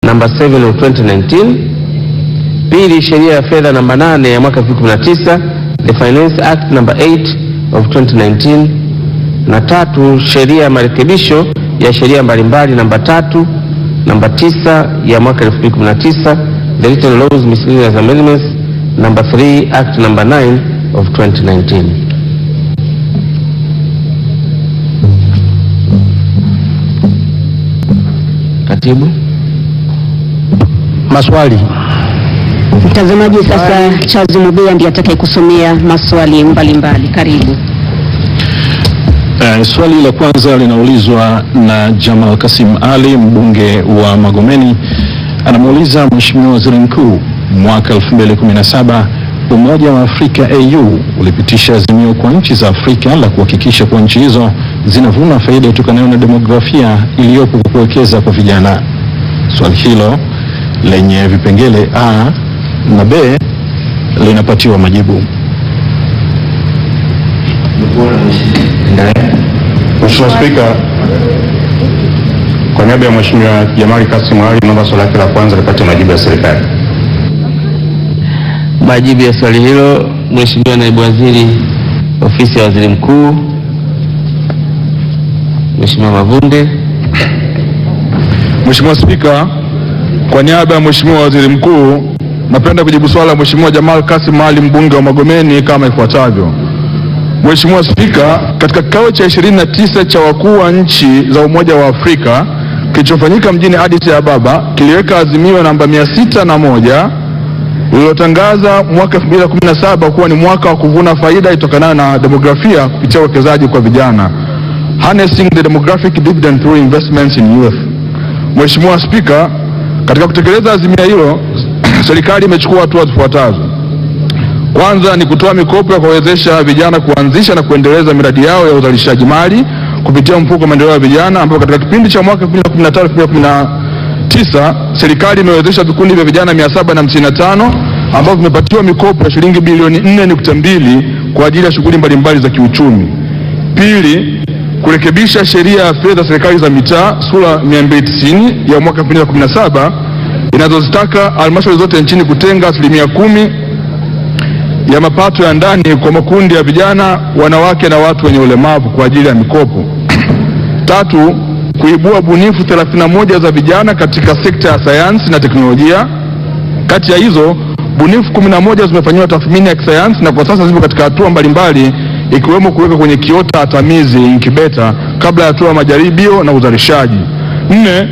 number 7 of 2019. Pili, sheria ya fedha namba 8 ya mwaka 2019, the Finance Act number 8 of 2019. Na tatu, sheria ya marekebisho ya sheria mbalimbali namba 3 namba 9 ya mwaka 2019, the Written Laws Miscellaneous Amendments number 3 Act number 9 of 2019. Katibu. Maswali. Mtazamaji, sasa Charles Mubia ndiye atakayekusomea maswali mbalimbali. Karibu. Swali la kwanza linaulizwa na Jamal Kasim Ali, mbunge wa Magomeni. Anamuuliza Mheshimiwa Waziri Mkuu, mwaka 2017 Umoja wa Afrika AU ulipitisha azimio kwa nchi za Afrika la kuhakikisha kwa nchi hizo zinavuna faida itokanayo na demografia iliyopo kwa kuwekeza kwa vijana. Swali hilo lenye vipengele A na B linapatiwa majibu. Mheshimiwa Spika, kwa niaba ya Mheshimiwa Jamal Kasim Ali, naomba swali lake la kwanza lipate majibu ya serikali. Majibu ya swali hilo, Mheshimiwa Naibu Waziri Ofisi ya Waziri Mkuu, Mheshimiwa Mavunde. Mheshimiwa Spika, kwa niaba ya Mheshimiwa Waziri Mkuu, napenda kujibu swali la Mheshimiwa Jamal Kasim Ali, mbunge wa Magomeni, kama ifuatavyo. Mheshimiwa Spika, katika kikao cha 29 cha wakuu wa nchi za Umoja wa Afrika kilichofanyika mjini Addis Ababa, kiliweka azimio namba 601 lililotangaza mwaka 2017 kuwa ni mwaka wa kuvuna faida itokanayo na demografia kupitia uwekezaji kwa vijana, harnessing the demographic dividend through investments in youth. Mheshimiwa Spika, katika kutekeleza azimio hilo, serikali imechukua hatua zifuatazo. Kwanza ni kutoa mikopo ya kuwezesha vijana kuanzisha na kuendeleza miradi yao ya uzalishaji mali kupitia mfuko wa maendeleo ya vijana, ambapo katika kipindi cha mwaka 2015-2019 serikali imewezesha vikundi vya vijana 755 ambao vimepatiwa mikopo ya shilingi bilioni 4.2 kwa ajili ya shughuli mbalimbali za kiuchumi. Pili, kurekebisha sheria ya fedha serikali za mitaa sura 290 ya mwaka 2017 inazozitaka halmashauri zote nchini kutenga 10% ya mapato ya ndani kwa makundi ya vijana, wanawake na watu wenye ulemavu kwa ajili ya mikopo. Tatu, kuibua bunifu 31 za vijana katika sekta ya sayansi na teknolojia. Kati ya hizo bunifu 11 zimefanywa tathmini ya kisayansi na kwa sasa zipo katika hatua mbalimbali, ikiwemo kuweka kwenye kiota atamizi incubator kabla ya hatua ya majaribio na uzalishaji. Nne,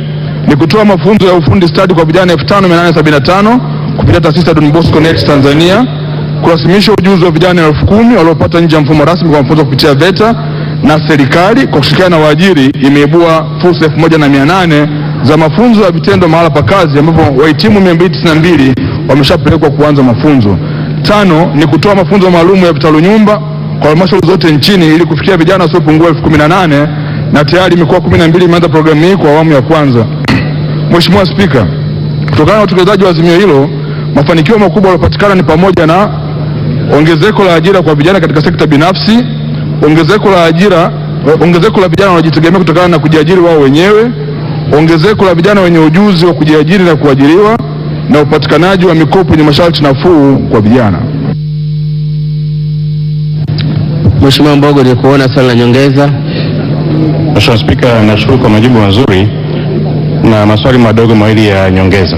ni kutoa mafunzo ya ufundi stadi kwa vijana 5875 kupitia taasisi ya Don Bosco Next Tanzania, kurasimisha ujuzi wa vijana 10,000 waliopata nje ya mfumo rasmi kwa mafunzo kupitia VETA, na serikali kwa kushirikiana na waajiri imeibua fursa 1800 za mafunzo ya vitendo mahala pa kazi, ambapo wahitimu 292 wameshapelekwa kuanza mafunzo. Tano, ni kutoa mafunzo maalum ya vitalu nyumba kwa halmashauri zote nchini ili kufikia vijana wasiopungua 18,000, na tayari mikoa 12 imeanza programu hii kwa awamu ya kwanza. Mheshimiwa Spika, kutokana na utekelezaji wa azimio hilo, mafanikio makubwa yaliyopatikana ni pamoja na ongezeko la ajira kwa vijana katika sekta binafsi, ongezeko la vijana wanaojitegemea kutokana na kujiajiri wao wenyewe, ongezeko la vijana wenye ujuzi wa kujiajiri na kuajiriwa, na upatikanaji wa mikopo yenye masharti nafuu kwa vijana. Mheshimiwa Mbogo, ni kuona swali la nyongeza. Mheshimiwa Spika, nashukuru kwa majibu mazuri na maswali madogo mawili ya nyongeza.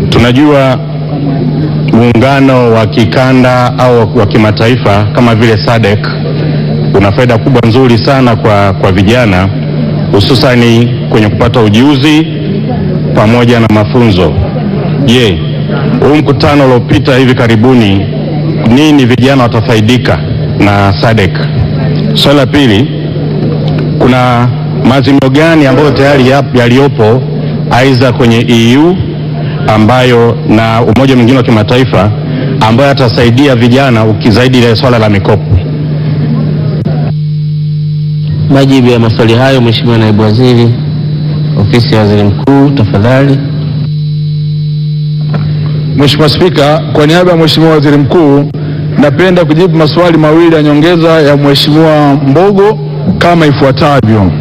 Tunajua muungano wa kikanda au wa kimataifa kama vile SADC una faida kubwa nzuri sana kwa vijana, hususani kwenye kupata ujuzi pamoja na mafunzo. Je, huu mkutano uliopita hivi karibuni, nini vijana watafaidika na SADC? Swali la pili, kuna maazimio gani ambayo tayari yaliyopo aidha kwenye EU ambayo na umoja mwingine wa kimataifa ambayo yatasaidia vijana ukizaidi ile swala la mikopo? Majibu ya maswali hayo, Mheshimiwa Naibu Waziri Ofisi ya Waziri Mkuu, tafadhali. Mheshimiwa Spika, kwa niaba ya Mheshimiwa Waziri Mkuu, napenda kujibu maswali mawili ya nyongeza ya Mheshimiwa Mbogo kama ifuatavyo.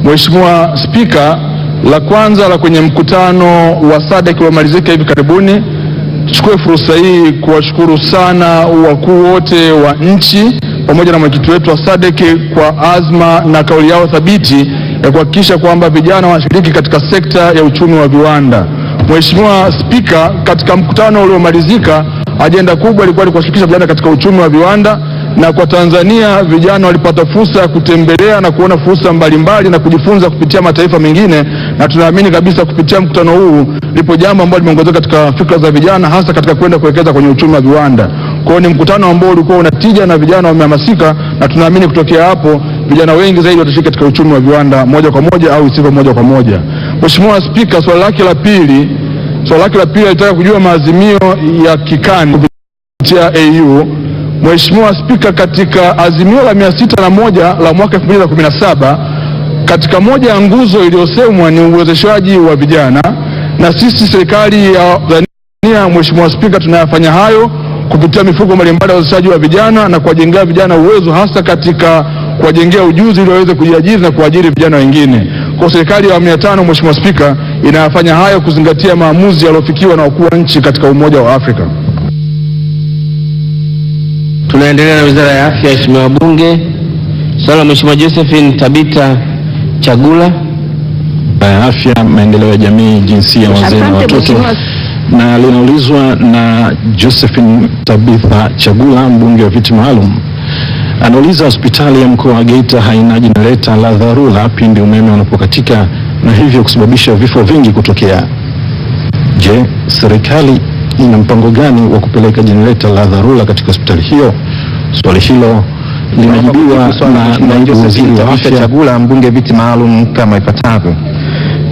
Mheshimiwa Spika, La kwanza la kwenye mkutano wa SADC uliomalizika hivi karibuni, tuchukue fursa hii kuwashukuru sana wakuu wote wa nchi pamoja na mwenyekiti wetu wa SADC kwa azma na kauli yao thabiti ya kuhakikisha kwamba vijana wanashiriki katika sekta ya uchumi wa viwanda. Mheshimiwa Spika, katika mkutano uliomalizika, ajenda kubwa ilikuwa ni kushirikisha vijana katika uchumi wa viwanda, na kwa Tanzania vijana walipata fursa ya kutembelea na kuona fursa mbalimbali na kujifunza kupitia mataifa mengine, na tunaamini kabisa kupitia mkutano huu lipo jambo ambalo limeongezeka katika fikra za vijana, hasa katika kwenda kuwekeza kwenye uchumi wa viwanda. Kwa hiyo ni mkutano ambao ulikuwa unatija na vijana wamehamasika, na tunaamini kutokea hapo vijana wengi zaidi watashiriki katika uchumi wa viwanda moja kwa moja au isivyo moja kwa moja. Mheshimiwa Spika, swali lake la pili alitaka kujua maazimio ya kikani kupitia AU. Mheshimiwa Spika, katika azimio la 601 la mwaka 2017, katika moja ya nguzo iliyosemwa ni uwezeshaji wa vijana, na sisi serikali ya Tanzania, Mheshimiwa Spika, tunayafanya hayo kupitia mifuko mbalimbali ya uwezeshaji wa vijana na kuwajengea vijana uwezo, hasa katika kuwajengea ujuzi ili waweze kujiajiri na kuajiri vijana wengine. Kwa serikali ya awamu ya 5, Mheshimiwa Spika, inayafanya hayo kuzingatia maamuzi yaliyofikiwa na wakuu wa nchi katika Umoja wa Afrika. Tunaendelea na Wizara ya Afya. Mheshimiwa wabunge, swali la Mheshimiwa Josephine Tabita Chagula. Afya, maendeleo ya jamii, jinsia, wazee na watoto, na linaulizwa na Josephine Tabitha Chagula, mbunge wa viti maalum. Anauliza, hospitali ya mkoa wa Geita haina jenereta la dharura pindi umeme unapokatika na hivyo kusababisha vifo vingi kutokea. Je, serikali ina mpango gani wa kupeleka jenereta la dharura katika hospitali hiyo? Swali hilo linajibiwa na naibu waziri wa afya Chagula, mbunge viti maalum, kama ifuatavyo.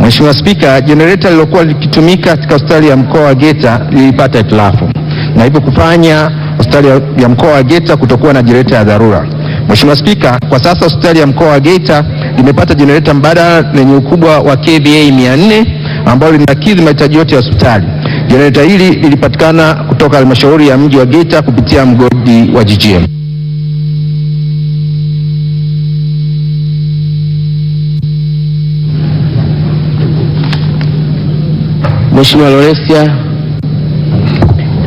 Mheshimiwa Spika, jenereta lilokuwa likitumika katika hospitali ya mkoa wa Geita lilipata hitilafu na hivyo kufanya hospitali ya mkoa wa Geita kutokuwa na jenereta ya dharura. Mheshimiwa Spika, kwa sasa hospitali ya mkoa wa Geita limepata jenereta mbadala lenye ukubwa wa kVA 400 ambalo linakidhi mahitaji yote ya hospitali. Jenereta hili lilipatikana kutoka halmashauri ya mji wa Geita kupitia mgodi wa GGM. Mheshimiwa Loresia.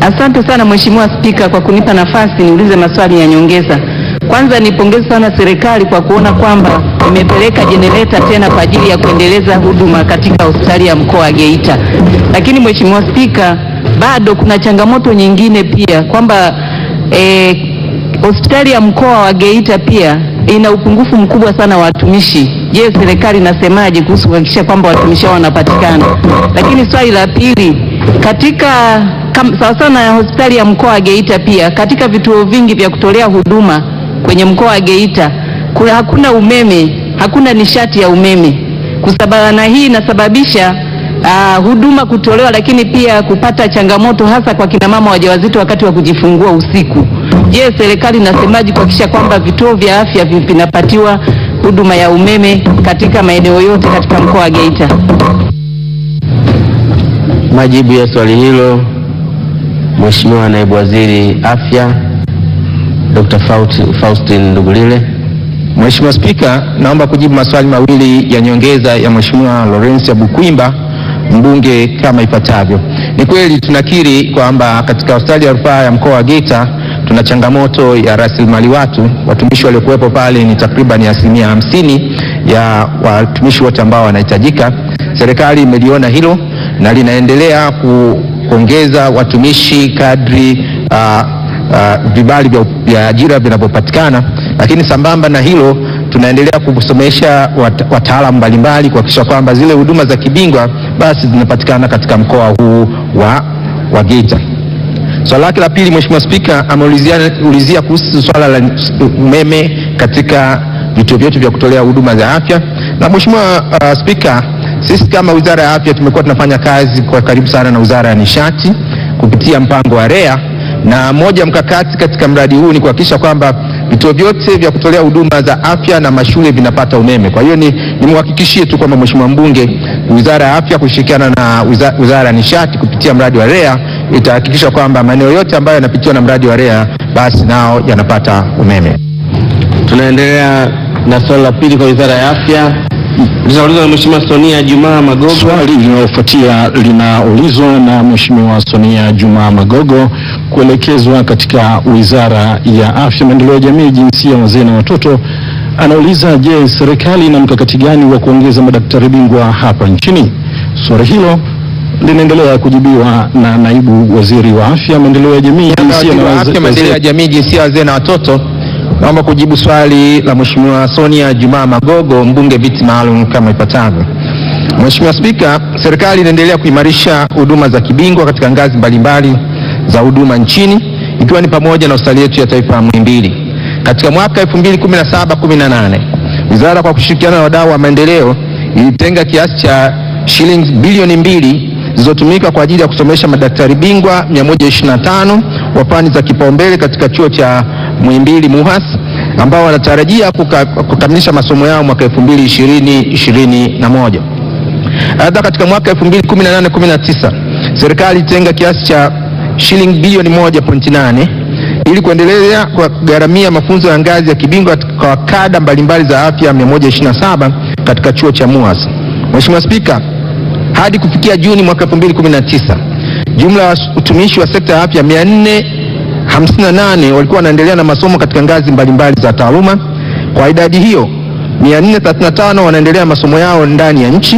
Asante sana Mheshimiwa Spika kwa kunipa nafasi niulize maswali ya nyongeza. Kwanza nipongeze sana serikali kwa kuona kwamba imepeleka jenereta tena kwa ajili ya kuendeleza huduma katika hospitali ya mkoa wa Geita. Lakini Mheshimiwa Spika, bado kuna changamoto nyingine pia kwamba hospitali ya mkoa wa Geita pia ina upungufu mkubwa sana wa watumishi. Je, serikali inasemaje kuhusu kuhakikisha kwamba watumishi hao wanapatikana? Lakini swali la pili, katika sawa sana na hospitali ya mkoa wa Geita pia katika vituo vingi vya kutolea huduma kwenye mkoa wa Geita hakuna umeme, hakuna nishati ya umeme. Kusababana hii inasababisha huduma kutolewa, lakini pia kupata changamoto hasa kwa kina mama wajawazito wakati wa kujifungua usiku. Je, serikali inasemaje kuhakikisha kwamba vituo vya afya vinapatiwa huduma ya umeme katika maeneo yote katika mkoa wa Geita? Majibu ya swali hilo, Mheshimiwa Naibu Waziri Afya Dr. Faustin Ndugulile. Mheshimiwa Spika, naomba kujibu maswali mawili ya nyongeza ya Mheshimiwa Lawrence Bukwimba, mbunge, kama ifuatavyo. Ni kweli tunakiri kwamba katika hospitali ya rufaa ya mkoa wa Geita tuna changamoto ya rasilimali watu. Watumishi waliokuwepo pale ni takriban 50% ya watumishi wote ambao wanahitajika. Serikali imeliona hilo na linaendelea kuongeza watumishi kadri vibali vya ajira vinavyopatikana, lakini sambamba na hilo tunaendelea kusomesha wataalamu mbalimbali kuhakikisha kwamba zile huduma za kibingwa basi zinapatikana katika mkoa huu wa Geita. Swala lake la pili, Mheshimiwa Spika, ameulizia kuhusu swala la umeme katika vituo vyetu vya kutolea huduma za afya. Na Mheshimiwa Spika, sisi kama Wizara ya Afya tumekuwa tunafanya kazi kwa karibu sana na Wizara ya Nishati kupitia mpango wa REA, na moja mkakati katika mradi huu ni kuhakikisha kwamba vituo vyote vya kutolea huduma za afya na mashule vinapata umeme. Kwa hiyo nimhakikishie tu kwamba Mheshimiwa mbunge, Wizara ya Afya kushirikiana na Wizara ya Nishati kupitia mradi wa REA itahakikisha kwamba maeneo yote ambayo yanapitiwa na mradi wa REA basi nao yanapata umeme. Tunaendelea na swali la pili kwa Wizara ya Afya. Linaulizwa na Mheshimiwa Sonia Juma Magogo. Swali linalofuatia linaulizwa na Mheshimiwa Sonia Juma Magogo kuelekezwa katika Wizara ya Afya, Maendeleo ya Jamii, Jinsia, Wazee na Watoto. Anauliza, je, serikali ina mkakati gani wa kuongeza madaktari bingwa hapa nchini? Swali hilo linaendelea kujibiwa na Naibu Waziri wa Afya, Maendeleo ya Jamii, Jinsia na Maendeleo ya Jamii, Jinsia, Wazee na Watoto. Naomba kujibu swali la Mheshimiwa Sonia Juma Magogo, mbunge viti maalum kama ifuatavyo. Mheshimiwa Spika, serikali inaendelea kuimarisha huduma za kibingwa katika ngazi mbalimbali za huduma nchini, ikiwa ni pamoja na hospitali yetu ya taifa ya Muhimbili. Katika mwaka 2017-18, wizara kwa kushirikiana na wadau wa maendeleo ilitenga kiasi cha shilingi bilioni 2 zilizotumika kwa ajili ya kusomesha madaktari bingwa 125 wa fani za kipaumbele katika chuo cha Muhimbili MUHAS, ambao wanatarajia kukamilisha masomo yao mwaka 2020-2021. Aidha, katika mwaka 2018-19 serikali ilitenga kiasi cha shilingi bilioni 1.8 ili kuendelea kugharamia mafunzo ya ngazi ya kibingwa kwa kada mbalimbali za afya 127 katika chuo cha MUHAS. Mheshimiwa Spika, hadi kufikia Juni mwaka 2019, jumla ya utumishi wa sekta ya afya 458 walikuwa wanaendelea na masomo katika ngazi mbalimbali za taaluma. Kwa idadi hiyo, 435 wanaendelea masomo yao ndani ya nchi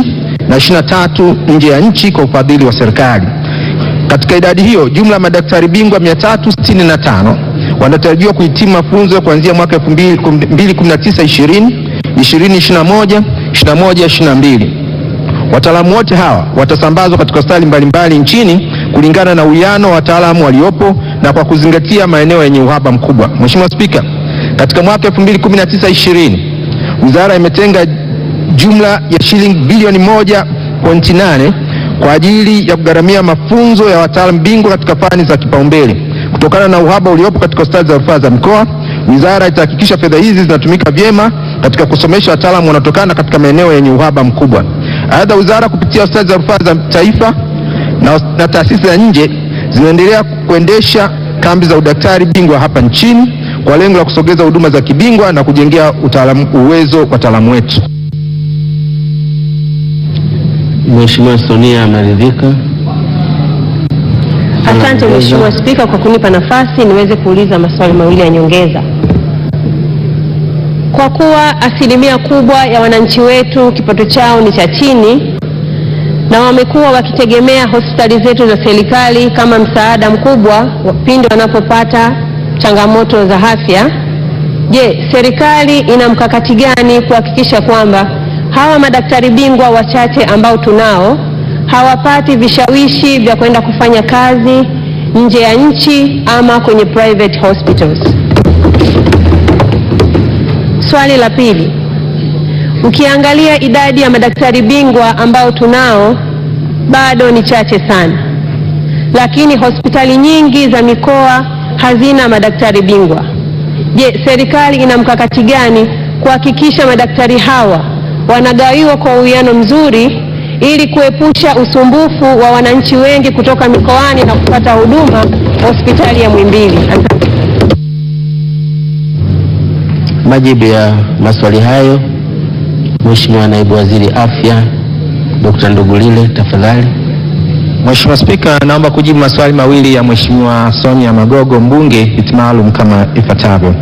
na 23 nje ya nchi kwa ufadhili wa serikali. Katika idadi hiyo, jumla ya madaktari bingwa 365 wanatarajiwa kuhitimu mafunzo kuanzia mwaka 2019-20, 2021, 21-22. Wataalamu wote hawa watasambazwa katika hospitali mbalimbali nchini kulingana na uwiano wa wataalamu waliopo na kwa kuzingatia maeneo yenye uhaba mkubwa. Mheshimiwa Spika, katika mwaka 2019-20 wizara imetenga jumla ya shilingi bilioni 1.8 kwa ajili ya kugharamia mafunzo ya wataalamu bingwa katika fani za kipaumbele. Kutokana na uhaba uliopo katika hospitali za rufaa za mikoa, wizara itahakikisha fedha hizi zinatumika vyema katika kusomesha wataalamu wanaotokana katika maeneo yenye uhaba mkubwa. Aidha, wizara kupitia hospitali za rufaa za taifa na taasisi za nje zinaendelea kuendesha kambi za udaktari bingwa hapa nchini kwa lengo la kusogeza huduma za kibingwa na kujengea uwezo wa wataalamu wetu. Mheshimiwa Sonia ameridhika. Asante Mheshimiwa Spika kwa kunipa nafasi niweze kuuliza maswali mawili ya nyongeza. Kwa kuwa asilimia kubwa ya wananchi wetu kipato chao ni cha chini na wamekuwa wakitegemea hospitali zetu za serikali kama msaada mkubwa pindi wanapopata changamoto za afya, je, serikali ina mkakati gani kuhakikisha kwamba hawa madaktari bingwa wachache ambao tunao hawapati vishawishi vya kwenda kufanya kazi nje ya nchi ama kwenye private hospitals? Swali la pili, ukiangalia idadi ya madaktari bingwa ambao tunao bado ni chache sana, lakini hospitali nyingi za mikoa hazina madaktari bingwa. Je, serikali ina mkakati gani kuhakikisha madaktari hawa wanagawiwa kwa uwiano mzuri ili kuepusha usumbufu wa wananchi wengi kutoka mikoani na kupata huduma hospitali ya Muhimbili? Majibu ya maswali hayo, Mheshimiwa Naibu Waziri Afya Dr. Ndugulile, tafadhali. Mheshimiwa Spika, naomba kujibu maswali mawili ya Mheshimiwa Sonia Magogo, mbunge viti maalum kama ifuatavyo.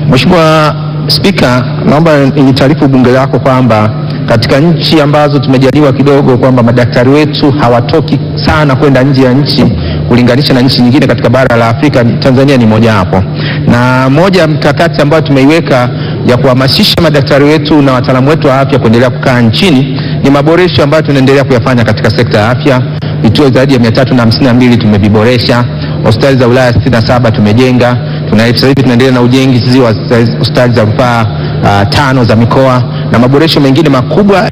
Mheshimiwa Spika, naomba nitaarifu bunge lako kwamba katika nchi ambazo tumejaliwa kidogo kwamba madaktari wetu hawatoki sana kwenda nje ya nchi kulinganisha na nchi nyingine katika bara la Afrika, Tanzania ni moja hapo. Na moja mkakati ambayo tumeiweka ya kuhamasisha madaktari wetu na wataalamu wetu wa afya kuendelea kukaa nchini ni maboresho ambayo tunaendelea kuyafanya katika sekta ya afya. Vituo zaidi ya 352 tumeviboresha, hospitali za wilaya 67 tumejenga, sasa hivi tunaendelea na ujenzi wa hospitali za rufaa 5 za mikoa na maboresho mengine makubwa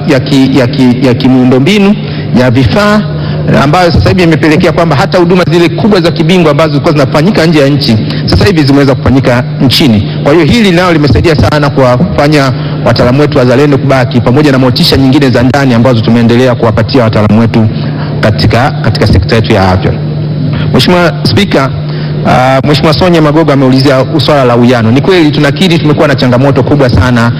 ya kimiundombinu ya vifaa ambayo sasa hivi imepelekea kwamba hata huduma zile kubwa za kibingwa ambazo zilikuwa zinafanyika nje ya nchi sasa hivi zimeweza kufanyika nchini. Kwa hiyo hili nalo limesaidia sana kuwafanya wataalamu wetu wazalendo kubaki pamoja na motisha nyingine za ndani ambazo tumeendelea kuwapatia wataalamu wetu katika sekta yetu ya afya. Mheshimiwa Spika, Mheshimiwa Sonia Magogo ameulizia swala la uwiano. Ni kweli tunakiri tumekuwa na changamoto kubwa sana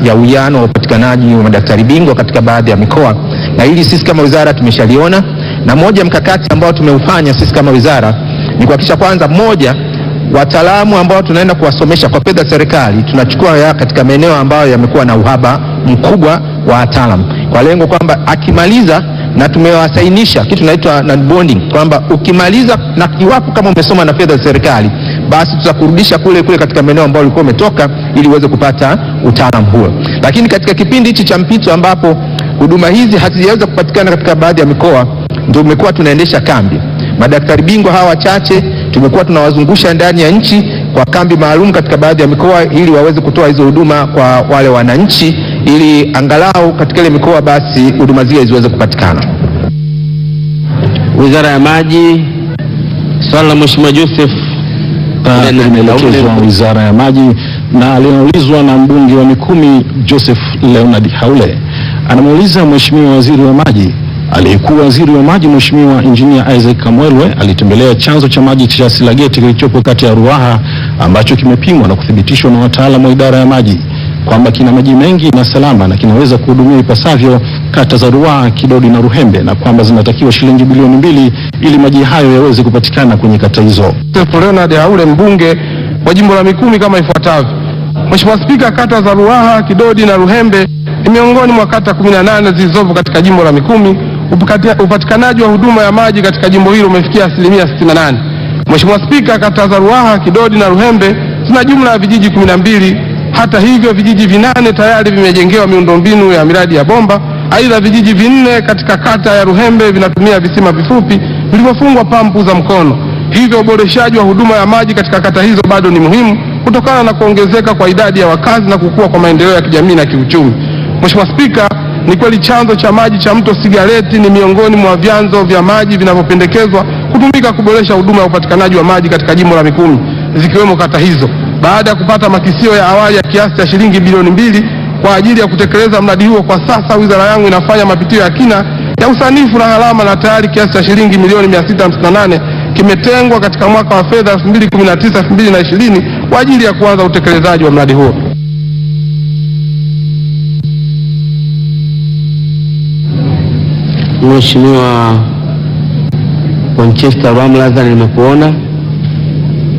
ya uwiano wa upatikanaji wa madaktari bingwa katika baadhi ya mikoa, na hili sisi kama wizara tumeshaliona, na moja mkakati ambao tumeufanya sisi kama wizara ni kuhakikisha kwanza, moja, wataalamu ambao tunaenda kuwasomesha kwa fedha serikali tunachukua katika maeneo ambayo yamekuwa na uhaba mkubwa wa wataalamu, kwa lengo kwamba akimaliza, na tumewasainisha kitu tunaitwa non-bonding, kwamba ukimaliza na iwapo kama umesoma na fedha za serikali, basi tutakurudisha kule katika maeneo ambayo ulikuwa umetoka ili uweze kupata utaalamu huo. Lakini katika kipindi hichi cha mpito ambapo huduma hizi hazijaweza kupatikana katika baadhi ya mikoa, ndio tumekuwa tunaendesha kambi. Madaktari bingwa hawa wachache tumekuwa tunawazungusha ndani ya nchi kwa kambi maalum katika baadhi ya mikoa ili waweze kutoa hizo huduma kwa wale wananchi, ili angalau katika ile mikoa basi huduma zile ziweze kupatikana. Wizara ya Maji, swali la Mheshimiwa Joseph limeelekezwa Wizara ya Maji na linaulizwa na mbunge wa Mikumi Joseph Leonard Haule. Anamuuliza Mheshimiwa Waziri wa Maji, aliyekuwa waziri wa maji Mheshimiwa Engineer Isaac Kamwelwe alitembelea chanzo cha maji cha Silageti kilichopo kati ya Ruaha ambacho kimepimwa na kuthibitishwa na wataalamu wa idara ya maji kwamba kina maji mengi na salama na kinaweza kuhudumia ipasavyo kata za Ruaha, Kidodi na Ruhembe, na kwamba zinatakiwa shilingi bilioni 2 ili maji hayo yaweze kupatikana kwenye kata hizo. Leonard Haule, mbunge wa jimbo la Mikumi, kama ifuatavyo. Mheshimiwa Spika, kata za Ruaha, Kidodi na Ruhembe ni miongoni mwa kata 18 zilizopo katika jimbo la Mikumi. Upatikanaji wa huduma ya maji katika jimbo hilo umefikia 68%. Mheshimiwa Spika, kata za Ruaha, Kidodi na Ruhembe zina jumla ya vijiji 12. Hata hivyo, vijiji 8 tayari vimejengewa miundombinu ya miradi ya bomba. Aidha, vijiji 4 katika kata ya Ruhembe vinatumia visima vifupi vilivyofungwa pampu za mkono. Hivyo uboreshaji wa huduma ya maji katika kata hizo bado ni muhimu kutokana na kuongezeka kwa idadi ya wakazi na kukua kwa maendeleo ya kijamii na kiuchumi. Mheshimiwa Spika, ni kweli chanzo cha maji cha mto Sigaleti ni miongoni mwa vyanzo vya maji vinavyopendekezwa kutumika kuboresha huduma ya upatikanaji wa maji katika jimbo la Mikumi, zikiwemo kata hizo. Baada ya kupata makisio ya awali ya kiasi cha shilingi bilioni 2 kwa ajili ya kutekeleza mradi huo, kwa sasa wizara yangu inafanya mapitio ya kina ya usanifu na gharama, na tayari kiasi cha shilingi milioni 658 kimetengwa katika mwaka wa fedha 2019-2020 kwa ajili ya kuanza utekelezaji wa mradi huo. Mheshimiwa Winchester Ramlaza, nimekuona.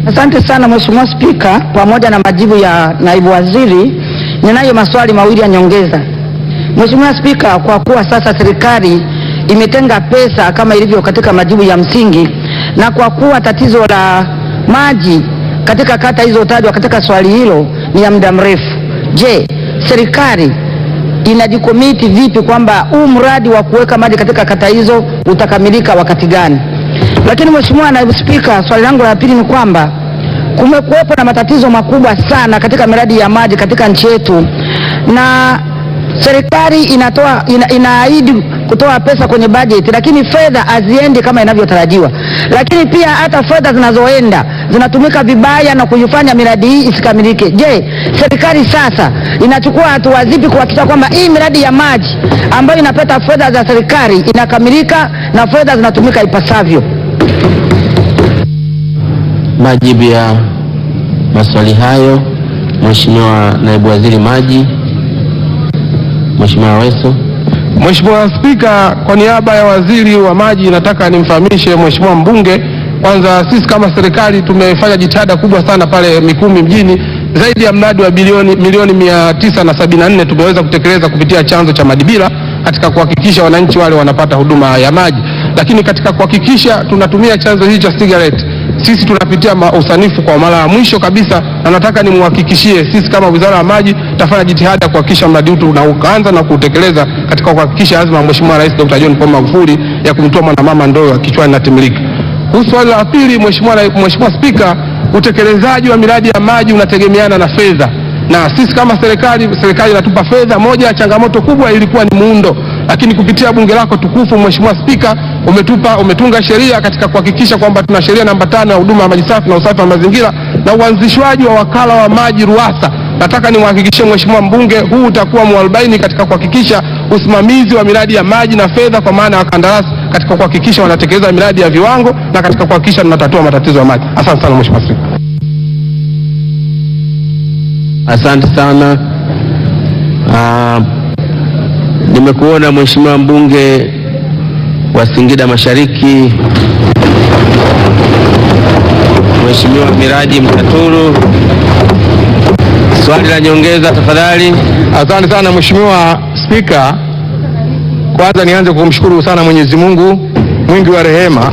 Asante sana Mheshimiwa Spika, pamoja na majibu ya naibu waziri, ninayo maswali mawili ya nyongeza. Mheshimiwa Spika, kwa kuwa sasa serikali imetenga pesa kama ilivyo katika majibu ya msingi, na kwa kuwa tatizo la maji katika kata hizo tajwa katika swali hilo ni ya muda mrefu, je, serikali inajikomiti vipi kwamba huu mradi wa kuweka maji katika kata hizo utakamilika wakati gani? Lakini Mheshimiwa Naibu Spika, swali langu la pili ni kwamba kumekuwepo na matatizo makubwa sana katika miradi ya maji katika nchi yetu, na serikali inaahidi kutoa pesa kwenye bajeti, lakini fedha haziendi kama inavyotarajiwa. Lakini pia hata fedha zinazoenda zinatumika vibaya na kuifanya miradi hii isikamilike. Je, serikali sasa inachukua hatua zipi kuhakikisha kwamba hii miradi ya maji ambayo inapata fedha za serikali inakamilika na fedha zinatumika ipasavyo? Majibu ya maswali hayo, Mheshimiwa Naibu Waziri Maji, Mheshimiwa Aweso. Mheshimiwa Spika, kwa niaba ya Waziri wa Maji nataka nimfahamishe Mheshimiwa mbunge, kwanza sisi kama serikali tumefanya jitihada kubwa sana pale Mikumi mjini. Zaidi ya mradi wa milioni 974 tumeweza kutekeleza kupitia chanzo cha Madibila katika kuhakikisha wananchi wale wanapata huduma ya maji. Lakini katika kuhakikisha tunatumia chanzo hicho cha Sigaleti, sisi tunapitia usanifu kwa mara ya mwisho kabisa, na nataka nimhakikishie sisi kama Wizara ya Maji tutafanya jitihada kuhakikisha mradi huu unaanza na kutekeleza katika kuhakikisha azma ya Mheshimiwa Rais Dr. John Pombe Magufuli ya kumtoa mwanamama ndoo kichwani na timilika. Kuhusu swali la pili, Mheshimiwa Spika, utekelezaji wa miradi ya maji unategemeana na fedha, na sisi kama serikali inatupa fedha. Moja ya changamoto kubwa ilikuwa ni muundo, lakini kupitia bunge lako tukufu Mheshimiwa Spika umetunga sheria katika kuhakikisha kwamba tuna sheria namba 5 ya huduma ya maji safi na usafi wa mazingira na uanzishwaji wa wakala wa maji RUWASA. Nataka nimhakikishie Mheshimiwa mbunge huu utakuwa mwarobaini katika kuhakikisha usimamizi wa miradi ya maji na fedha kwa maana ya wakandarasi katika kuhakikisha wanatekeleza miradi ya viwango na katika kuhakikisha tunatatua matatizo ya maji. Asante sana Mheshimiwa Spika. Asante sana Nimekuona Mheshimiwa mbunge wa Singida Mashariki, Mheshimiwa Miraji Mtaturu. Swali la nyongeza tafadhali. Asante sana Mheshimiwa Spika. Kwanza nianze kumshukuru sana Mwenyezi Mungu mwingi wa rehema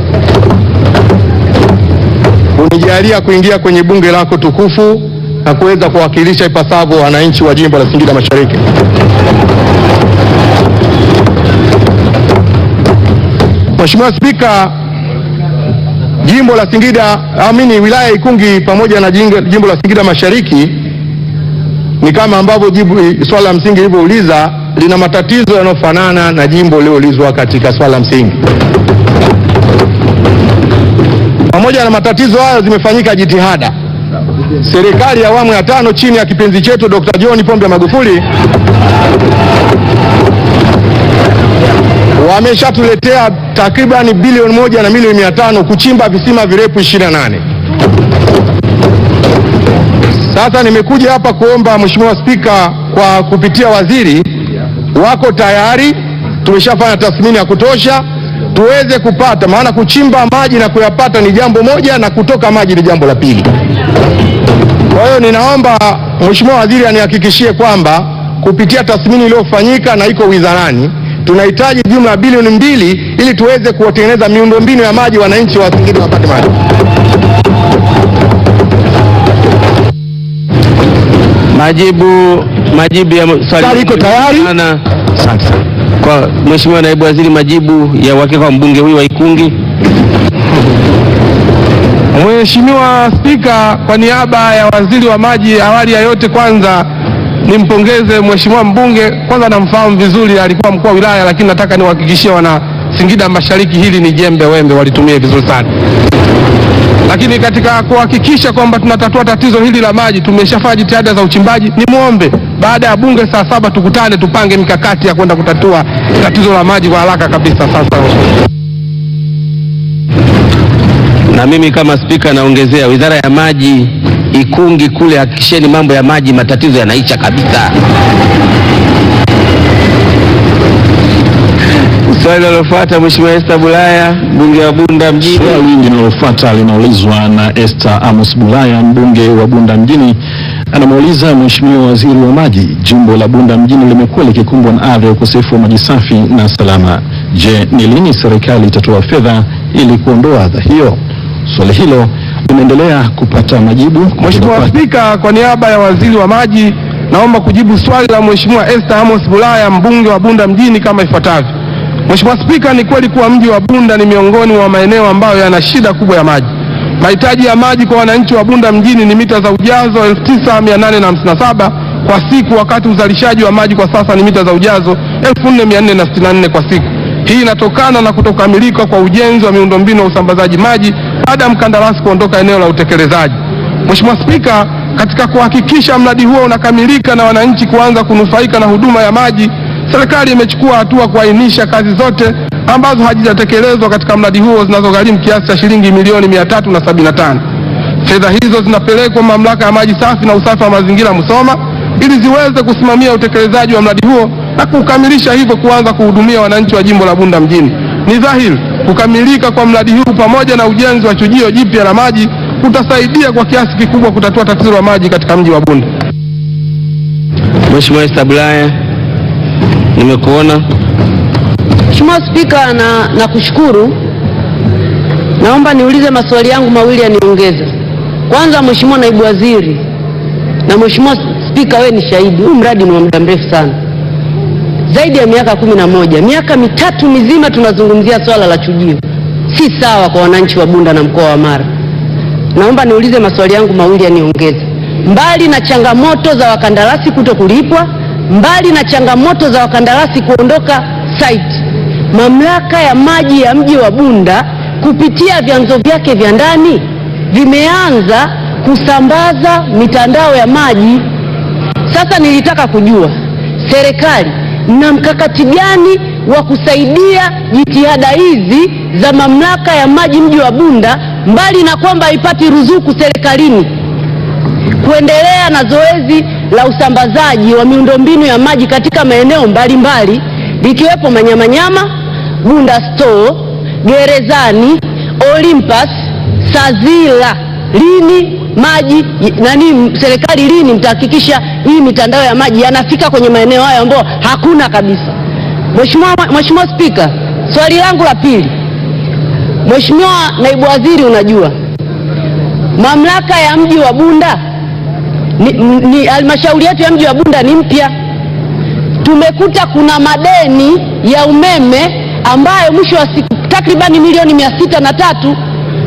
kunijalia kuingia kwenye bunge lako tukufu na kuweza kuwakilisha ipasavyo wananchi wa jimbo la Singida Mashariki. Mheshimiwa Spika, jimbo la Singida, wilaya ya Ikungi pamoja na jimbo la Singida Mashariki ni kama ambavyo swala la msingi lilivyouliza, lina matatizo yanayofanana na jimbo lililoulizwa katika swala la msingi. Pamoja na matatizo hayo, zimefanyika jitihada. Serikali ya awamu ya 5 chini ya kipenzi chetu Dr. John Pombe Magufuli wameshatuletea takriban bilioni 1 na milioni 500 kuchimba visima virefu 28. Sasa nimekuja hapa kuomba Mheshimiwa Spika, kwa kupitia waziri wako tayari, tumeshafanya tathmini ya kutosha tuweze kupata, maana kuchimba maji na kuyapata ni jambo moja na kutoka maji ni jambo la pili. Kwa hiyo ninaomba Mheshimiwa waziri anihakikishie kwamba kupitia tathmini iliyofanyika na iko wizarani, tunahitaji jumla ya bilioni 2 ili tuweze kutengeneza miundombinu ya maji, wananchi wa Singida wapate maji. Majibu ya swali iko tayari. Asante sana. Kwa Mheshimiwa Naibu Waziri, majibu ya uhakika kwa mbunge huyu wa Ikungi. Mheshimiwa Spika, kwa niaba ya waziri wa maji, awali ya yote kwanza nimpongeze Mheshimiwa mbunge. Kwanza namfahamu vizuri, alikuwa mkuu wa wilaya, lakini nataka niwahakikishie wana Singida Mashariki hili ni jembe wembe, walitumia vizuri sana. Lakini katika kuhakikisha kwamba tunatatua tatizo hili la maji, tumeshafanya jitihada za uchimbaji. Nimuombe baada ya bunge saa 7 tukutane, tupange mikakati ya kwenda kutatua tatizo la maji kwa haraka kabisa. Sasa na mimi kama spika naongezea, Wizara ya Maji Ikungi kule, hakikisheni mambo ya maji, matatizo yanaisha kabisa. Swali linalofuata Mheshimiwa Esther Bulaya, mbunge wa Bunda mjini. Swali linalofuata linaulizwa na Esther Amos Bulaya, mbunge wa Bunda mjini. Anamuuliza Mheshimiwa Waziri wa Maji, jimbo la Bunda mjini limekuwa likikumbwa na adha ya ukosefu wa maji safi na salama. Je, ni lini serikali itatoa fedha ili kuondoa adha hiyo? Swali hilo linaendelea kupata majibu. Mheshimiwa Spika, kwa niaba ya Waziri wa Maji naomba kujibu swali la Mheshimiwa Esther Amos Bulaya, mbunge wa Bunda mjini kama ifuatavyo. Mheshimiwa Spika, ni kweli kuwa mji wa Bunda ni miongoni mwa maeneo ambayo yana shida kubwa ya maji. Mahitaji ya maji kwa wananchi wa Bunda mjini ni mita za ujazo 9857 kwa siku, wakati uzalishaji wa maji kwa sasa ni mita za ujazo 4464 kwa siku. Hii inatokana na kutokamilika kwa ujenzi wa miundombinu ya usambazaji maji baada ya mkandarasi kuondoka eneo la utekelezaji. Mheshimiwa Spika, katika kuhakikisha mradi huo unakamilika na wananchi kuanza kunufaika na huduma ya maji, serikali imechukua hatua kuainisha kazi zote ambazo hazijatekelezwa katika mradi huo zinazogharimu kiasi cha shilingi milioni 375. Fedha hizo zinapelekwa Mamlaka ya Maji Safi na Usafi wa Mazingira Musoma ili ziweze kusimamia utekelezaji wa mradi huo na kukamilisha, hivyo kuanza kuhudumia wananchi wa jimbo la Bunda mjini. Ni dhahiri kukamilika kwa mradi huu pamoja na ujenzi wa chujio jipya la maji kutasaidia kwa kiasi kikubwa kutatua tatizo la maji katika mji wa Bunda. Mheshimiwa Esther Bulaya, nimekuona. Mheshimiwa Spika, na kushukuru. Naomba niulize maswali yangu mawili ya niongeza. Kwanza, Mheshimiwa Naibu Waziri na Mheshimiwa Spika, wewe ni shahidi, huu mradi ni wa muda mrefu sana, zaidi ya miaka 11, miaka mitatu mizima tunazungumzia swala la chujio. Si sawa kwa wananchi wa Bunda na mkoa wa Mara. Naomba niulize maswali yangu mawili ya niongeza. Mbali na changamoto za wakandarasi kuto kulipwa, mbali na changamoto za wakandarasi kuondoka site, Mamlaka ya Maji ya mji wa Bunda kupitia vyanzo vyake vya ndani vimeanza kusambaza mitandao ya maji. Sasa nilitaka kujua serikali na mkakati gani wa kusaidia jitihada hizi za Mamlaka ya Maji mji wa Bunda, mbali na kwamba haipati ruzuku serikalini. kuendelea na zoezi la usambazaji wa miundombinu ya maji katika maeneo mbalimbali likiwepo Manyamanyama, Bunda Store, Gerezani, Olympus, Sazila. Lini maji serikali lini mtahakikisha hii mitandao ya maji yanafika kwenye maeneo hayo ambayo hakuna kabisa? Mheshimiwa Spika, swali langu la pili. Mheshimiwa Naibu Waziri, unajua mamlaka ya mji wa Bunda ni halmashauri yetu ya mji wa Bunda ni mpya. Tumekuta kuna madeni ya umeme ambayo mwisho wa siku takribani milioni 603.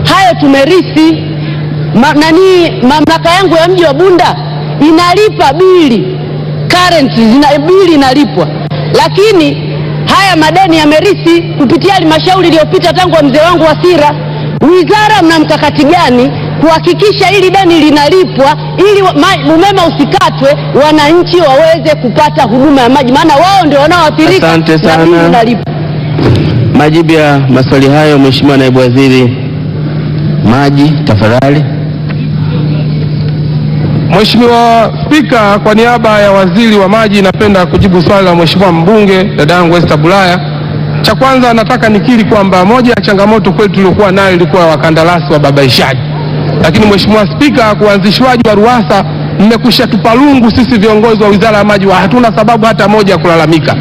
Hayo tumerithi. Mamlaka yangu ya mji wa Bunda inalipa bili bili inalipwa, lakini haya madeni yamerithi kupitia halmashauri iliyopita tangu mzee wangu Wasira. Wizara mna mkakati gani kuhakikisha hili deni linalipwa ili umeme usikatwe, wananchi waweze kupata huduma ya maji, maana wao ndio wanaoathirika? Asante sana. Majibu ya maswali hayo, Mheshimiwa Naibu Waziri Maji, tafadhali. Mheshimiwa Spika, kwa niaba ya Waziri wa Maji napenda kujibu swali la Mheshimiwa mbunge dada yangu Esther Bulaya. Cha kwanza nataka nikiri kwamba moja ya changamoto kwetu tuliokuwa nayo ilikuwa wakandarasi wa babaishaji. Lakini Mheshimiwa Spika, kuanzishwaji wa RUWASA mmekwisha tupalungu sisi viongozi wa Wizara ya Maji, hatuna sababu hata moja ya kulalamika.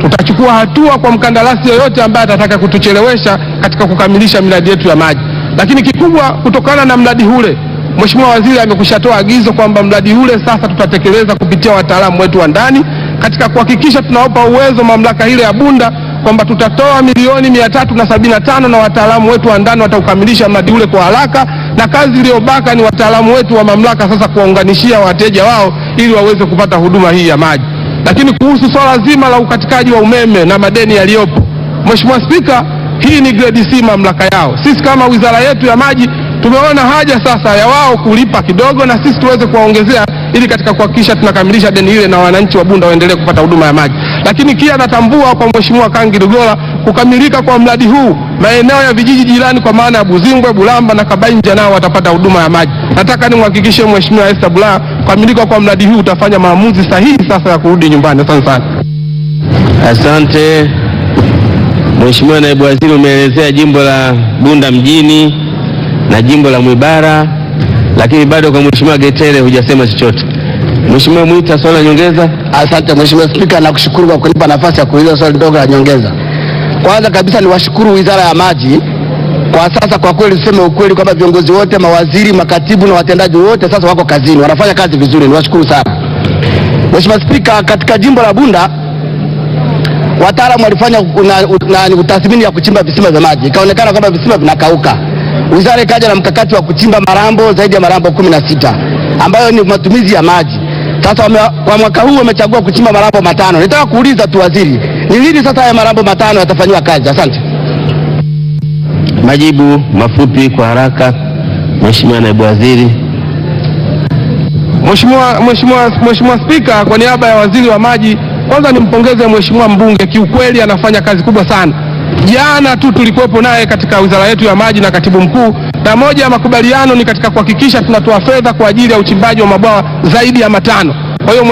Tutachukua hatua kwa mkandarasi yoyote ambaye atataka kutuchelewesha katika kukamilisha miradi yetu ya maji. Lakini kikubwa kutokana na mradi ule, Mheshimiwa Waziri amekushatoa agizo kwamba mradi ule sasa tutatekeleza kupitia wataalamu wetu wa ndani katika kuhakikisha tunawapa uwezo mamlaka ile ya Bunda kwamba tutatoa milioni 375 na wataalamu wetu wa ndani wataukamilisha mradi ule kwa haraka, na kazi iliyobaka ni wataalamu wetu wa mamlaka sasa kuwaunganishia wateja wao ili waweze kupata huduma hii ya maji. Lakini kuhusu swala zima la ukatikaji wa umeme na madeni yaliyopo, Mheshimiwa Spika, hii ni grade C mamlaka yao. Sisi kama wizara yetu ya maji tumeona haja sasa ya wao kulipa kidogo na sisi tuweze kuwaongezea ili katika kuhakikisha tunakamilisha deni ile na wananchi wa Bunda waendelee kupata huduma ya maji. Lakini pia natambua kwa Mheshimiwa Kangi Lugola kukamilika kwa mradi huu, maeneo ya vijiji jirani kwa maana ya Buzimbwe, Bulamba na Kabainja nao watapata huduma ya maji. Nataka nimhakikishie Mheshimiwa Esther Bulaya kukamilika kwa mradi huu utafanya maamuzi sahihi sasa ya kurudi nyumbani. Asante sana. Asante. Mheshimiwa Naibu Waziri, umeelezea jimbo la Bunda mjini na jimbo la Mwibara, lakini bado kwa Mheshimiwa Getere hujasema chochote. Mheshimiwa Mwita, swali la nyongeza. Asante Mheshimiwa Spika, nakushukuru kwa kunipa nafasi ya kuuliza swali dogo la nyongeza. Kwanza kabisa niwashukuru Wizara ya Maji. Kwa sasa kwa kweli tuseme ukweli kwamba viongozi wote, mawaziri, makatibu na watendaji wote sasa wako kazini, wanafanya kazi vizuri, niwashukuru sana. Mheshimiwa Spika, katika jimbo la Bunda wataalamu walifanya utathmini ya kuchimba visima vya maji, ikaonekana kwamba visima vinakauka. Wizara ikaja na mkakati wa kuchimba marambo zaidi ya marambo 16 ambayo ni matumizi ya maji. Sasa kwa mwaka huu wamechagua kuchimba marambo 5. Nataka kuuliza tu waziri, ni lini sasa haya marambo 5 yatafanywa kazi? Asante. Majibu mafupi kwa haraka, Mheshimiwa Naibu Waziri. Mheshimiwa Spika, kwa niaba ya Waziri wa Maji, kwanza nimpongeze Mheshimiwa mbunge, kiukweli anafanya kazi kubwa sana. Jana tu tulikuwepo naye katika wizara yetu ya maji na katibu mkuu, na moja ya makubaliano ni katika kuhakikisha tunatoa fedha kwa ajili ya uchimbaji wa mabwawa zaidi ya 5. Kwa hiyo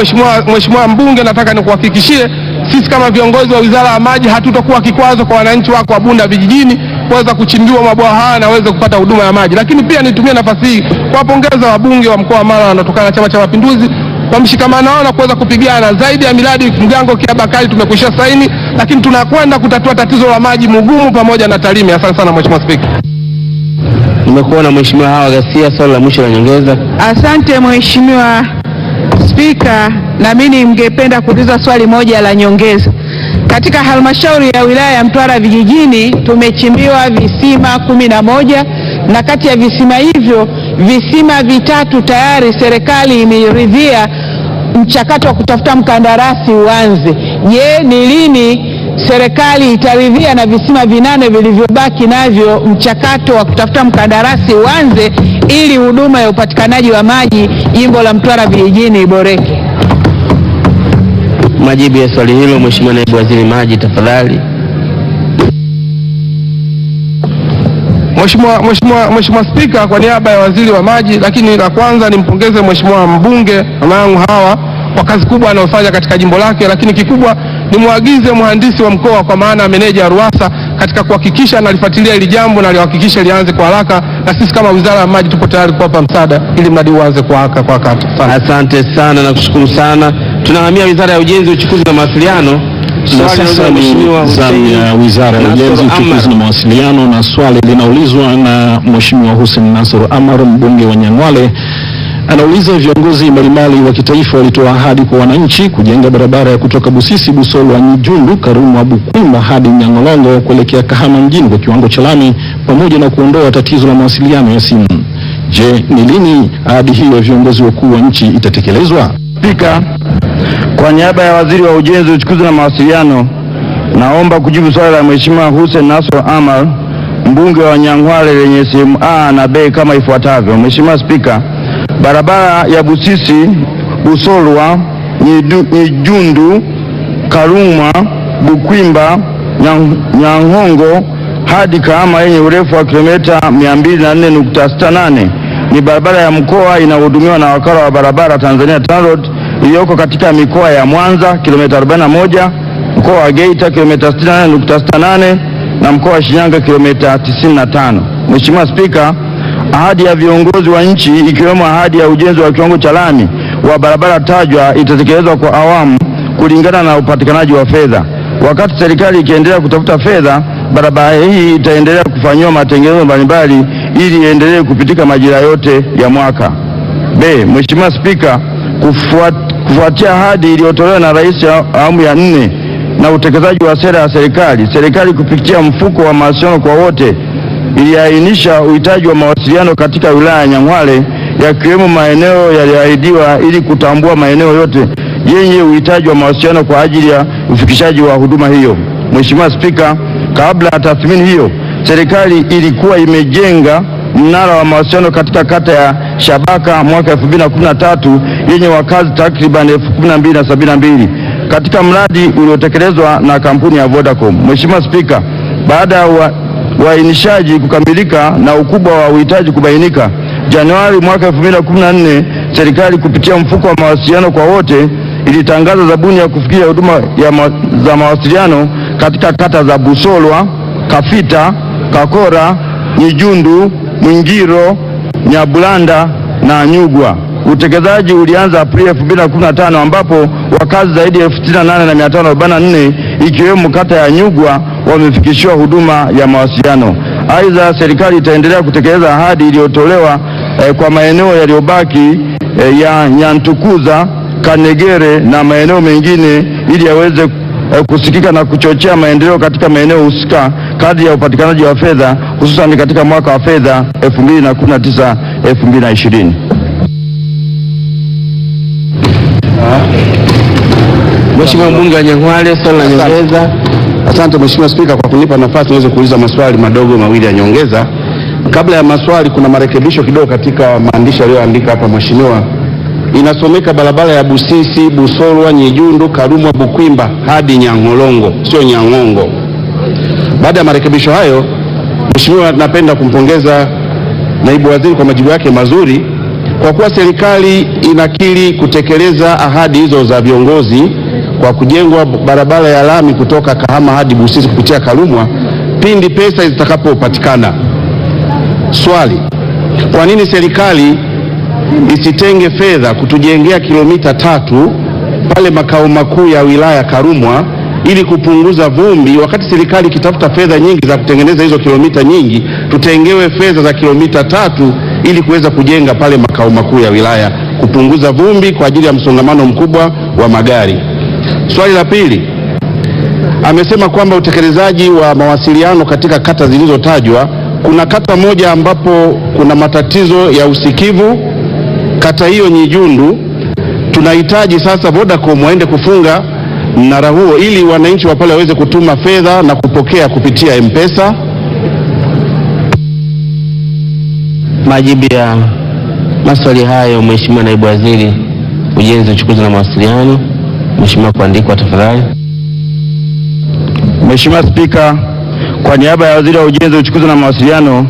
Mheshimiwa mbunge, nataka nikuhakikishie sisi kama viongozi wa Wizara ya Maji hatutakuwa kikwazo kwa wananchi wako wa Bunda vijijini kuweza kuchimbiwa mabwawa haya na waweze kupata huduma ya maji. Lakini pia nitumie nafasi hii kuwapongeza wabunge wa mkoa wa Mara wanatokana na Chama cha Mapinduzi kwa mshikamano wao na kuweza kupigana zaidi ya miradi Mgango Kiabakari tumekwisha saini, lakini tunakwenda kutatua tatizo la maji Mugumu pamoja na Tarime. Asante sana Mheshimiwa Spika. Nimekuwa na Mheshimiwa Hawa Ghasia, swali la mwisho la nyongeza. Asante Mheshimiwa Spika, na mimi ningependa kuuliza swali moja la nyongeza. Katika halmashauri ya wilaya ya Mtwara vijijini tumechimbiwa visima 11 na kati ya visima hivyo visima 3 tayari serikali imeridhia mchakato wa kutafuta mkandarasi uanze. Je, ni lini serikali itaridhia na visima 8 vilivyobaki navyo mchakato wa kutafuta mkandarasi uanze ili huduma ya upatikanaji wa maji jimbo la Mtwara vijijini iboreke? Majibu ya swali hilo, Mheshimiwa Naibu Waziri Maji, tafadhali. Mheshimiwa Spika, kwa niaba ya waziri wa maji, lakini la kwanza nimpongeze Mheshimiwa mbunge mama yangu Hawa kwa kazi kubwa anayofanya katika jimbo lake, lakini kikubwa nimwagize mhandisi wa mkoa kwa maana meneja RUWASA katika kuhakikisha analifuatilia hili jambo na alihakikisha lianze kwa haraka, na sisi kama Wizara ya Maji tupo tayari kuwapa msaada ili mradi uanze kwa haraka kwa wakati. Asante sana na kushukuru sana. Tunahamia Wizara ya Ujenzi, Uchukuzi na Mawasiliano. Na sasa ni zamu ya Wizara ya Ujenzi, Uchukuzi na Mawasiliano, na swali linaulizwa na Mheshimiwa Hussein Nasor Amar, mbunge wa Nyang'hwale. Anauliza, viongozi mbalimbali wa kitaifa walitoa ahadi kwa wananchi kujenga barabara ya kutoka Busisi, Busolwa, Nyijundu, Karumwa, Bukwimba hadi Nyang'olongo kuelekea Kahama mjini kwa kiwango cha lami pamoja na kuondoa tatizo la mawasiliano ya simu. Je, ni lini ahadi hiyo viongozi wakuu wa nchi itatekelezwa? Spika, kwa niaba ya Waziri wa Ujenzi, Uchukuzi na Mawasiliano, naomba kujibu swali la Mheshimiwa Hussein Nasor Amar, mbunge wa Nyang'hwale lenye sehemu A na B kama ifuatavyo. Mheshimiwa Spika, barabara ya Busisi, Busolwa, Nyijundu, Karumwa, Bukwimba, Nyang'hongo hadi Kahama yenye urefu wa kilomita 204.68 ni barabara ya mkoa inayohudumiwa na wakala wa barabara Tanzania TANROADS iliyoko katika mikoa ya Mwanza kilomita 41, mkoa wa Geita kilomita 68.68 na mkoa wa Shinyanga kilomita 95. Mheshimiwa Spika, ahadi ya viongozi wa nchi ikiwemo ahadi ya ujenzi wa kiwango cha lami wa barabara tajwa itatekelezwa kwa awamu kulingana na upatikanaji wa fedha. Wakati serikali ikiendelea kutafuta fedha, barabara hii itaendelea kufanyiwa matengenezo mbalimbali ili iendelee kupitika majira yote ya mwaka. B. Mheshimiwa Spika, kufuatia ahadi iliyotolewa na Rais awamu ya 4 na utekelezaji wa sera ya serikali kupitia mfuko wa mawasiliano kwa wote iliainisha uhitaji wa mawasiliano katika wilaya ya Nyang'hwale yakiwemo maeneo yaliyoahidiwa ili kutambua maeneo yote yenye uhitaji wa mawasiliano kwa ajili ya ufikishaji wa huduma hiyo. Mheshimiwa Spika, kabla ya tathmini hiyo, serikali ilikuwa imejenga mnara wa mawasiliano katika kata ya Shabaka mwaka 2013 yenye wakazi takriban 12,072 katika mradi uliotekelezwa na kampuni ya Vodacom. Mheshimiwa Spika, baada ya uainishaji kukamilika na ukubwa wa uhitaji kubainika, Januari mwaka 2014 serikali kupitia mfuko wa mawasiliano kwa wote ilitangaza zabuni ya kufikia huduma za mawasiliano katika kata za Busolwa, Kafita, Kakora, Nyijundu, Mwingiro, Nyabulanda na Nyugwa. Utekelezaji ulianza Aprili 2015 ambapo wakazi zaidi ya 68,544 ikiwemo kata ya Nyugwa wamefikishiwa huduma ya mawasiliano. Aidha, serikali itaendelea kutekeleza ahadi iliyotolewa kwa maeneo yaliyobaki ya Nyantukuza, Kanegere na maeneo mengine ili yaweze kusikika na kuchochea maendeleo katika maeneo husika kadri ya upatikanaji wa fedha hususan katika mwaka wa fedha 2019-2020. Mheshimiwa mbunge wa Nyang'hwale, swali la nyongeza. Asante Mheshimiwa Spika kwa kunipa nafasi niweze kuuliza maswali madogo mawili ya nyongeza. Kabla ya maswali, kuna marekebisho kidogo katika maandishi aliyoandika hapa Mheshimiwa. Inasomeka barabara ya Busisi, Busolwa, Nyijundu, Karumwa, Bukwimba hadi Nyang'olongo, sio Nyang'ongo. Baada ya marekebisho hayo, Mheshimiwa, napenda kumpongeza naibu waziri kwa majibu yake mazuri, kwa kuwa serikali inakiri kutekeleza ahadi hizo za viongozi kwa kujengwa barabara ya lami kutoka Kahama hadi Busisi kupitia Karumwa pindi pesa zitakapopatikana. Swali, kwa nini serikali isitenge fedha kutujengea kilomita 3 pale makao makuu ya wilaya Karumwa ili kupunguza vumbi, wakati serikali ikitafuta fedha nyingi za kutengeneza hizo kilomita nyingi, tutengewe fedha za kilomita 3 ili kuweza kujenga pale makao makuu ya wilaya kupunguza vumbi kwa ajili ya msongamano mkubwa wa magari. Swali la pili, amesema kwamba utekelezaji wa mawasiliano katika kata zilizotajwa, kuna kata moja ambapo kuna matatizo ya usikivu, kata hiyo Nyijundu. Tunahitaji sasa Vodacom waende kufunga mnara huo ili wananchi wa pale waweze kutuma fedha na kupokea kupitia M-Pesa. Majibu ya maswali hayo, Mheshimiwa Naibu Waziri Ujenzi, Uchukuzi na Mawasiliano. Mheshimiwa kuandikwa tafadhali. Mheshimiwa Spika, kwa niaba ya Waziri wa Ujenzi, Uchukuzi na Mawasiliano,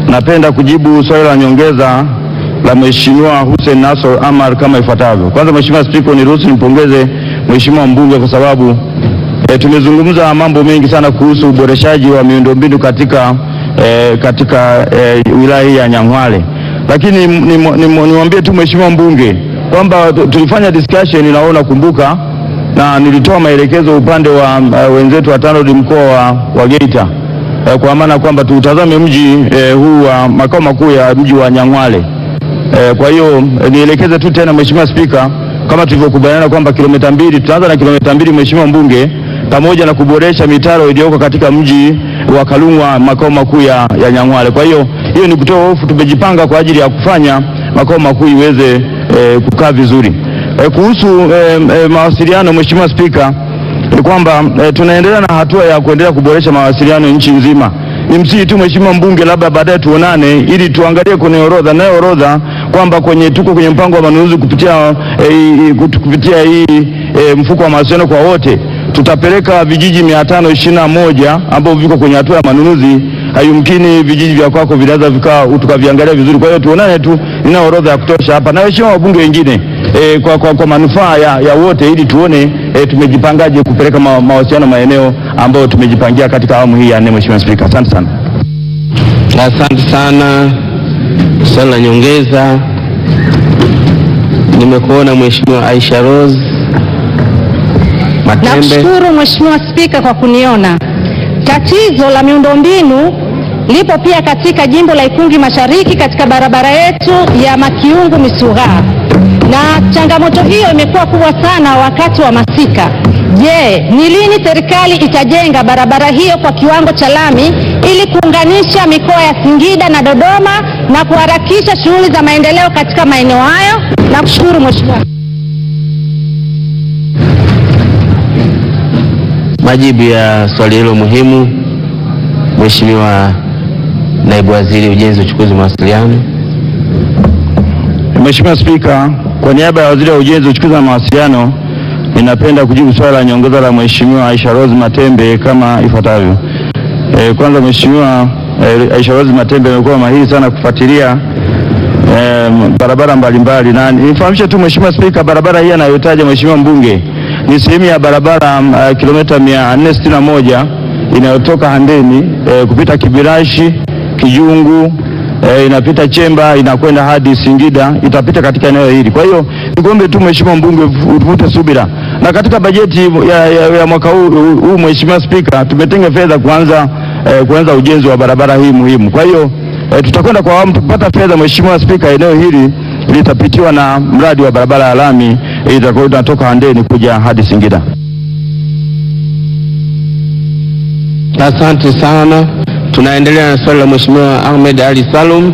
napenda kujibu swali la nyongeza la Mheshimiwa Hussein Nasor Amar kama ifuatavyo. Kwanza, Mheshimiwa Spika, niruhusu nimpongeze Mheshimiwa mbunge kwa sababu tumezungumza mambo mengi sana kuhusu uboreshaji wa miundombinu katika wilaya hii ya Nyang'hwale. Lakini nimwambie tu Mheshimiwa mbunge kwamba tulifanya discussion, naona kumbuka, na nilitoa maelekezo upande wa wenzetu wa TANROADS mkoa wa Geita kwa maana kwamba tutazame mji huu wa makao makuu ya mji wa Nyang'hwale. Kwa hiyo nielekeze tu tena Mheshimiwa Spika, kama tulivyokubaliana kwamba kilomita 2 tutaanza na kilomita 2 Mheshimiwa mbunge, pamoja na kuboresha mitaro iliyoko katika mji wa Kalungwa makao makuu ya Nyang'hwale. Kwa hiyo ni kutoa hofu, tumejipanga kwa ajili ya kufanya makao makuu iweze kukaa vizuri. Kuhusu mawasiliano, Mheshimiwa Spika, ni kwamba tunaendelea na hatua ya kuendelea kuboresha mawasiliano nchi nzima. Nimsihi tu Mheshimiwa mbunge, labda baadaye tuonane ili tuangalie kwenye orodha, nayo orodha kwamba tuko kwenye mpango wa manunuzi kupitia hii mfuko wa mawasiliano kwa wote. Tutapeleka vijiji 521 ambao viko kwenye hatua ya manunuzi. Hayumkini vijiji vya kwako vinaweza tukaviangalia vizuri. Kwa hiyo tuonane tu, nina orodha ya kutosha hapa na Mheshimiwa wabunge wengine kwa manufaa ya wote, ili tuone tumejipangaje kupeleka mawasiliano maeneo ambayo tumejipangia katika awamu hii ya 4. Mheshimiwa Spika, asante sana. Asante sana. Swali la nyongeza, nimekuona Mheshimiwa Aisha Rose Matembe. Nakushukuru Mheshimiwa Spika kwa kuniona. Tatizo la miundombinu lipo pia katika jimbo la Ikungi Mashariki katika barabara yetu ya Makiungu Misugha, na changamoto hiyo imekuwa kubwa sana wakati wa masika. Je, ni lini serikali itajenga barabara hiyo kwa kiwango cha lami ili kuunganisha mikoa ya Singida na Dodoma na kuharakisha shughuli za maendeleo katika maeneo hayo? Nakushukuru Mheshimiwa. Majibu ya swali hilo muhimu, Mheshimiwa Naibu Waziri Ujenzi, Uchukuzi, Mawasiliano. Mheshimiwa Spika, kwa niaba ya Waziri wa Ujenzi, Uchukuzi na Mawasiliano, ninapenda kujibu swali la nyongeza la Mheshimiwa Aisha Rose Matembe kama ifuatavyo. Kwanza, Mheshimiwa Aisha Rose Matembe amekuwa mahiri sana kufuatilia barabara mbalimbali, na nifahamishe tu Mheshimiwa Spika, barabara hii anayotaja Mheshimiwa mbunge ni sehemu ya barabara kilomita 461 inayotoka Handeni kupita Kibirashi, Kijungu, inapita Chemba, inakwenda hadi Singida, itapita katika eneo hili. Kwa hiyo nikombe tu Mheshimiwa mbunge uvute subira, na katika bajeti ya mwaka huu Mheshimiwa Spika, tumetenga fedha kuanza ujenzi wa barabara hii muhimu. Kwa hiyo tutakwenda kwa awamu kupata fedha. Mheshimiwa Spika, eneo hili litapitiwa na mradi wa barabara ya lami itatoka Handeni kuja hadi Singida. Asante sana. Tunaendelea na swali la Mheshimiwa Ahmed Ali Salum.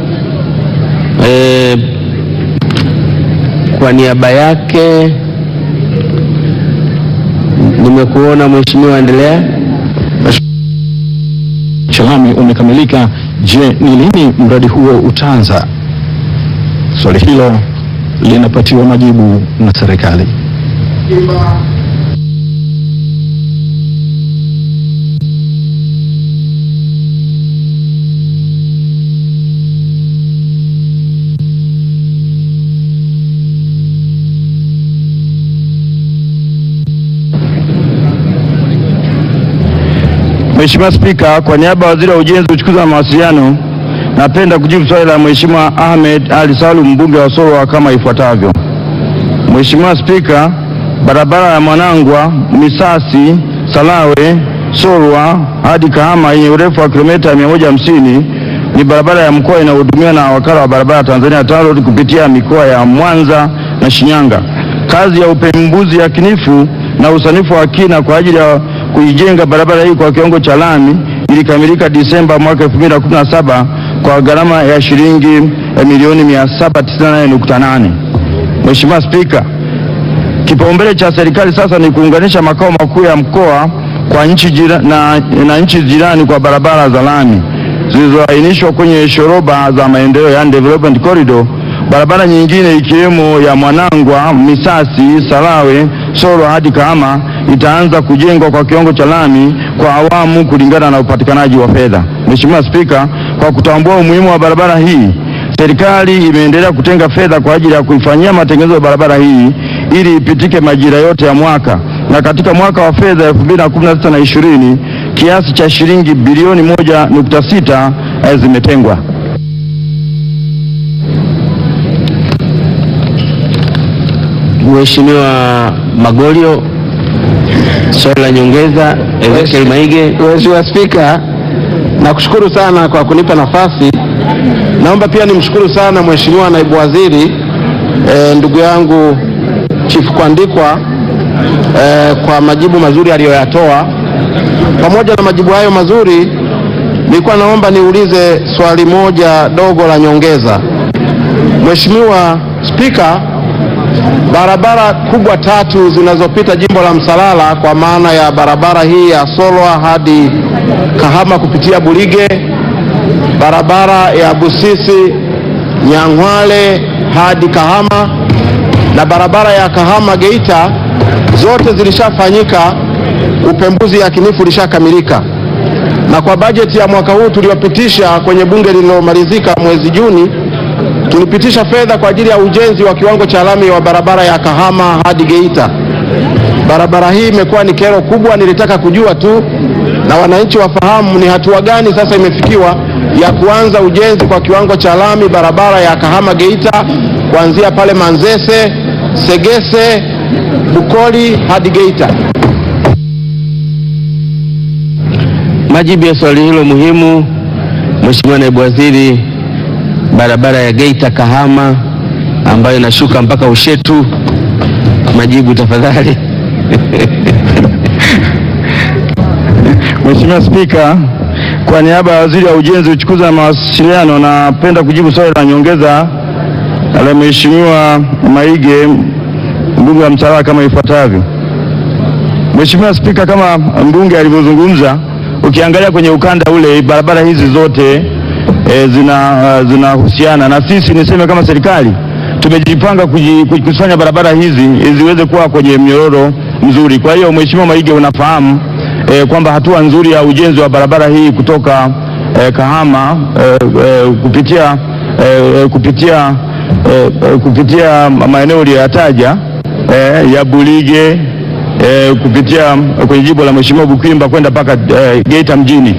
Kwa niaba yake nimekuona Mheshimiwa, endelea. Chalami umekamilika. Je, ni lini mradi huo utaanza? Swali hilo linapatiwa majibu na serikali. Mheshimiwa Spika, kwa niaba ya Waziri wa Ujenzi, Uchukuzi na Mawasiliano, napenda kujibu swali la Mheshimiwa Ahmed Ali Salum, mbunge wa Sorwa kama ifuatavyo. Mheshimiwa Spika, barabara ya Mwanangwa, Misasi, Salawe, Sorwa hadi Kahama yenye urefu wa kilomita 150 ni barabara ya mkoa inayohudumiwa na wakala wa barabara Tanzania TANROADS kupitia mikoa ya Mwanza na Shinyanga. Kazi ya upembuzi yakinifu na usanifu wa kina kwa ajili ya kuijenga barabara hii kwa kiwango cha lami ilikamilika Disemba mwaka 2017 kwa gharama ya shilingi milioni 798.8. Mheshimiwa Spika, kipaumbele cha serikali sasa ni kuunganisha makao makuu ya mkoa kwa nchi jirani kwa barabara za lami zilizoainishwa kwenye shoroba za maendeleo, yani development corridor. Barabara nyingine ikiwemo ya Mwanangwa, Misasi, Salawe, Sorwa hadi Kahama itaanza kujengwa kwa kiwango cha lami kwa awamu kulingana na upatikanaji wa fedha. Mheshimiwa Spika, kwa Kwa kutambua umuhimu wa barabara hii, serikali imeendelea kutenga fedha kwa ajili ya kuifanyia matengenezo ya barabara hii ili ipitike majira yote ya mwaka, na katika mwaka wa fedha 2016 na 20 kiasi cha shilingi bilioni 1.6 zimetengwa. Mheshimiwa Magolio, swali la nyongeza. Ezekiel Maige. Mheshimiwa Spika, nakushukuru sana kwa kunipa nafasi. Naomba pia nimshukuru sana Mheshimiwa Naibu Waziri ndugu yangu Chief Kwandikwa kwa majibu mazuri aliyoyatoa. Pamoja na majibu hayo mazuri, nilikuwa naomba niulize swali moja dogo la nyongeza. Mheshimiwa Spika, barabara kubwa tatu zinazopita jimbo la Msalala, kwa maana ya barabara hii ya Solwa hadi Kahama kupitia Bulige, barabara ya Busisi Nyang'hwale hadi Kahama na barabara ya Kahama Geita, zote zilishafanyika, upembuzi yakinifu ulishakamilika. Na kwa bajeti ya mwaka huu tuliopitisha kwenye bunge lililomalizika mwezi Juni, tulipitisha fedha kwa ajili ya ujenzi wa kiwango cha lami wa barabara ya Kahama hadi Geita. Barabara hii imekuwa ni kero kubwa. Nilitaka kujua tu na wananchi wafahamu ni hatua gani sasa imefikiwa ya kuanza ujenzi kwa kiwango cha lami barabara ya Kahama Geita, kuanzia pale Manzese, Segese, Bukoli hadi Geita. Majibu ya swali hilo muhimu. Mheshimiwa Naibu Waziri, barabara ya Geita Kahama ambayo inashuka mpaka Ushetu, majibu tafadhali. Mheshimiwa Spika, kwa niaba ya Waziri wa Ujenzi, Uchukuzi na Mawasiliano, napenda kujibu swali la nyongeza la Mheshimiwa Maige, mbunge wa Msalala, kama ifuatavyo. Mheshimiwa Spika, kama mbunge alivyozungumza, ukiangalia kwenye ukanda ule barabara hizi zote zinahusiana, na sisi niseme kama serikali tumejipanga kukusanya barabara hizi ziweze kuwa kwenye mnyororo mzuri. Kwa hiyo Mheshimiwa Maige, unafahamu kwamba hatua nzuri ya ujenzi wa barabara hii kutoka Kahama kupitia maeneo uliyoyataja ya Bulige kupitia kwenye jimbo la Mheshimiwa Bukwimba kwenda mpaka Geita mjini.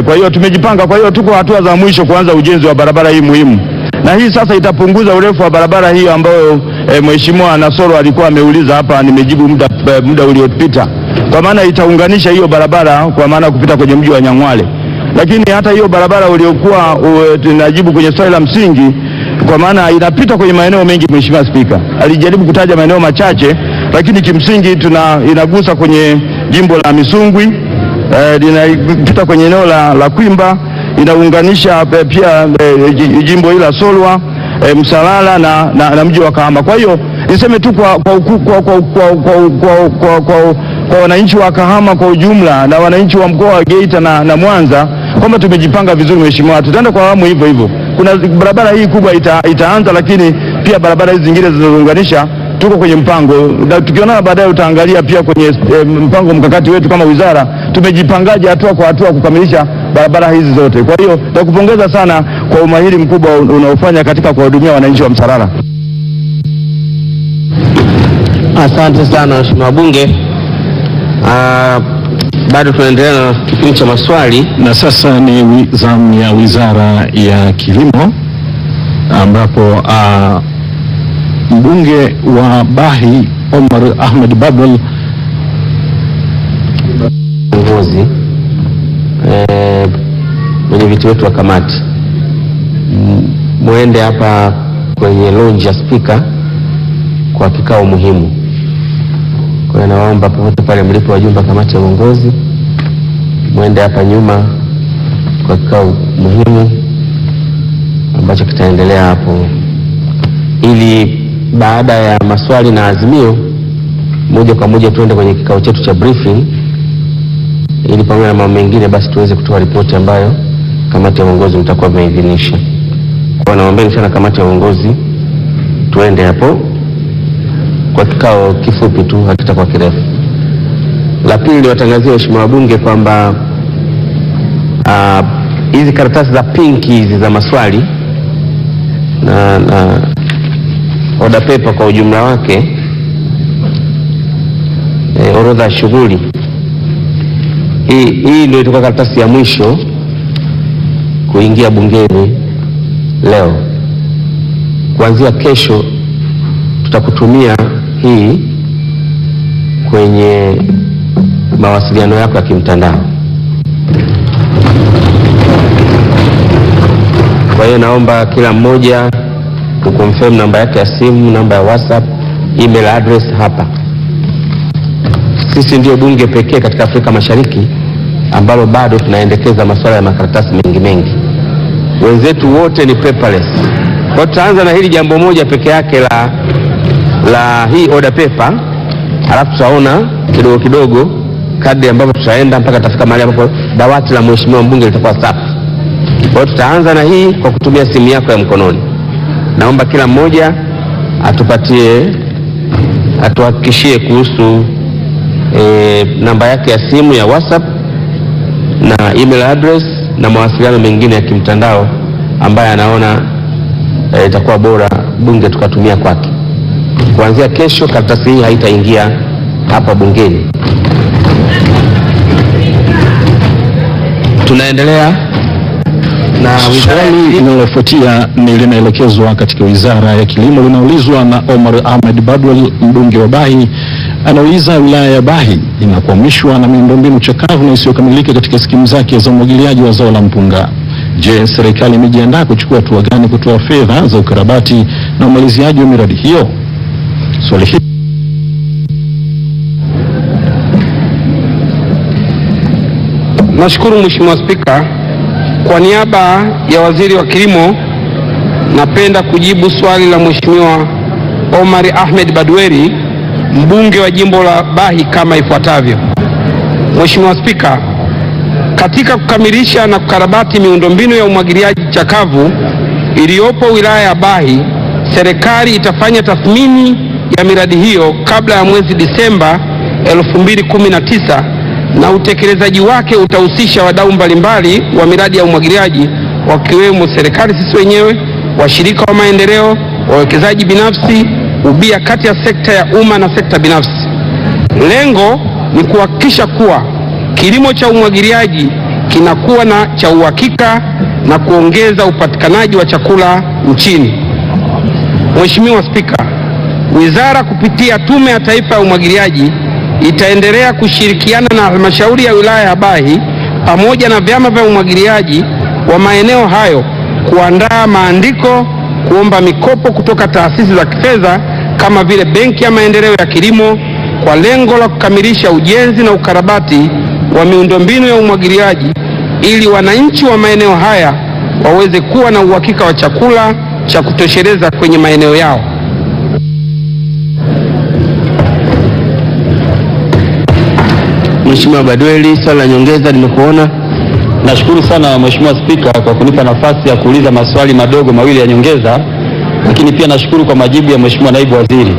Kwa hiyo tumejipanga, kwa hiyo tuko hatua za mwisho kuanza ujenzi wa barabara hii muhimu, na hii sasa itapunguza urefu wa barabara hii ambayo Mheshimiwa Nasoro alikuwa ameuliza hapa, nimejibu muda uliopita, kwa maana itaunganisha hiyo barabara kwa maana kupita kwenye mji wa Nyang'hwale. Lakini hata hiyo barabara uliokuwa tunajibu kwenye swali la msingi, kwa maana inapita kwenye maeneo mengi. Mheshimiwa Spika alijaribu kutaja maeneo machache, lakini kimsingi inagusa kwenye jimbo la Misungwi, inapita kwenye eneo la Kwimba, inaunganisha pia jimbo hili la Solwa, Msalala na mji wa Kahama. Kwa hiyo niseme tu kwa wananchi wa Kahama kwa ujumla na wananchi wa mkoa wa Geita na Mwanza kwamba tumejipanga vizuri. Mheshimiwa, tutaenda kwa awamu hivyo hivyo. Kuna barabara hii kubwa itaanza, lakini pia barabara hizi zingine zinazounganisha tuko kwenye mpango. Tukionana baadaye utaangalia pia kwenye mpango mkakati wetu kama wizara tumejipangaje hatua kwa hatua kukamilisha barabara hizi zote. Kwa hiyo nakupongeza sana kwa umahiri mkubwa unaofanya katika kuwahudumia wananchi wa Msalala. Asante sana Mheshimiwa wabunge. Bado tunaendelea na kipindi cha maswali, na sasa ni zamu ya Wizara ya Kilimo ambapo mbunge wa Bahi Omar Ahmed Babel viongozi wenye viti wetu wa kamati muende hapa kwenye lounge ya spika kwa kikao muhimu. Kwa hiyo naomba popote pale mlipo wajumbe wa kamati ya uongozi muende hapa nyuma kwa kikao muhimu ambacho kitaendelea hapo, ili baada ya maswali na azimio moja kwa moja tuende kwenye kikao chetu cha briefing, ili pamoja na mambo mengine basi tuweze kutoa ripoti ambayo kamati ya uongozi mtakuwa mmeidhinisha. Kwa naombeni sana kamati ya uongozi tuende hapo kwa kikao kifupi tu, hakitakuwa kirefu. La pili, niwatangazie waheshimiwa wabunge kwamba hizi karatasi za pinki hizi za maswali na order paper kwa ujumla wake, orodha ya shughuli hii ndio itakuwa karatasi ya mwisho kuingia bungeni leo. Kuanzia kesho tutakutumia hii kwenye mawasiliano yako ya kimtandao. Kwa hiyo naomba kila mmoja kuconfirm namba yake ya simu, namba ya WhatsApp, email address hapa. Sisi ndio bunge pekee katika Afrika Mashariki ambalo bado tunaendekeza masuala ya makaratasi mengi. Wenzetu wote ni paperless. Kwa tutaanza na hili jambo moja peke yake la hii order paper, halafu tutaona kidogo kidogo kadri ambavyo tutaenda mpaka tafika mahali ambapo dawati la mheshimiwa mbunge litakuwa safi. Kwa hiyo tutaanza na hii kwa kutumia simu yako ya mkononi. Naomba kila mmoja atuhakikishie kuhusu namba yake ya simu ya WhatsApp na email address na mawasiliano mengine ya kimtandao ambaye anaona itakuwa bora bunge tukatumia kwake. Kuanzia kesho karatasi hii haitaingia hapa bungeni. Tunaendelea na swali linalofuatia ni linaelekezwa katika Wizara ya Kilimo, linaulizwa na Omar Ahmed Badwel, mbunge wa Bahi. Anauliza, wilaya ya Bahi inakwamishwa na miundombinu chakavu na isiyokamilika katika skimu zake za umwagiliaji wa zao la mpunga. Je, serikali imejiandaa kuchukua hatua gani kutoa fedha za ukarabati na umaliziaji wa miradi hiyo? Swali hili Nashukuru Mheshimiwa Spika. Kwa niaba ya Waziri wa Kilimo, napenda kujibu swali la Mheshimiwa Omar Ahmed Badweri, mbunge wa jimbo la Bahi kama ifuatavyo. Mheshimiwa Spika, katika kukamilisha na kukarabati miundombinu ya umwagiliaji chakavu iliyopo wilaya ya Bahi, serikali itafanya tathmini ya miradi hiyo kabla ya mwezi Disemba 2019 na utekelezaji wake utahusisha wadau mbalimbali wa miradi ya umwagiliaji wakiwemo serikali sisi wenyewe, washirika wa maendeleo, wawekezaji binafsi, ubia kati ya sekta ya umma na sekta binafsi. Lengo ni kuhakikisha kuwa kilimo cha umwagiliaji kinakuwa na cha uhakika na kuongeza upatikanaji wa chakula nchini. Mheshimiwa Spika, Wizara kupitia Tume ya Taifa ya Umwagiliaji itaendelea kushirikiana na halmashauri ya wilaya ya Bahi pamoja na vyama vya umwagiliaji wa maeneo hayo kuandaa maandiko, kuomba mikopo kutoka taasisi za kifedha kama vile Benki ya Maendeleo ya Kilimo kwa lengo la kukamilisha ujenzi na ukarabati wa miundombinu ya umwagiliaji ili wananchi wa maeneo haya waweze kuwa na uhakika wa chakula cha kutosheleza kwenye maeneo yao. Mheshimiwa Badweli, swali la nyongeza nimekuona. Nashukuru sana Mheshimiwa Spika kwa kunipa nafasi ya kuuliza maswali madogo mawili ya nyongeza, lakini pia nashukuru kwa majibu ya Mheshimiwa Naibu Waziri.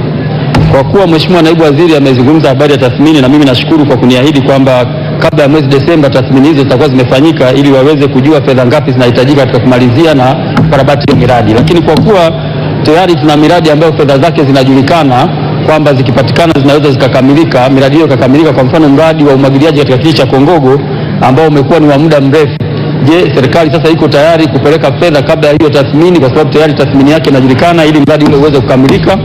Kwa kuwa Mheshimiwa Naibu Waziri amezungumza habari ya tathmini, na mimi nashukuru kwa kuniahidi kwamba kabla ya mwezi Desemba tathmini hizo zitakuwa zimefanyika ili waweze kujua fedha ngapi zinahitajika katika kumalizia na ukarabati wa miradi. Lakini kwa kuwa tayari tuna miradi ambayo fedha zake zinajulikana kwamba zikipatikana zinaweza zikakamilika, miradi hiyo ikakamilika, kwa mfano mradi wa umwagiliaji katika kijiji cha Kongogo ambao umekuwa ni wa muda mrefu. Je, serikali sasa iko tayari kupeleka fedha kabla ya hiyo tathmini, kwa sababu tayari tathmini yake inajulikana, ili mradi ule uweze kukamilika?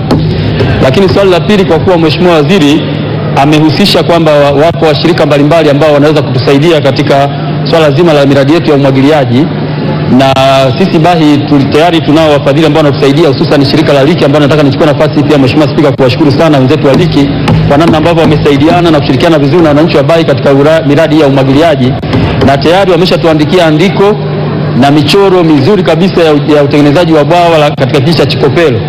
Lakini swali la pili, kwa kuwa Mheshimiwa Waziri amehusisha kwamba wapo washirika mbalimbali ambao wanaweza kutusaidia katika swala zima la miradi yetu ya umwagiliaji, na sisi Bahi tayari tunao wafadhili ambao wanatusaidia, hususan shirika la Liki, ambao nataka nichukue nafasi pia Mheshimiwa Spika kuwashukuru sana wenzetu wa Liki kwa namna ambavyo wamesaidiana na kushirikiana vizuri na wananchi wa Bahi katika miradi ya umwagiliaji, na tayari wameshatuandikia andiko na michoro mizuri kabisa ya utengenezaji wa bwawa katika kijiji cha Chikopelo.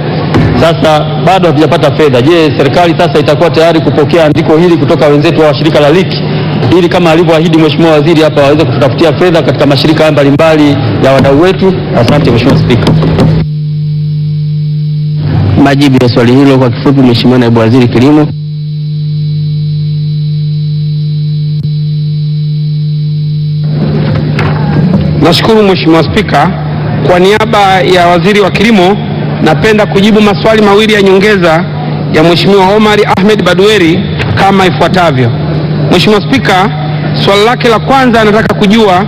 Sasa bado hatujapata fedha. Je, serikali sasa itakuwa tayari kupokea andiko hili kutoka wenzetu wa shirika la Liki ili kama alivyoahidi Mheshimiwa Waziri hapa waweze kututafutia fedha katika mashirika mbalimbali ya wadau wetu? Asante Mheshimiwa Spika. Majibu ya swali hilo kwa kifupi, Mheshimiwa Naibu Waziri Kilimo. Nashukuru Mheshimiwa Spika, kwa niaba ya Waziri wa Kilimo napenda kujibu maswali mawili ya nyongeza ya Mheshimiwa Omar Ahmed Badueri kama ifuatavyo. Mheshimiwa Spika, swali lake la kwanza anataka kujua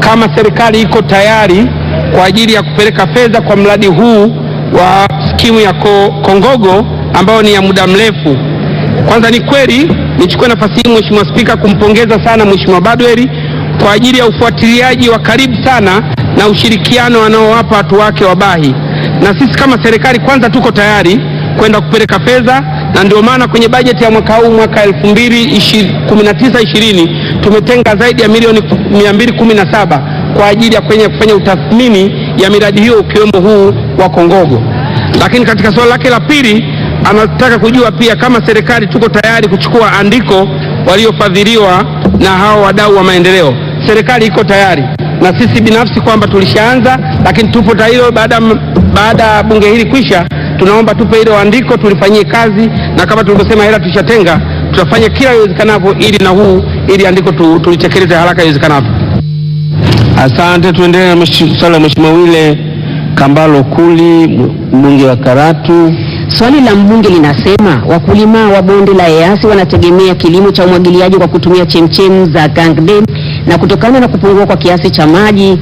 kama serikali iko tayari kwa ajili ya kupeleka fedha kwa mradi huu wa skimu ya Kongogo ambao ni ya muda mrefu. Kwanza ni kweli, nichukue nafasi hii Mheshimiwa Spika kumpongeza sana Mheshimiwa Badueri kwa ajili ya ufuatiliaji wa karibu sana na ushirikiano anaowapa watu wake wa Bahi. Na sisi kama serikali kwanza tuko tayari kwenda kupeleka fedha, na ndio maana kwenye bajeti ya mwaka huu, mwaka 2019-20 tumetenga zaidi ya milioni 217 kwa ajili ya kufanya utathmini ya miradi hiyo ukiwemo huu wa Kongogo. Lakini katika swali lake la pili anataka kujua pia kama serikali tuko tayari kuchukua andiko waliofadhiliwa na hao wadau wa maendeleo. Serikali iko tayari, na sisi binafsi kwamba tulishaanza, lakini tupo tayari baada ya bunge hili kwisha, tunaomba tupe hilo andiko tulifanyie kazi, na kama tulivyosema hela tulishatenga, tutafanya kila iwezekanavyo ili andiko tulitekeleze haraka iwezekanavyo. Asante. Tuendelee na swali la Mheshimiwa Wile Kambalo Kuli, mbunge wa Karatu. Swali la mbunge linasema wakulima wa bonde la Eyasi wanategemea kilimo cha umwagiliaji kwa kutumia chemchem za Gangdem, na kutokana na kupungua kwa kiasi cha maji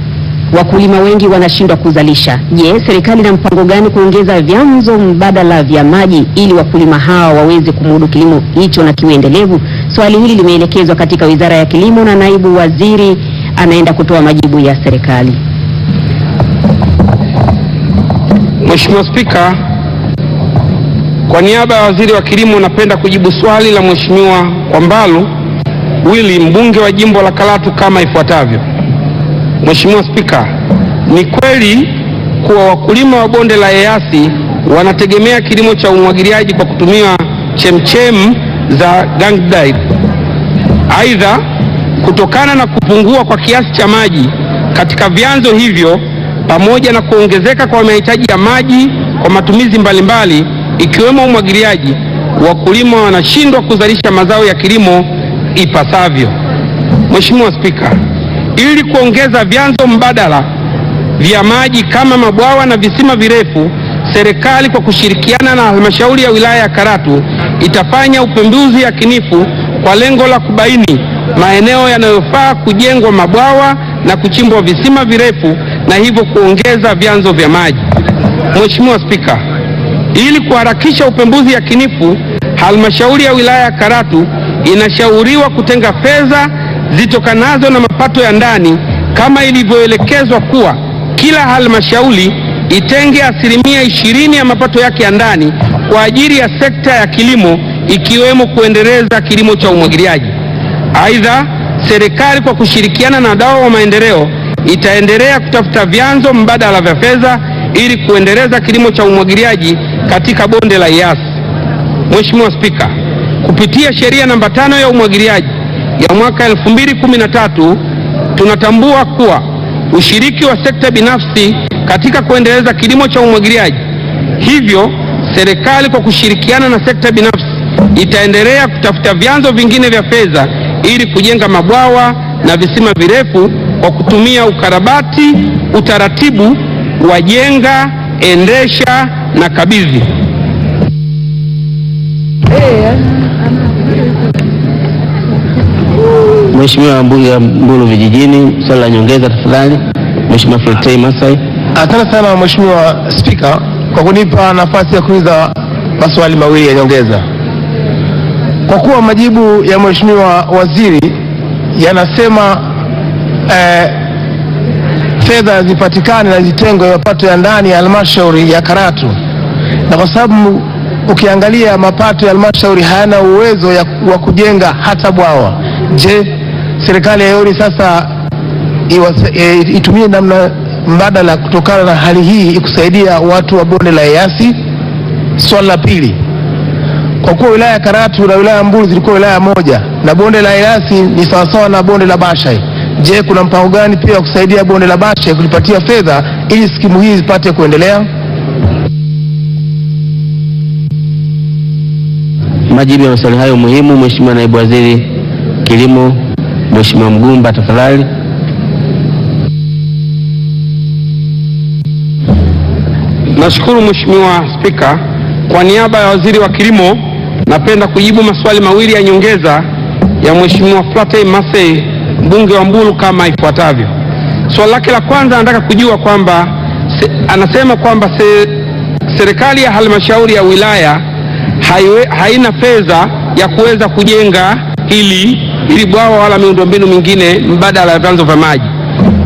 wakulima wengi wanashindwa kuzalisha. Je, serikali ina mpango gani kuongeza vyanzo mbadala vya maji ili wakulima hawa waweze kumudu kilimo hicho na kiwe endelevu? Swali hili limeelekezwa katika Wizara ya Kilimo na naibu waziri anaenda kutoa majibu ya serikali. Mheshimiwa Spika, kwa niaba ya Waziri wa Kilimo napenda kujibu swali la Mheshimiwa Kwambalu Willy, mbunge wa jimbo la Karatu kama ifuatavyo. Mheshimiwa Spika, ni kweli kuwa wakulima wa bonde la Eyasi wanategemea kilimo cha umwagiliaji kwa kutumia chemchem za Gangdem. Aidha, kutokana na kupungua kwa kiasi cha maji katika vyanzo hivyo pamoja na kuongezeka kwa mahitaji ya maji kwa matumizi mbalimbali ikiwemo umwagiliaji, wakulima wanashindwa kuzalisha mazao ya kilimo ipasavyo. Mheshimiwa Spika, ili kuongeza vyanzo mbadala vya maji kama mabwawa na visima virefu, serikali kwa kushirikiana na halmashauri ya wilaya ya Karatu itafanya upembuzi yakinifu kwa lengo la kubaini maeneo yanayofaa kujengwa mabwawa na kuchimbwa visima virefu na hivyo kuongeza vyanzo vya maji. Mheshimiwa Spika, ili kuharakisha upembuzi yakinifu, halmashauri ya wilaya ya Karatu inashauriwa kutenga fedha zitokanazo na mapato ya ndani kama ilivyoelekezwa kuwa kila halmashauri itenge 20% ya mapato yake ya ndani kwa ajili ya sekta ya kilimo ikiwemo kuendeleza kilimo cha umwagiliaji. Aidha, serikali kwa kushirikiana na wadau wa maendeleo itaendelea kutafuta vyanzo mbadala vya fedha ili kuendeleza kilimo cha umwagiliaji katika bonde la Eyasi. Mheshimiwa Spika, kupitia sheria namba 5 ya umwagiliaji ya mwaka 2013 tunatambua kuwa ushiriki wa sekta binafsi katika kuendeleza kilimo cha umwagiliaji. Hivyo, serikali kwa kushirikiana na sekta binafsi itaendelea kutafuta vyanzo vingine vya fedha ili kujenga mabwawa na visima virefu kwa kutumia ukarabati, utaratibu wa jenga, endesha na kabidhi. Mheshimiwa mbunge wa Mbulu Vijijini, swali la nyongeza tafadhali. Mheshimiwa Flotei Masai. Asante sana Mheshimiwa Spika kwa kunipa nafasi ya kuuliza maswali mawili ya nyongeza. Kwa kuwa majibu ya Mheshimiwa Waziri yanasema fedha zipatikane na zitengwe mapato ya ndani ya halmashauri ya Karatu, na kwa sababu ukiangalia mapato ya halmashauri hayana uwezo wa kujenga hata bwawa, je, serikali ya Yori sasa itumie namna mbadala kutokana na hali hii ikusaidia watu wa bonde la Eyasi? Swali la pili, kwa kuwa wilaya ya Karatu na wilaya ya Mbulu zilikuwa wilaya moja na bonde la Eyasi ni sawasawa na bonde la Bashai, je, kuna mpango gani pia wa kusaidia bonde la Bashai kulipatia fedha ili skimu hii zipate kuendelea? Majibu ya maswali hayo muhimu, Mheshimiwa Naibu Waziri Kilimo, Mheshimiwa Mgumba tafadhali. Nashukuru Mheshimiwa Spika. Kwa niaba ya Waziri wa Kilimo, napenda kujibu maswali mawili ya nyongeza ya Mheshimiwa Flatei Masei, mbunge wa Mbulu, kama ifuatavyo. Swali lake la kwanza, anataka kujua kwamba anasema kwamba serikali ya halmashauri ya wilaya haina fedha ya kuweza kujenga hili bwawa wala miundombinu mingine mbadala ya vyanzo vya maji.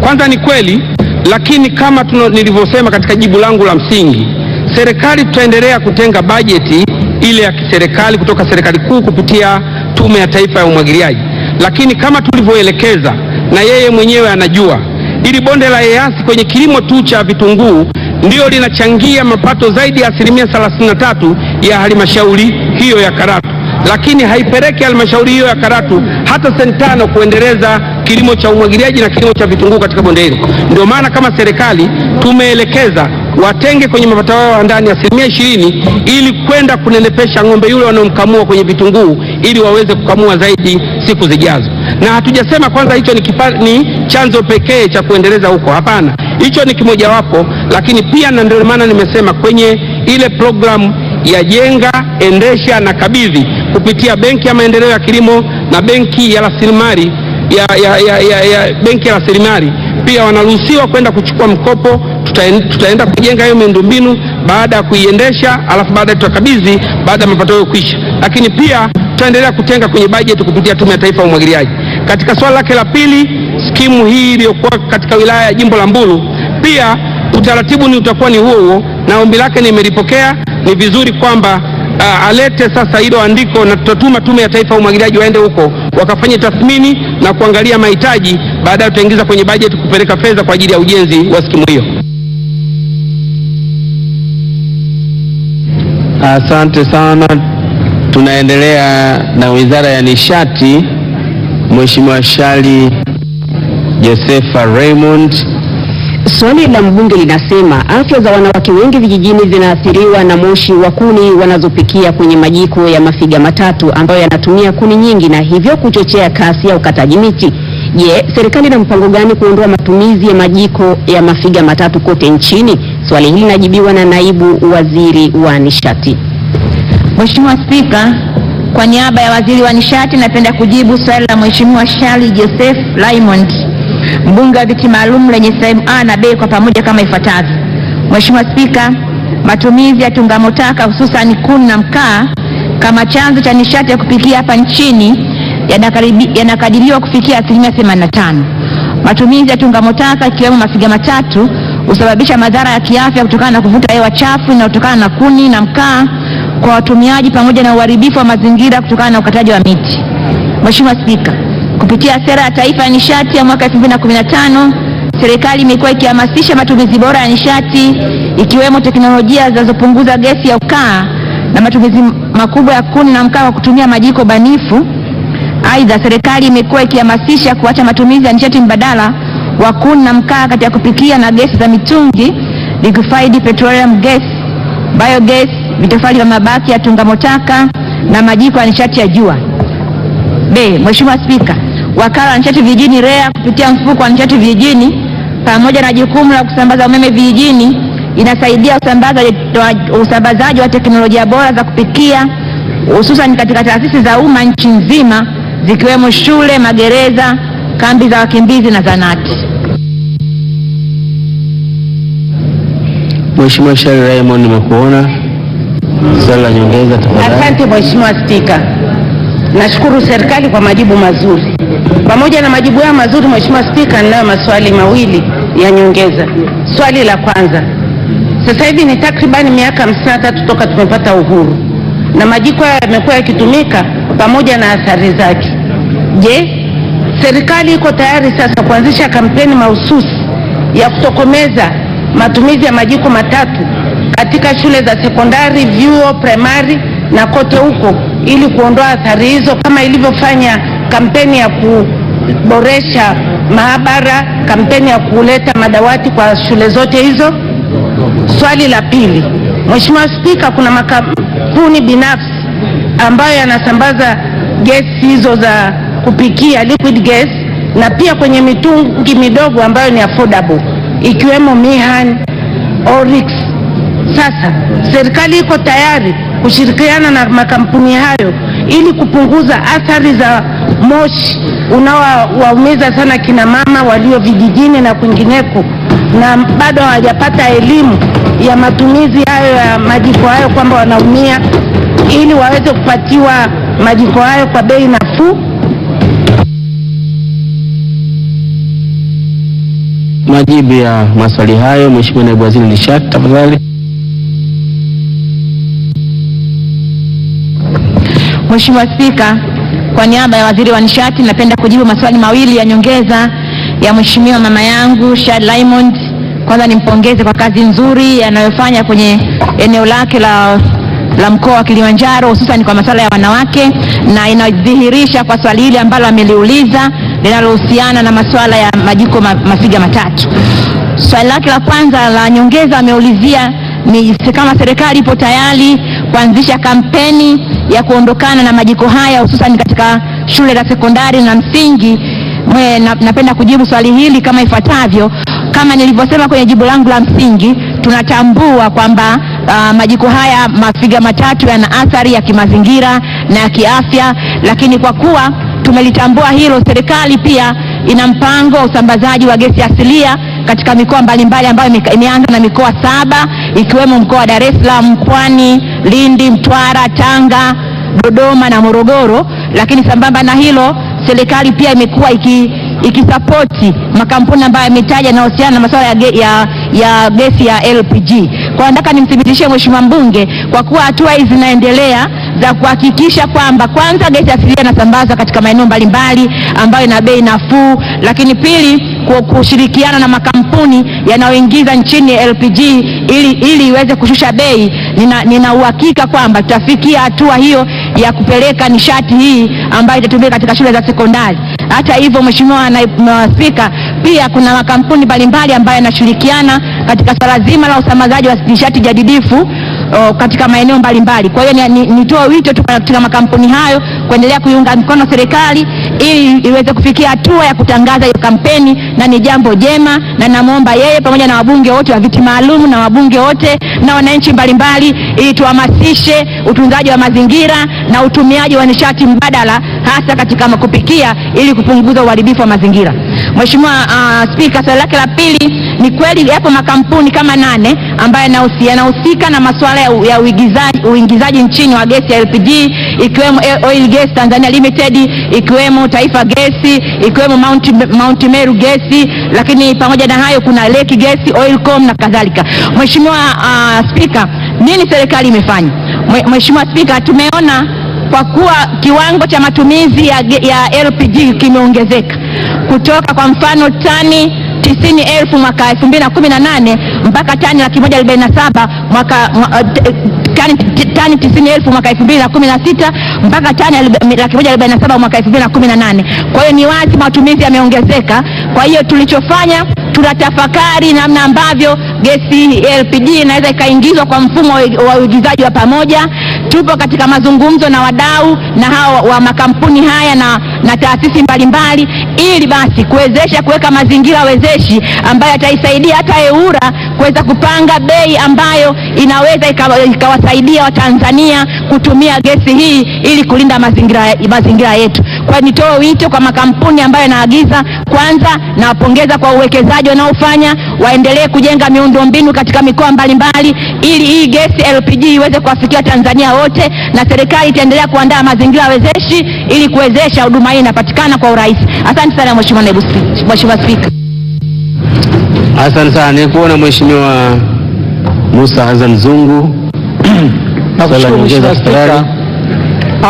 Kwanza ni kweli, lakini kama nilivyosema katika jibu langu la msingi, serikali tutaendelea kutenga bajeti ile ya kiserikali kutoka serikali kuu kupitia Tume ya Taifa ya Umwagiliaji, lakini kama tulivyoelekeza na yeye mwenyewe anajua, ili bonde la EAC kwenye kilimo tu cha vitunguu ndio linachangia mapato zaidi ya 33% ya halmashauri hiyo ya Karatu, lakini haipeleki halmashauri hiyo ya Karatu hata senti 5 kuendeleza kilimo cha umwagiliaji na kilimo cha vitunguu katika bonde hilo. Ndio maana kama serikali tumeelekeza watenge kwenye mapato yao ya ndani 20% ili kwenda kunenepesha ng'ombe yule wanaomkamua kwenye vitunguu ili waweze kukamua zaidi siku zijazo. Na hatujasema kwanza hicho ni chanzo pekee cha kuendeleza huko, hapana. Hicho ni kimojawapo, lakini pia na ndio maana nimesema kwenye ile programu ya jenga, endesha na kabidhi kupitia Benki ya Maendeleo ya Kilimo na Benki ya Rasilimali Benki ya Rasilimali pia wanaruhusiwa kwenda kuchukua mkopo. Tutaenda kujenga hiyo miundombinu baada ya kuiendesha, alafu baada tutakabidhi baada ya mapato hayo kuisha. Lakini pia tutaendelea kutenga kwenye bajeti kupitia Tume ya Taifa ya Umwagiliaji. Katika swali lake la pili, skimu hii iliyokuwa katika wilaya ya Jimbo la Mbulu, pia utaratibu utakuwa ni huo, na ombi lake nimelipokea. Ni vizuri kwamba alete sasa hilo andiko, na tutatuma Tume ya Taifa ya Umwagiliaji waende huko wakafanye tathmini na kuangalia mahitaji, baadaye tutaingiza kwenye bajeti kupeleka fedha kwa ajili ya ujenzi wa skimu hiyo. Asante sana. Tunaendelea na Wizara ya Nishati. Mheshimiwa Shali Josefa Raymond. Swali la mbunge linasema afya za wanawake wengi vijijini zinaathiriwa na moshi wa kuni wanazopikia kwenye majiko ya mafiga matatu ambayo yanatumia kuni nyingi na hivyo kuchochea kasi ya ukataji miti. Je, serikali ina mpango gani kuondoa matumizi ya majiko ya mafiga matatu kote nchini? Swali hili linajibiwa na Naibu Waziri wa Nishati. Mheshimiwa Spika, kwa niaba ya Waziri wa Nishati napenda kujibu swali la Mheshimiwa Shali Joseph Raymond, mbunge wa viti maalum lenye sehemu A na B kwa pamoja kama ifuatavyo. Mheshimiwa Spika, matumizi ya tungamotaka hususan kuni na mkaa kama chanzo cha nishati ya kupikia hapa nchini yanakadiriwa kufikia 85%. Matumizi ya tungamotaka ikiwemo mafiga matatu husababisha madhara ya kiafya kutokana na kuvuta hewa chafu inayotokana na kuni na mkaa kwa watumiaji pamoja na uharibifu wa mazingira kutokana na ukataji wa miti. Mheshimiwa Spika, kupitia sera ya taifa ya nishati ya mwaka 2015, serikali imekuwa ikihamasisha matumizi bora ya nishati ikiwemo teknolojia zinazopunguza gesi ya ukaa na matumizi makubwa ya kuni na mkaa kwa kutumia majiko banifu. Aidha, serikali imekuwa ikihamasisha kuacha matumizi ya nishati mbadala wa kuni na mkaa katika kupikia na gesi za mitungi, liquefied petroleum gas, biogas, vitofali vya mabaki ya tungamotaka na majiko ya nishati ya jua. B. Mheshimiwa Spika, Wakala wa Nishati Vijijini REA kupitia mfuko wa nishati vijijini pamoja na jukumu la kusambaza umeme vijijini inasaidia usambazaji wa teknolojia bora za kupikia hususan katika taasisi za umma nchi nzima zikiwemo shule, magereza, kambi za wakimbizi na zanati. Mheshimiwa Shali Raymond, nimekuona. Swali la nyongeza tafadhali. Asante Mheshimiwa Spika. Nashukuru serikali kwa majibu mazuri. Pamoja na majibu haya mazuri, Mheshimiwa Spika, ninayo maswali mawili ya nyongeza. Swali la kwanza, sasa hivi ni takribani miaka 53 toka tumepata uhuru na majiko haya yamekuwa yakitumika pamoja na athari zake. Je, serikali iko tayari sasa kuanzisha kampeni mahususi ya kutokomeza matumizi ya majiko matatu katika shule za sekondari, vyuo, primary na kote huko ili kuondoa athari hizo kama ilivyofanya kampeni ya kuboresha maabara, kampeni ya kuleta madawati kwa shule zote hizo? Swali la pili, Mheshimiwa Spika, kuna makampuni binafsi ambayo yanasambaza gesi hizo za kupikia, liquid gas, na pia kwenye mitungi midogo ambayo ni affordable ikiwemo Mihan, Oryx, Sasa serikali iko tayari kushirikiana na makampuni hayo ili kupunguza athari za moshi unaowaumiza sana kina mama walio vijijini na kwingineko, na bado hawajapata elimu ya matumizi hayo ya majiko hayo kwamba wanaumia, ili waweze kupatiwa majiko hayo kwa bei nafuu. Majibu ya maswali hayo, Mheshimiwa Naibu Waziri Nishati, tafadhali. Mheshimiwa Spika, kwa niaba ya Waziri wa Nishati napenda kujibu maswali mawili ya nyongeza ya Mheshimiwa mama yangu Shad Raymond. Kwanza nimpongeze kwa kazi nzuri anayofanya kwenye eneo lake la mkoa wa Kilimanjaro, hususan kwa masuala ya wanawake, na inadhihirisha kwa swali hili ambalo ameliuliza linalohusiana na masuala ya majiko mafiga matatu. Swali lake la kwanza la nyongeza ameulizia ni kama serikali ipo tayari kuanzisha kampeni ya kuondokana na majiko haya hususan katika shule za sekondari na msingi. Napenda kujibu swali hili kama ifuatavyo. Kama nilivyosema kwenye jibu langu la msingi, tunatambua kwamba majiko haya mafiga matatu yana athari ya kimazingira na ya kiafya, lakini kwa kuwa tumelitambua hilo, serikali pia ina mpango wa usambazaji wa gesi asilia katika mikoa mbalimbali ambayo imeanza na mikoa 7 ikiwemo mkoa wa Dar es Salaam, Pwani, Lindi, Mtwara, Tanga, Dodoma na Morogoro. Lakini sambamba na hilo, serikali pia imekuwa ikisapoti makampuni ambayo yametaja na husiana na masuala ya gesi ya LPG. Kwa nataka nimthibitishie Mheshimiwa mbunge, kwa kuwa hatua hizi zinaendelea za kuhakikisha kwamba kwanza gesi asilia inasambazwa katika maeneo mbalimbali ambayo ina bei nafuu, lakini pili kushirikiana na makampuni yanayoingiza nchini LPG ili iweze kushusha bei. Nina uhakika kwamba tutafikia hatua hiyo ya kupeleka nishati hii ambayo itatumika katika shule za sekondari. Hata hivyo, Mheshimiwa Naibu Spika, pia kuna makampuni mbalimbali ambayo yanashirikiana katika swala zima la usambazaji wa nishati jadidifu katika maeneo mbalimbali. Kwa hiyo nitoa wito tu katika makampuni hayo kuendelea kuiunga mkono serikali ili iweze kufikia hatua ya kutangaza hiyo kampeni, na ni jambo jema, na namuomba yeye pamoja na wabunge wote wa viti maalum na wabunge wote na wananchi mbalimbali ili tuhamasishe utunzaji wa mazingira na utumiaji wa nishati mbadala hasa katika kupikia ili kupunguza uharibifu wa mazingira. Mheshimiwa Spika, swali lake la pili, ni kweli yapo makampuni kama 8 ambayo yanahusika na masuala ya uingizaji nchini wa gesi ya LPG, ikiwemo Oil Gas Tanzania Limited, ikiwemo Taifa Gesi, ikiwemo Mount Meru Gesi, lakini pamoja na hayo kuna Lake Gesi, Oilcom na kadhalika. Mheshimiwa Spika, nini serikali imefanya? Mheshimiwa Spika, tumeona kwa kuwa kiwango cha matumizi ya LPG kimeongezeka kutoka kwa mfano tani 90,000 mwaka 2018 mpaka tani 147 mwaka tani 90,000 mwaka 2016 mpaka tani 147 mwaka 2018. Kwa hiyo ni wazi matumizi yameongezeka. Kwa hiyo tulichofanya, tunatafakari namna ambavyo gesi LPG inaweza ikaingizwa kwa mfumo wa uigizaji wa pamoja. Tupo katika mazungumzo na wadau na hao wa makampuni haya na taasisi mbalimbali ili basi kuwezesha kuweka mazingira wezeshi ambayo yataisaidia hata EWURA kuweza kupanga bei ambayo inaweza ikawasaidia Watanzania kutumia gesi hii ili kulinda mazingira yetu. Kwa nitoa wito kwa makampuni ambayo yanaagiza, kwanza nawapongeza kwa uwekezaji wanaofanya, waendelee kujenga miundombinu katika mikoa mbalimbali ili hii gesi LPG iweze kuwafikia Tanzania wote, na serikali itaendelea kuandaa mazingira wezeshi ili kuwezesha huduma hii inapatikana kwa urahisi. Asante sana Mheshimiwa Spika. Asante sana. Nikuona Mheshimiwa Musa Hassan Zungu. Nakushukuru Mheshimiwa Spika.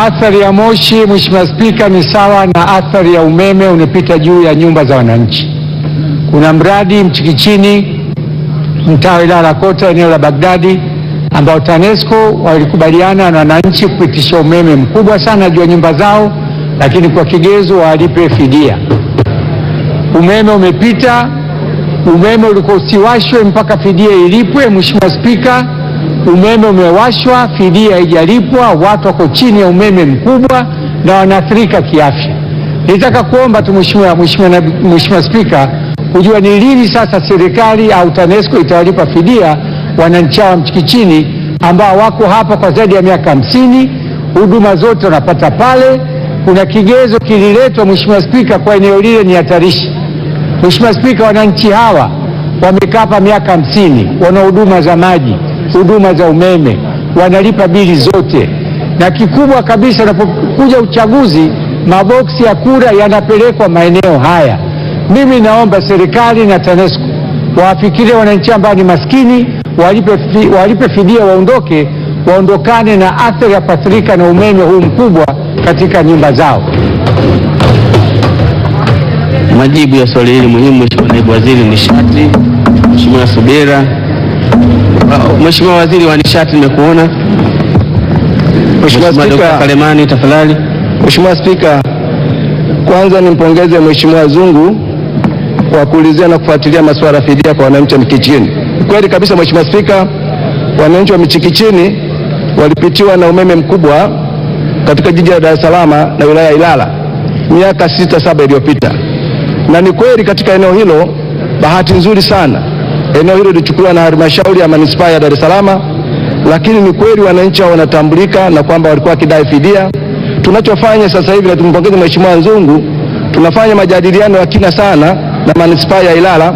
Athari ya moshi, Mheshimiwa Spika, ni sawa na athari ya umeme unapita juu ya nyumba za wananchi. Kuna mradi Mchikichini, mtaa wa Ilala Kota, eneo la Baghdadi, ambao TANESCO walikubaliana na wananchi kupitisha umeme mkubwa sana juu ya nyumba zao, lakini kwa kigezo walipe fidia. Umeme umepita, umeme ulikuwa usiwashwe mpaka fidia ilipwe. Mheshimiwa Spika, umeme umewashwa, fidia haijalipwa, watu wako chini ya umeme mkubwa na wanaathirika kiafya. Nitaka kuomba tu Mheshimiwa Spika, kujua ni lini sasa serikali au TANESCO itawalipa fidia wananchi wa Mchikichini ambao wako hapa kwa zaidi ya miaka 50. Huduma zote wanapata pale. Kuna kigezo kililetwa, Mheshimiwa Spika, kwa eneo lile ni hatarishi. Mheshimiwa Spika, wananchi hawa wamekaa hapa miaka 50, wana huduma za maji, huduma za umeme, wanalipa bili zote, na kikubwa kabisa, unapokuja uchaguzi, maboksi ya kura yanapelekwa maeneo haya. Mimi naomba serikali na TANESCO wawafikirie wananchi ambao ni maskini, walipe fidia, waondokane na athari ya patrika na umeme huu mkubwa katika nyumba zao. Majibu ya swali hili muhimu, Mheshimiwa Naibu Waziri Nishati, Mheshimiwa Subira. Mheshimiwa Waziri wa Nishati, nimekuona. Mheshimiwa Spika, Kalemani, tafadhali. Mheshimiwa Spika, kwanza nimpongeze Mheshimiwa Zungu kwa kuulizia na kufuatilia masuala ya fidia kwa wananchi wa Michikichini. Kweli kabisa Mheshimiwa Spika, wananchi wa Michikichini walipitiwa na umeme mkubwa katika jiji la Dar es Salaam na wilaya ya Ilala miaka 6-7 iliyopita, na ni kweli katika eneo hilo, bahati nzuri sana, eneo hilo lilichukuliwa na halmashauri ya manispaa ya Dar es Salaam, lakini ni kweli wananchi hao wanatambulika na kwamba walikuwa wakidai fidia. Tunachofanya sasa hivi, na tumpongeze Mheshimiwa Zungu, tunafanya majadiliano ya kina sana na manispaa ya Ilala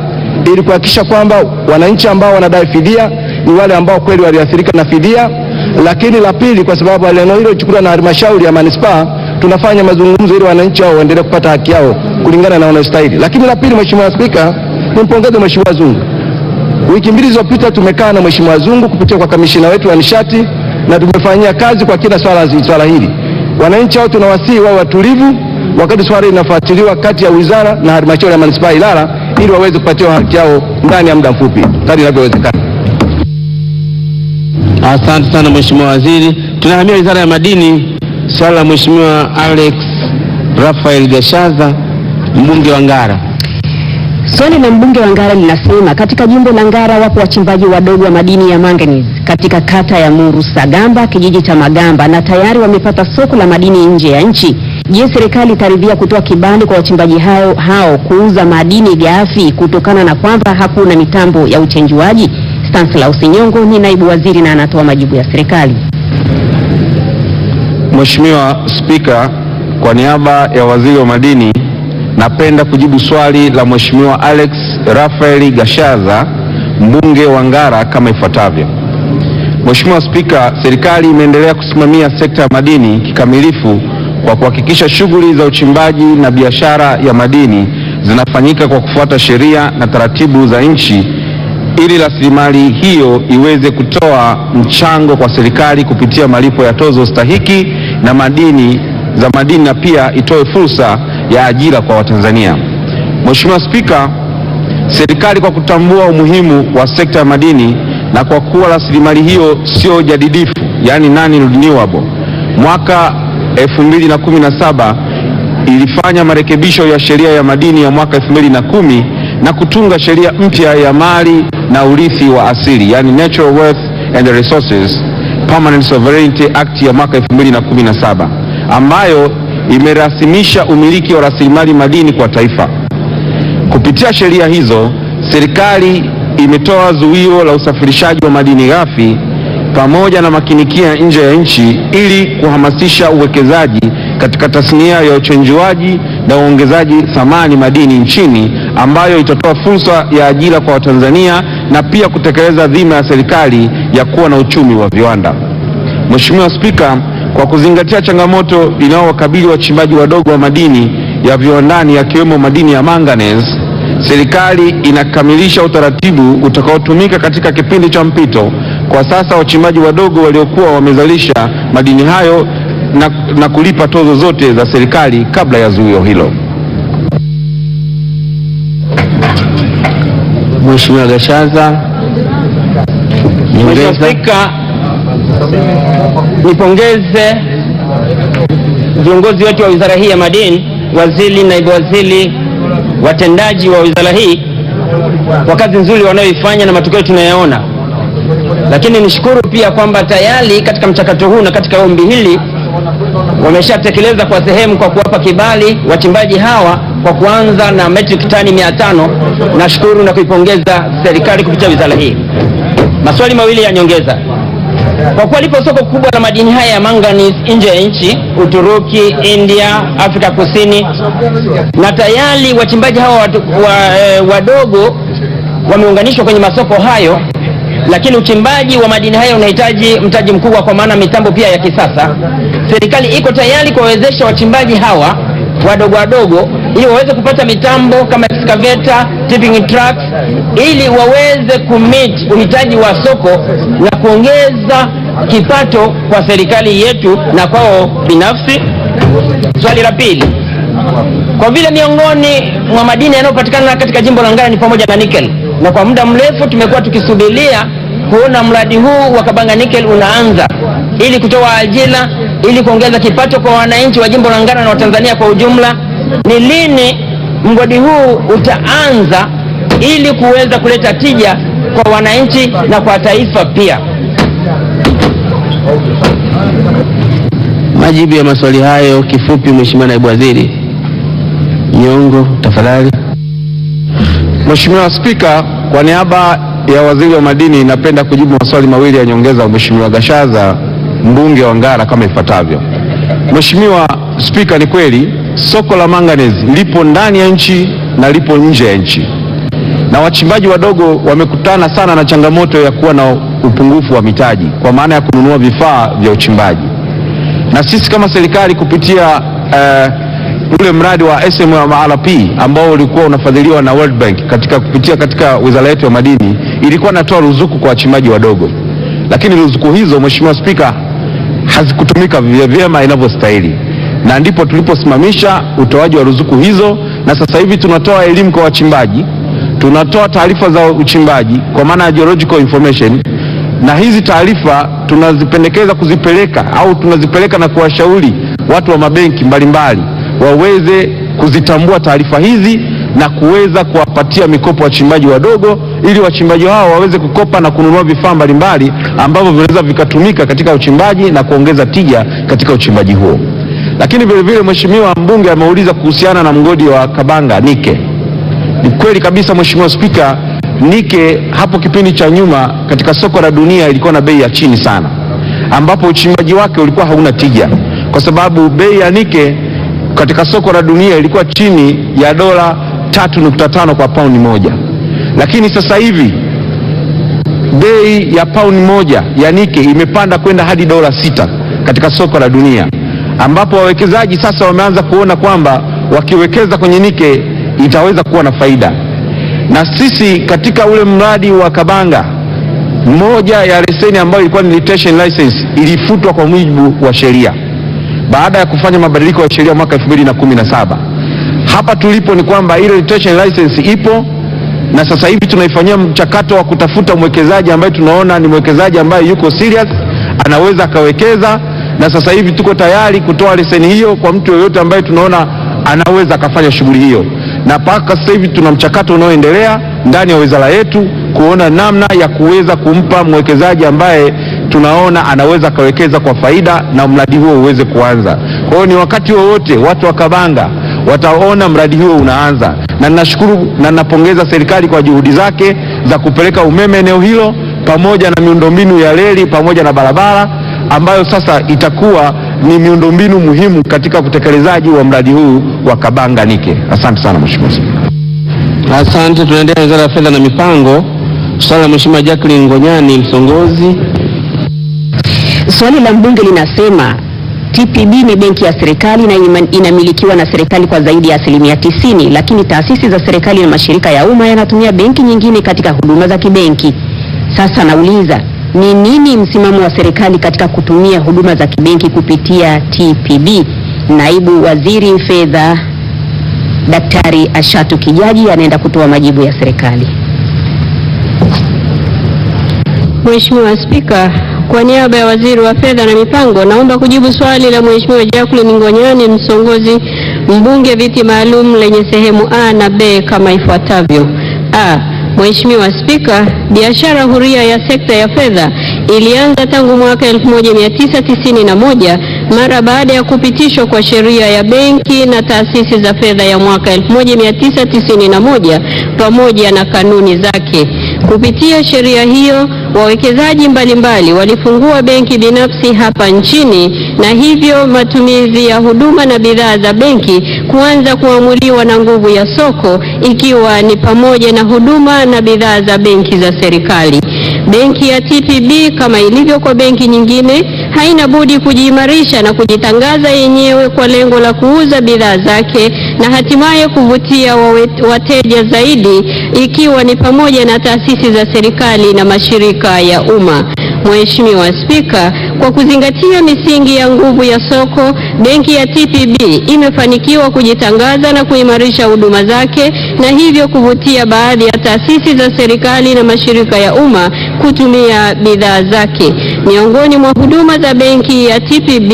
ili kuhakikisha kwamba wananchi ambao wanadai fidia ni wale ambao kweli waliathirika na fidia. Lakini la pili, kwa sababu eneo hilo lilichukuliwa na halmashauri ya manispaa, tunafanya mazungumzo ili wananchi hao waendelee kupata haki yao kulingana na wanastahili. Lakini la pili, Mheshimiwa Spika, nimpongeze Mheshimiwa Zungu. Wiki mbili zilizopita tumekaa na Mheshimiwa Zungu kupitia kwa kamishina wetu wa nishati na tumefanyia kazi kwa kila swala hili. Wananchi hao tunawasihi wao watulivu wakati swala linafuatiliwa kati ya wizara na halmashauri ya manispaa Ilala ili waweze kupatiwa haki yao ndani ya muda mfupi kadri inavyowezekana. Asante sana Mheshimiwa Waziri. Tunahamia Wizara ya Madini. Swali la Mheshimiwa Alex Rafael Gashaza, mbunge wa Ngara. Swali la mbunge wa Ngara linasema katika jimbo la Ngara wapo wachimbaji wadogo wa madini ya manganese katika kata ya Muru Sagamba, kijiji cha Magamba, na tayari wamepata soko la madini nje ya nchi. Je, serikali itaridhia kutoa kibali kwa wachimbaji hao kuuza madini ghafi kutokana na kwamba hakuna mitambo ya uchenjuaji? Stanislaus Nyongo ni naibu waziri na anatoa majibu ya serikali. Mheshimiwa Spika, kwa niaba ya Waziri wa Madini napenda kujibu swali la Mheshimiwa Alex Rafael Gashaza, mbunge wa Ngara kama ifuatavyo. Mheshimiwa Spika, serikali imeendelea kusimamia sekta ya madini kikamilifu kwa kuhakikisha shughuli za uchimbaji na biashara ya madini zinafanyika kwa kufuata sheria na taratibu za nchi ili rasilimali hiyo iweze kutoa mchango kwa serikali kupitia malipo ya tozo stahiki na madini na pia itoe fursa ya ajira kwa Watanzania. Mheshimiwa Spika, serikali kwa kutambua umuhimu wa sekta ya madini na kwa kuwa rasilimali hiyo sio jadidifu, yani non-renewable, mwaka 2017 ilifanya marekebisho ya sheria ya madini ya mwaka 2010 na kutunga sheria mpya ya mali na urithi wa asili, yani Natural Wealth and Resources Permanent Sovereignty Act ya mwaka 2017 ambayo imerasimisha umiliki wa rasilimali madini kwa taifa. Kupitia sheria hizo, serikali imetoa zuio la usafirishaji wa madini ghafi pamoja na makinikia nje ya nchi ili kuhamasisha uwekezaji katika tasnia ya uchenjuaji na uongezaji thamani madini nchini, ambayo itatoa fursa ya ajira kwa Watanzania na pia kutekeleza dhima ya serikali ya kuwa na uchumi wa viwanda. Mheshimiwa Spika, kwa kuzingatia changamoto inayowakabili wachimbaji wadogo wa madini ya viwandani yakiwemo madini ya manganese, serikali inakamilisha utaratibu utakaotumika katika kipindi cha mpito. Kwa sasa wachimbaji wadogo waliokuwa wamezalisha madini hayo na kulipa tozo zote za serikali kabla ya zuio hilo. Mheshimiwa Gashaza. Mheshimiwa Spika, nipongeze viongozi wetu wa wizara hii ya madini, waziri, naibu waziri, watendaji wa wizara hii kwa kazi nzuri wanayoifanya na matokeo tunayaona. Lakini nishukuru pia kwamba tayari katika mchakato huu na katika ombi hili wameshatekeleza kwa sehemu kwa kuwapa kibali wachimbaji hawa kwa kuanza na metric tani 500. Nashukuru na kuipongeza serikali kupitia wizara hii. Maswali mawili ya nyongeza. Kwa kuwa lipo soko kubwa la madini haya ya manganese nje ya nchi, Uturuki, India, Afrika Kusini, na tayari wachimbaji hawa wadogo wameunganishwa kwenye masoko hayo, lakini uchimbaji wa madini haya unahitaji mtaji mkubwa, kwa maana mitambo pia ya kisasa. Serikali iko tayari kuwawezesha wachimbaji hawa wadogo ili waweze kupata mitambo kama excavator, tipping trucks, ili waweze kumit uhitaji wa soko na kuongeza kipato kwa serikali yetu na kwao binafsi. Swali la pili, kwa vile miongoni mwa madini yanayopatikana katika jimbo la Ngara ni pamoja na nickel, na kwa muda mrefu tumekuwa tukisubiria kuona mradi huu wa Kabanga Nickel unaanza ili kutoa ajira, ili kuongeza kipato kwa wananchi wa jimbo la Ngara na Watanzania kwa ujumla. Ni lini mgodi huu utaanza ili kuweza kuleta tija kwa wananchi na kwa taifa pia? Majibu ya maswali hayo kifupi, Mheshimiwa Naibu Waziri Nyongo, tafadhali. Mheshimiwa Spika, kwa niaba ya Waziri wa Madini napenda kujibu maswali mawili ya nyongeza wa Mheshimiwa Gashaza, mbunge wa Ngara, kama ifuatavyo. Mheshimiwa Spika, ni kweli soko la manganese lipo ndani ya nchi na lipo nje ya nchi, na wachimbaji wadogo wamekutana sana na changamoto ya kuwa na upungufu wa mitaji kwa maana ya kununua vifaa vya uchimbaji, na sisi kama serikali kupitia ule mradi wa SMRP ambao ulikuwa unafadhiliwa na World Bank katika wizara yetu ya madini, ilikuwa inatoa ruzuku kwa wachimbaji wadogo, lakini ruzuku hizo, Mheshimiwa Spika, hazikutumika vyema inavyostahili, na ndipo tuliposimamisha utoaji wa ruzuku hizo, na sasa hivi tunatoa elimu kwa wachimbaji, tunatoa taarifa za uchimbaji kwa maana ya geological information, na hizi taarifa tunazipendekeza kuzipeleka au tunazipeleka na kuwashauri watu wa mabenki mbalimbali waweze kuzitambua taarifa hizi na kuweza kuwapatia mikopo wachimbaji wadogo, ili wachimbaji hao waweze kukopa na kununua vifaa mbalimbali ambavyo vinaweza vikatumika katika uchimbaji na kuongeza tija katika uchimbaji huo. Lakini vile vile Mheshimiwa mbunge ameuliza kuhusiana na mgodi wa Kabanga Nickel. Ni kweli kabisa Mheshimiwa Spika, Nickel hapo kipindi cha nyuma katika soko la dunia ilikuwa na bei ya chini sana, ambapo uchimbaji wake ulikuwa hauna tija, kwa sababu bei ya Nickel katika soko la dunia ilikuwa chini ya dola 3.5 kwa pauni moja. Lakini sasa hivi bei ya pauni moja ya Nickel imepanda kwenda hadi dola 6 katika soko la dunia, ambapo wawekezaji sasa wameanza kuona kwamba wakiwekeza kwenye Nickel itaweza kuwa na faida. Na sisi katika ule mradi wa Kabanga, moja ya leseni ambayo ilikuwa ni retention license ilifutwa kwa mujibu wa sheria baada ya kufanya mabadiliko ya sheria mwaka 2017. Hapa tulipo ni kwamba ile retention license ipo, na sasa hivi tunaifanyia mchakato wa kutafuta mwekezaji ambaye tunaona ni mwekezaji ambaye yuko serious, anaweza akawekeza, na sasa hivi tuko tayari kutoa leseni hiyo kwa mtu yoyote ambaye tunaona anaweza akafanya shughuli hiyo. Na mpaka sasa hivi tuna mchakato unaoendelea ndani ya wizara yetu kuona namna ya kuweza kumpa mwekezaji ambaye tunaona anaweza kawekeza kwa faida na mradi huo uweze kuanza. Kwa hiyo ni wakati wowote watu wa Kabanga wataona mradi huo unaanza, na ninashukuru na ninapongeza serikali kwa juhudi zake za kupeleka umeme eneo hilo pamoja na miundombinu ya reli pamoja na barabara ambayo sasa itakuwa ni miundombinu muhimu katika utekelezaji wa mradi huu wa Kabanga Nickel. Asante sana Mheshimiwa. Asante. Tunaendelea Wizara ya Fedha na Mipango. Swali la Mheshimiwa Jacqueline Ngonyani, Msongozi. Swali la mbunge linasema TPB ni benki ya serikali na inamilikiwa na serikali kwa zaidi ya 90%, lakini taasisi za serikali na mashirika ya umma yanatumia benki nyingine katika huduma za kibenki. Sasa nauliza, ni nini msimamo wa serikali katika kutumia huduma za kibenki kupitia TPB? Naibu Waziri Fedha Daktari Ashatu Kijaji anaenda kutoa majibu ya serikali. Mheshimiwa Spika, kwa niaba ya Waziri wa Fedha na Mipango, naomba kujibu swali la Mheshimiwa Jacqueline Ngonyani, Msongozi, mbunge viti maalum lenye sehemu A na B kama ifuatavyo. A. Mheshimiwa Spika, biashara huria ya sekta ya fedha ilianza tangu mwaka 1991 mara baada ya kupitishwa kwa sheria ya benki na taasisi za fedha ya mwaka 1991 pamoja na kanuni zake. Kupitia sheria hiyo, wawekezaji mbalimbali walifungua benki binafsi hapa nchini, na hivyo matumizi ya huduma na bidhaa za benki kuanza kuamuliwa na nguvu ya soko, ikiwa ni pamoja na huduma na bidhaa za benki za serikali. Benki ya TPB kama ilivyo kwa benki nyingine haina budi kujiimarisha na kujitangaza yenyewe kwa lengo la kuuza bidhaa zake na hatimaye kuvutia wateja zaidi, ikiwa ni pamoja na taasisi za serikali na mashirika ya umma. Mheshimiwa Spika, kwa kuzingatia misingi ya nguvu ya soko, benki ya TPB imefanikiwa kujitangaza na kuimarisha huduma zake na hivyo kuvutia baadhi ya taasisi za serikali na mashirika ya umma kutumia bidhaa zake. Miongoni mwa huduma za benki ya TPB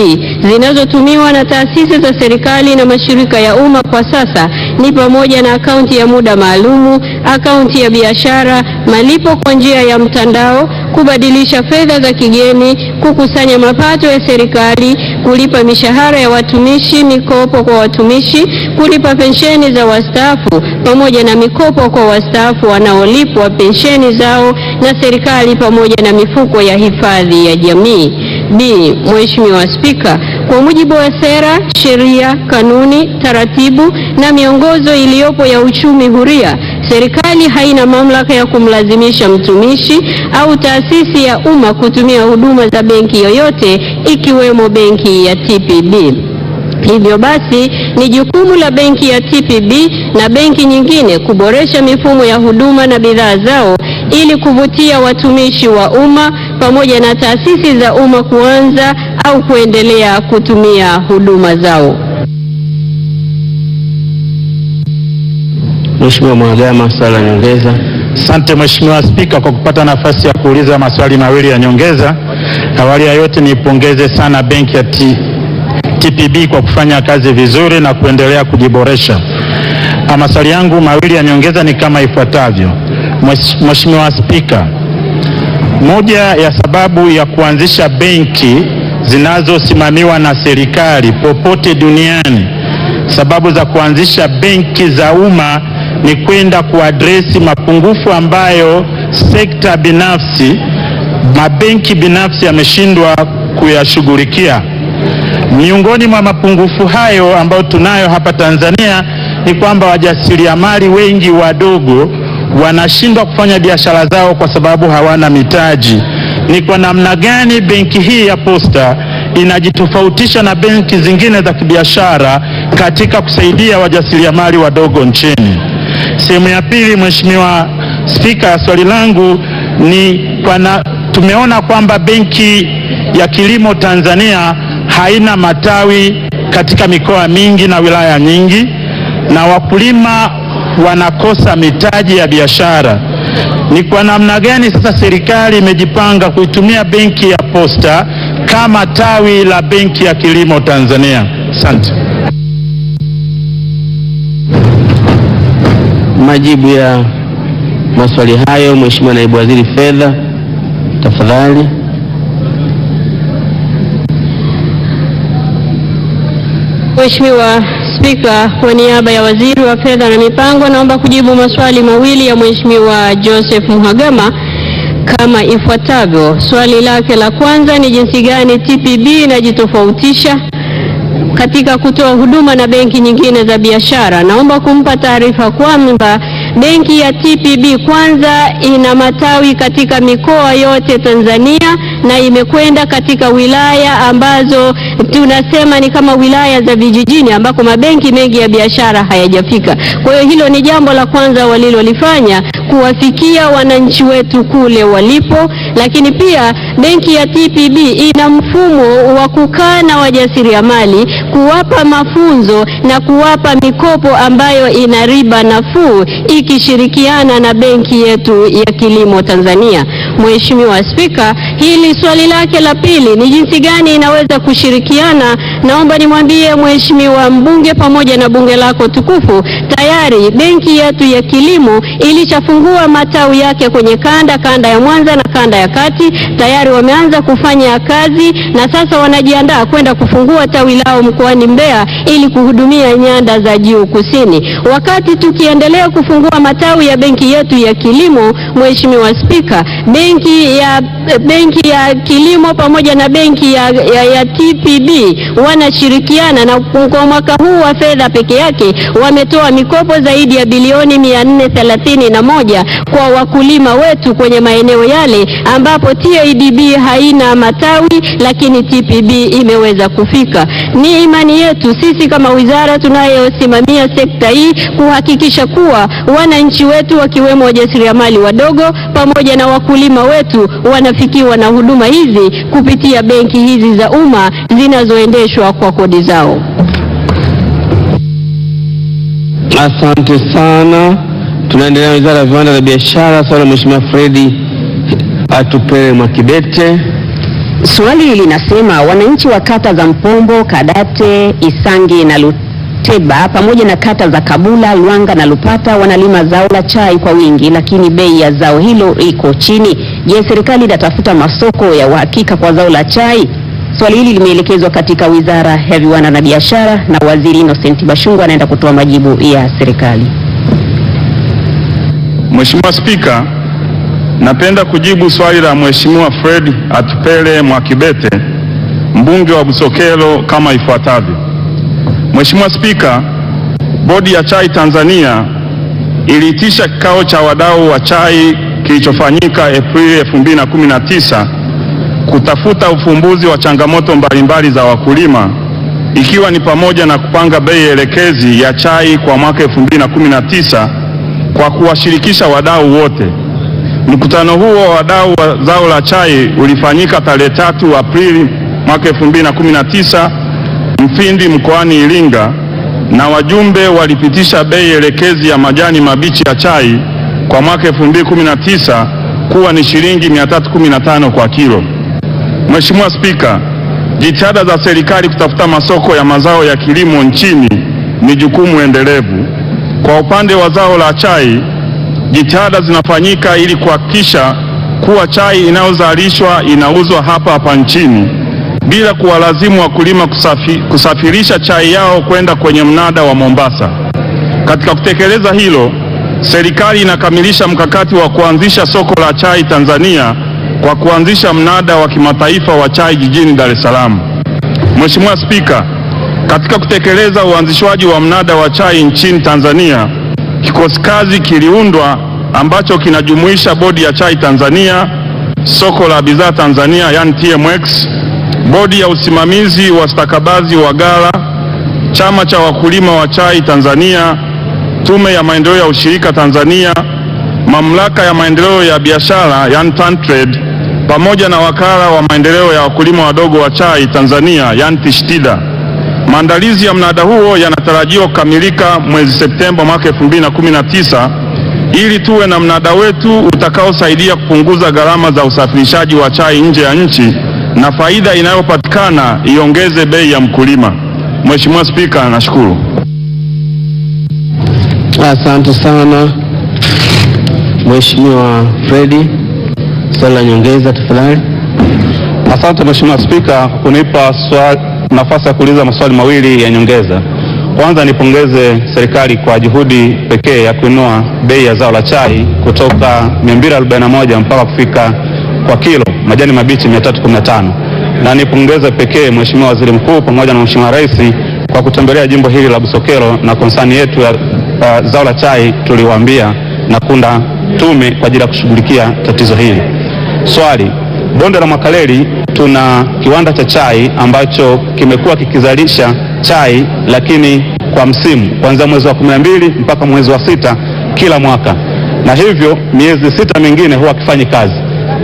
zinazotumiwa na taasisi za serikali na mashirika ya umma kwa sasa ni pamoja na akaunti ya muda maalumu, akaunti ya biashara, malipo kwa njia ya mtandao, kubadilisha fedha za kigeni, kukusanya mapato ya serikali, kulipa mishahara ya watumishi, mikopo kwa watumishi, kulipa pensheni za wastaafu pamoja na mikopo kwa wastaafu wanaolipwa pensheni zao na serikali pamoja na mifuko ya hifadhi ya jamii. B. Mheshimiwa Spika, kwa mujibu wa sera, sheria, kanuni, taratibu na miongozo iliyopo ya uchumi huria, serikali haina mamlaka ya kumlazimisha mtumishi au taasisi ya umma kutumia huduma za benki yoyote ikiwemo benki ya TPB. Hivyo basi ni jukumu la benki ya TPB na benki nyingine kuboresha mifumo ya huduma na bidhaa zao ili kuvutia watumishi wa umma pamoja na taasisi za umma kuanza au kuendelea kutumia huduma zao. Mheshimiwa Mhagama, swali la nyongeza. Asante Mheshimiwa Spika kwa kupata nafasi ya kuuliza maswali mawili ya nyongeza. Awali ya yote nipongeze sana benki ya TPB kwa kufanya kazi vizuri na kuendelea kujiboresha. Maswali yangu mawili ya nyongeza ni kama ifuatavyo. Mheshimiwa Spika, moja ya sababu ya kuanzisha benki zinazosimamiwa na serikali popote duniani, sababu za kuanzisha benki za umma ni kwenda kuadresi mapungufu ambayo sekta binafsi, mabenki binafsi yameshindwa kuyashughulikia. Miongoni mwa mapungufu hayo ambayo tunayo hapa Tanzania ni kwamba wajasiriamali wengi wadogo wanashindwa kufanya biashara zao kwa sababu hawana mitaji. Ni kwa namna gani benki hii ya Posta inajitofautisha na benki zingine za kibiashara katika kusaidia wajasiriamali wadogo nchini? Sehemu ya pili, Mheshimiwa Spika, swali langu ni tumeona kwamba benki ya kilimo Tanzania haina matawi katika mikoa mingi na wilaya nyingi, na wakulima wanakosa mitaji ya biashara. Ni kwa namna gani sasa serikali imejipanga kuitumia benki ya Posta kama tawi la benki ya kilimo Tanzania? Asante. Majibu ya maswali hayo, Mheshimiwa Naibu Waziri Fedha, tafadhali. Mheshimiwa Spika, kwa niaba ya Waziri wa Fedha na Mipango, naomba kujibu maswali mawili ya Mheshimiwa Joseph Mhagama kama ifuatavyo. Swali lake la kwanza ni jinsi gani TPB inajitofautisha katika kutoa huduma na benki nyingine za biashara. Naomba kumpa taarifa kwamba benki ya TPB kwanza ina matawi katika mikoa yote Tanzania na imekwenda katika wilaya ambazo tunasema ni kama wilaya za vijijini ambako mabenki mengi ya biashara hayajafika. Kwa hiyo hilo ni jambo la kwanza walilolifanya, kuwafikia wananchi wetu kule walipo. Lakini pia benki ya TPB ina mfumo wa kukaa na wajasiriamali, kuwapa mafunzo na kuwapa mikopo ambayo ina riba nafuu ikishirikiana na benki yetu ya kilimo Tanzania. Mheshimiwa Spika, hili swali lake la pili ni jinsi gani inaweza kushirikiana. Naomba nimwambie Mheshimiwa mbunge pamoja na bunge lako tukufu, tayari benki yetu ya kilimo ilishafungua matawi yake kwenye kanda ya Mwanza na kanda ya Kati. Tayari wameanza kufanya kazi na sasa wanajiandaa kwenda kufungua tawi lao mkoani Mbeya ili kuhudumia nyanda za juu kusini. Wakati tukiendelea kufungua matawi ya benki yetu ya kilimo, Mheshimiwa Spika, benki ya kilimo pamoja na benki ya TPB wanashirikiana, na kwa mwaka huu wa fedha peke yake wametoa mikopo zaidi ya bilioni 431 kwa wakulima wetu kwenye maeneo yale ambapo TADB haina matawi lakini TPB imeweza kufika. Ni imani yetu sisi kama wizara tunayosimamia sekta hii kuhakikisha kuwa wananchi wetu wakiwemo wajasiriamali wadogo pamoja na wakulima wetu wanafikiwa na huduma hizi kupitia benki hizi za umma zinazoendeshwa kwa kodi zao. Asante sana. Tunaendelea na Wizara ya Viwanda na Biashara. Swali la Mheshimiwa Fredi Atupele Mwakibete. Swali linasema wananchi wa kata za Mpombo, Kadate, Isangi na Luteba pamoja na kata za Kabula, Lwanga na Lupata wanalima zao la chai kwa wingi, lakini bei ya zao hilo iko chini. Je, serikali inatafuta masoko ya uhakika kwa zao la chai? Swali hili limeelekezwa katika Wizara ya Viwanda na Biashara na Waziri Innocent Bashungwa anaenda kutoa majibu ya serikali. Mheshimiwa Spika, napenda kujibu swali la Mheshimiwa Fred Atupele Mwakibete, mbunge wa Busokelo kama ifuatavyo. Mheshimiwa Spika, Bodi ya Chai Tanzania iliitisha kikao cha wadau wa chai kilichofanyika Aprili 2019 kutafuta ufumbuzi wa changamoto mbalimbali za wakulima, ikiwa ni pamoja na kupanga bei elekezi ya chai kwa mwaka 2019 kwa kuwashirikisha wadau wote. Mkutano huo wa wadau wa zao la chai ulifanyika tarehe 3 Aprili mwaka 2019 Mfindi mkoani Iringa, na wajumbe walipitisha bei elekezi ya majani mabichi ya chai kwa mwaka 2019 kuwa ni shilingi 315 kwa kilo. Mheshimiwa Spika, jitihada za serikali kutafuta masoko ya mazao ya kilimo nchini ni jukumu endelevu. Kwa upande wa zao la chai, jitihada zinafanyika ili kuhakikisha kuwa chai inayozalishwa inauzwa hapa hapa nchini bila kuwalazimu wakulima kusafirisha chai yao kwenda kwenye mnada wa Mombasa. Katika kutekeleza hilo, serikali inakamilisha mkakati wa kuanzisha soko la chai Tanzania kwa kuanzisha mnada wa kimataifa wa chai jijini Dar es Salaam. Mheshimiwa Spika, katika kutekeleza uanzishwaji wa mnada wa chai nchini Tanzania, kikosi kazi kiliundwa ambacho kinajumuisha Bodi ya Chai Tanzania, Soko la Bidhaa Tanzania yani TMX, Bodi ya Usimamizi wa Stakabadhi wa Ghala, Chama cha Wakulima wa Chai Tanzania, Tume ya Maendeleo ya Ushirika Tanzania, Mamlaka ya Maendeleo ya Biashara yani TanTrade, pamoja na Wakala wa Maendeleo ya Wakulima Wadogo wa Chai Tanzania yani TISHTIDA. Maandalizi ya mnada huo yanatarajiwa kukamilika mwezi Septemba mwaka 2019 ili tuwe na mnada wetu utakaosaidia kupunguza gharama za usafirishaji wa chai nje ya nchi na faida inayopatikana iongeze bei ya mkulima. Mheshimiwa Spika, nashukuru. Asante sana. Mheshimiwa Fredi, swali la nyongeza tafadhali. Asante Mheshimiwa Spika kunipa nafasi ya kuuliza maswali mawili ya nyongeza. Kwanza nipongeze serikali kwa juhudi pekee ya kuinua bei ya zao la chai kutoka 241 mpaka kufika kwa kilo majani mabichi 315. Na nipongeze pekee Mheshimiwa Waziri Mkuu pamoja na Mheshimiwa Rais kwa kutembelea jimbo hili la Busokelo na konsani yetu ya zao la chai tuliwaambia na kunda tume kwa ajili ya kushughulikia tatizo hili. Swali, Bonde la Mwakaleli tuna kiwanda cha chai ambacho kimekuwa kikizalisha chai lakini kwa msimu kuanzia mwezi wa 12 mpaka mwezi wa 6 kila mwaka, na hivyo miezi 6 mingine huwa kifanyi kazi.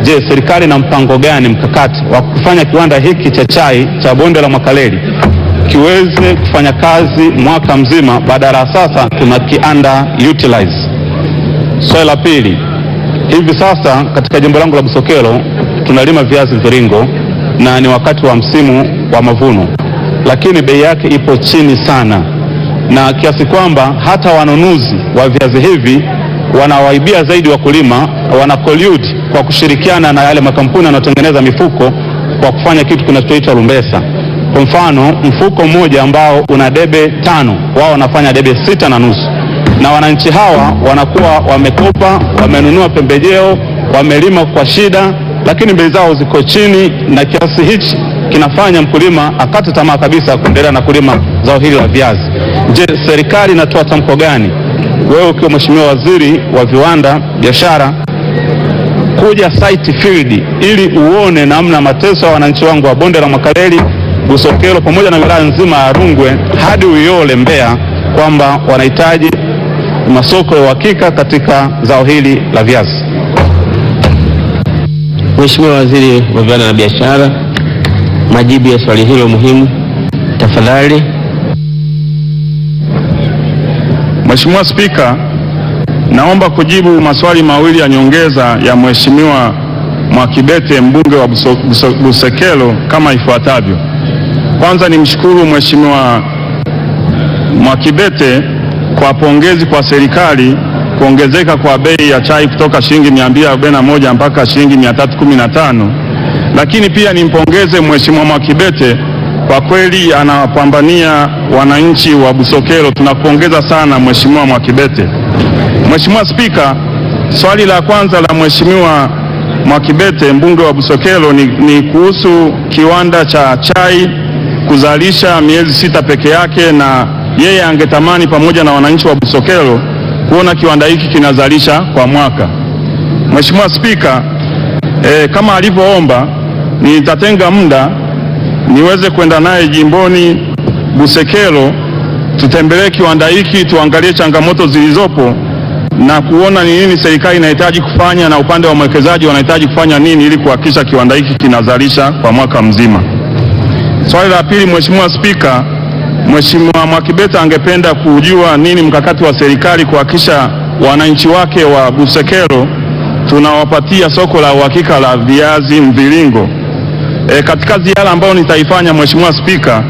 Je, serikali na mpango gani mkakati wa kufanya kiwanda hiki cha chai cha Bonde la Mwakaleli kiweze kufanya kazi mwaka mzima badala sasa tunaki under utilize? Swali la pili, Hivi sasa katika jimbo langu la Busokelo tunalima viazi mviringo na ni wakati wa msimu wa mavuno, lakini bei yake ipo chini sana, na kiasi kwamba hata wanunuzi wa viazi hivi wanawaibia zaidi wakulima, wana collude kwa kushirikiana na yale makampuni yanayotengeneza mifuko kwa kufanya kitu kinachoitwa lumbesa. Kwa mfano, mfuko mmoja ambao una debe 5, wao wanafanya debe 6.5, na wananchi hawa wanakuwa wamekopa, wamenunua pembejeo, wamelima kwa shida, lakini bei zao ziko chini, na kiasi hichi kinafanya mkulima akate tamaa kabisa kuendelea na kulima zao hili la viazi. Je, serikali inatoa tamko gani, wewe ukiwa Mheshimiwa Waziri wa Viwanda, Biashara, kuja site field ili uone namna mateso ya wananchi wangu wa bonde la Mwakaleli, Busokelo pamoja na wilaya nzima ya Rungwe hadi Uyole, Mbeya, kwamba wanahitaji masoko ya uhakika katika zao hili la viazi? Mheshimiwa Waziri wa Viwanda na Biashara, majibu ya swali hilo muhimu tafadhali. Mheshimiwa Spika, naomba kujibu maswali mawili ya nyongeza ya Mheshimiwa Mwakibete, mbunge wa Busokelo, kama ifuatavyo. Kwanza nimshukuru Mheshimiwa Mwakibete kwa pongezi kwa serikali kuongezeka kwa bei ya chai kutoka shilingi 241 mpaka shilingi 315, lakini pia nimpongeze Mheshimiwa Mwakibete, kwa kweli anapambania wananchi wa Busokelo. Tunakupongeza sana Mheshimiwa Mwakibete. Mheshimiwa Spika, swali la kwanza la Mheshimiwa Mwakibete, mbunge wa Busokelo, ni kuhusu kiwanda cha chai kuzalisha miezi 6 peke yake, na yeye angetamani pamoja na wananchi wa Busokelo kuona kiwanda hiki kinazalisha kwa mwaka. Mheshimiwa Spika, kama alivyoomba, nitatenga muda niweze kwenda naye jimboni Busokelo, tutembelee kiwanda hiki, tuangalie changamoto zilizopo na kuona ni nini serikali inahitaji kufanya na upande wa mwekezaji wanahitaji kufanya nini ili kuhakikisha kiwanda hiki kinazalisha kwa mwaka mzima. Swali la pili, Mheshimiwa Spika, Mheshimiwa Mwakibete angependa kujua nini mkakati wa serikali kuhakikisha wananchi wake wa Busokelo tunawapatia soko la uhakika la viazi mviringo. Katika ziara ambayo nitaifanya Mheshimiwa Spika,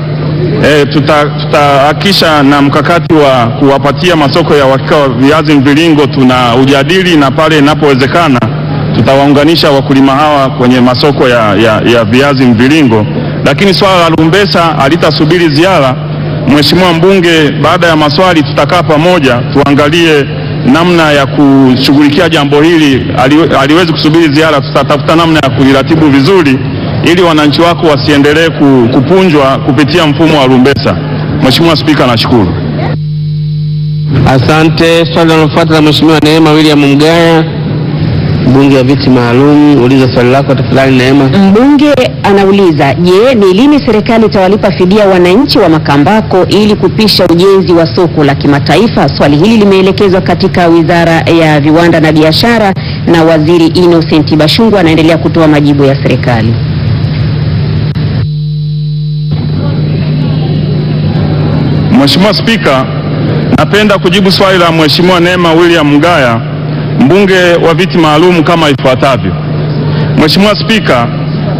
tutahakikisha na mkakati wa kuwapatia masoko ya uhakika wa viazi mviringo tuna ujadili, na pale inapowezekana tutawaunganisha wakulima hawa kwenye masoko ya viazi mviringo. Lakini swala la lumbesa halitasubiri ziara. Mheshimiwa mbunge, baada ya maswali tutakaa pamoja tuangalie namna ya kushughulikia jambo hili. Aliwezi kusubiri ziara, tutatafuta namna ya kuliratibu vizuri ili wananchi wako wasiendelee kupunjwa kupitia mfumo wa lumbesa. Mheshimiwa Spika, nashukuru. Asante. Swali linalofuata la Mheshimiwa Neema William Mgaya, mbunge wa viti maalum. Uliza swali lako tafadhali Neema. Mbunge anauliza, je, ni lini serikali itawalipa fidia wananchi wa Makambako ili kupisha ujenzi wa soko la kimataifa? Swali hili limeelekezwa katika Wizara ya Viwanda na Biashara na Waziri Innocent Bashungwa anaendelea kutoa majibu ya serikali. Mheshimiwa Spika, napenda kujibu swali la Mheshimiwa Neema William Mgaya, mbunge wa viti maalum kama ifuatavyo. Mheshimiwa Spika,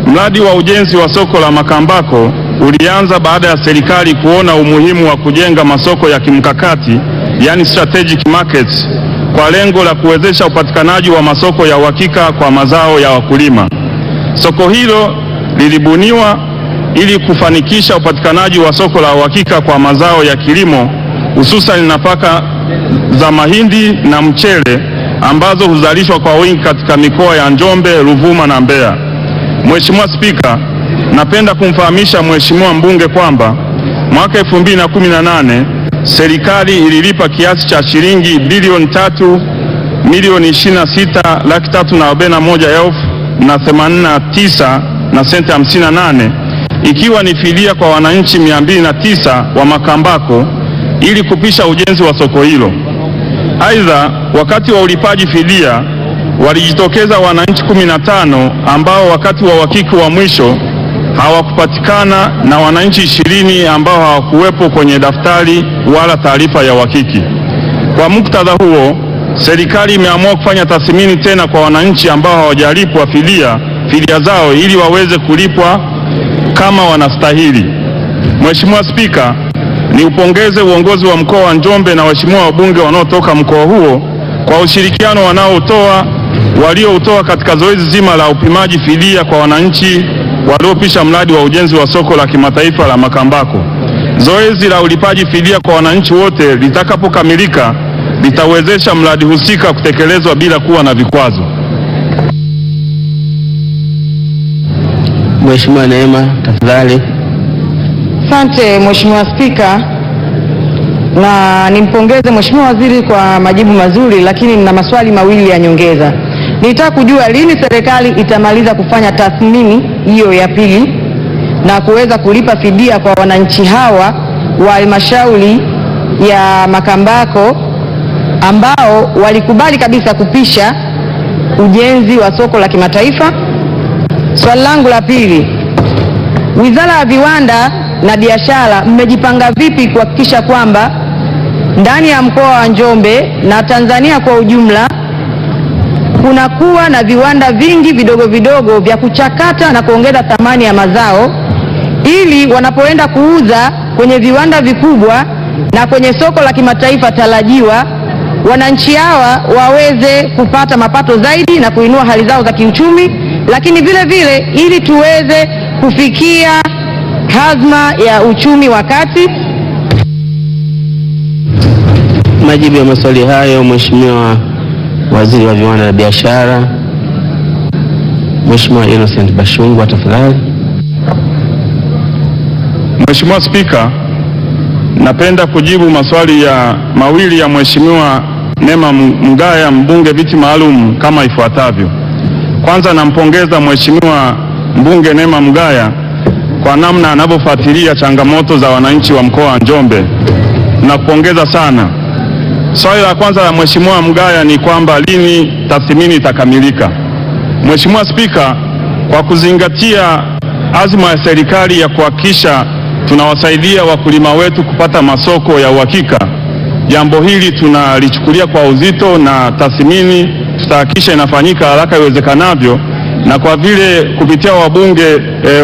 mradi wa ujenzi wa soko la Makambako ulianza baada ya serikali kuona umuhimu wa kujenga masoko ya kimkakati, yani strategic markets, kwa lengo la kuwezesha upatikanaji wa masoko ya uhakika kwa mazao ya wakulima. Soko hilo lilibuniwa ili kufanikisha upatikanaji wa soko la uhakika kwa mazao ya kilimo, hususan nafaka za mahindi na mchele ambazo huzalishwa kwa wingi katika mikoa ya Njombe, Ruvuma na Mbeya. Mheshimiwa Spika, napenda kumfahamisha Mheshimiwa mbunge kwamba mwaka 2018 serikali ililipa kiasi cha shilingi bilioni 3,026,341,089 na senti 58 ikiwa ni fidia kwa wananchi 209 wa Makambako ili kupisha ujenzi wa soko hilo. Aidha, wakati wa ulipaji fidia walijitokeza wananchi 15 ambao wakati wa uhakiki wa mwisho hawakupatikana na wananchi 20 ambao hawakuwepo kwenye daftari wala taarifa ya uhakiki. Kwa muktadha huo, serikali imeamua kufanya tathmini tena kwa wananchi ambao hawajalipwa fidia zao ili waweze kulipwa kama wanastahili. Mheshimiwa Spika, ni upongeze uongozi wa mkoa wa Njombe na waheshimiwa wabunge wanaotoka mkoa huo kwa ushirikiano walioutoa katika zoezi zima la upimaji fidia kwa wananchi waliopisha mradi wa ujenzi wa soko la kimataifa la Makambako. Zoezi la ulipaji fidia kwa wananchi wote litakapokamilika litawezesha mradi husika kutekelezwa bila kuwa na vikwazo. Mheshimiwa Neema, tafadhali. Asante Mheshimiwa Spika, na nimpongeze Mheshimiwa Waziri kwa majibu mazuri, lakini nina maswali mawili ya nyongeza. Nitaka kujua lini serikali itamaliza kufanya tathmini hiyo ya pili na kuweza kulipa fidia kwa wananchi hawa wa halmashauri ya Makambako ambao walikubali kabisa kupisha ujenzi wa soko la kimataifa. Swali langu la pili, Wizara ya Viwanda na Biashara, mmejipanga vipi kuhakikisha kwamba ndani ya mkoa wa Njombe na Tanzania kwa ujumla kunakuwa na viwanda vingi vidogo vidogo vya kuchakata na kuongeza thamani ya mazao, ili wanapoenda kuuza kwenye viwanda vikubwa na kwenye soko la kimataifa tarajiwa, wananchi hawa waweze kupata mapato zaidi na kuinua hali zao za kiuchumi, lakini vile vile ili tuweze kufikia hazma ya uchumi wa kati. Majibu ya maswali hayo, Mheshimiwa Waziri wa Viwanda na Biashara, Mheshimiwa Innocent Bashungwa, tafadhali. Mheshimiwa Spika, napenda kujibu maswali mawili ya Mheshimiwa Neema Mgaya, mbunge viti maalum, kama ifuatavyo. Kwanza, nampongeza Mheshimiwa mbunge Neema Mgaya kwa namna anavyofuatilia changamoto za wananchi wa mkoa wa Njombe. Nakupongeza sana. Swali la kwanza la Mheshimiwa Mgaya ni kwamba lini tathmini itakamilika. Mheshimiwa Spika, kwa kuzingatia azma ya serikali ya kuhakikisha tunawasaidia wakulima wetu kupata masoko ya uhakika, jambo hili tunalichukulia kwa uzito na tathmini tutahakikisha inafanyika haraka iwezekanavyo, na kwa vile kupitia wabunge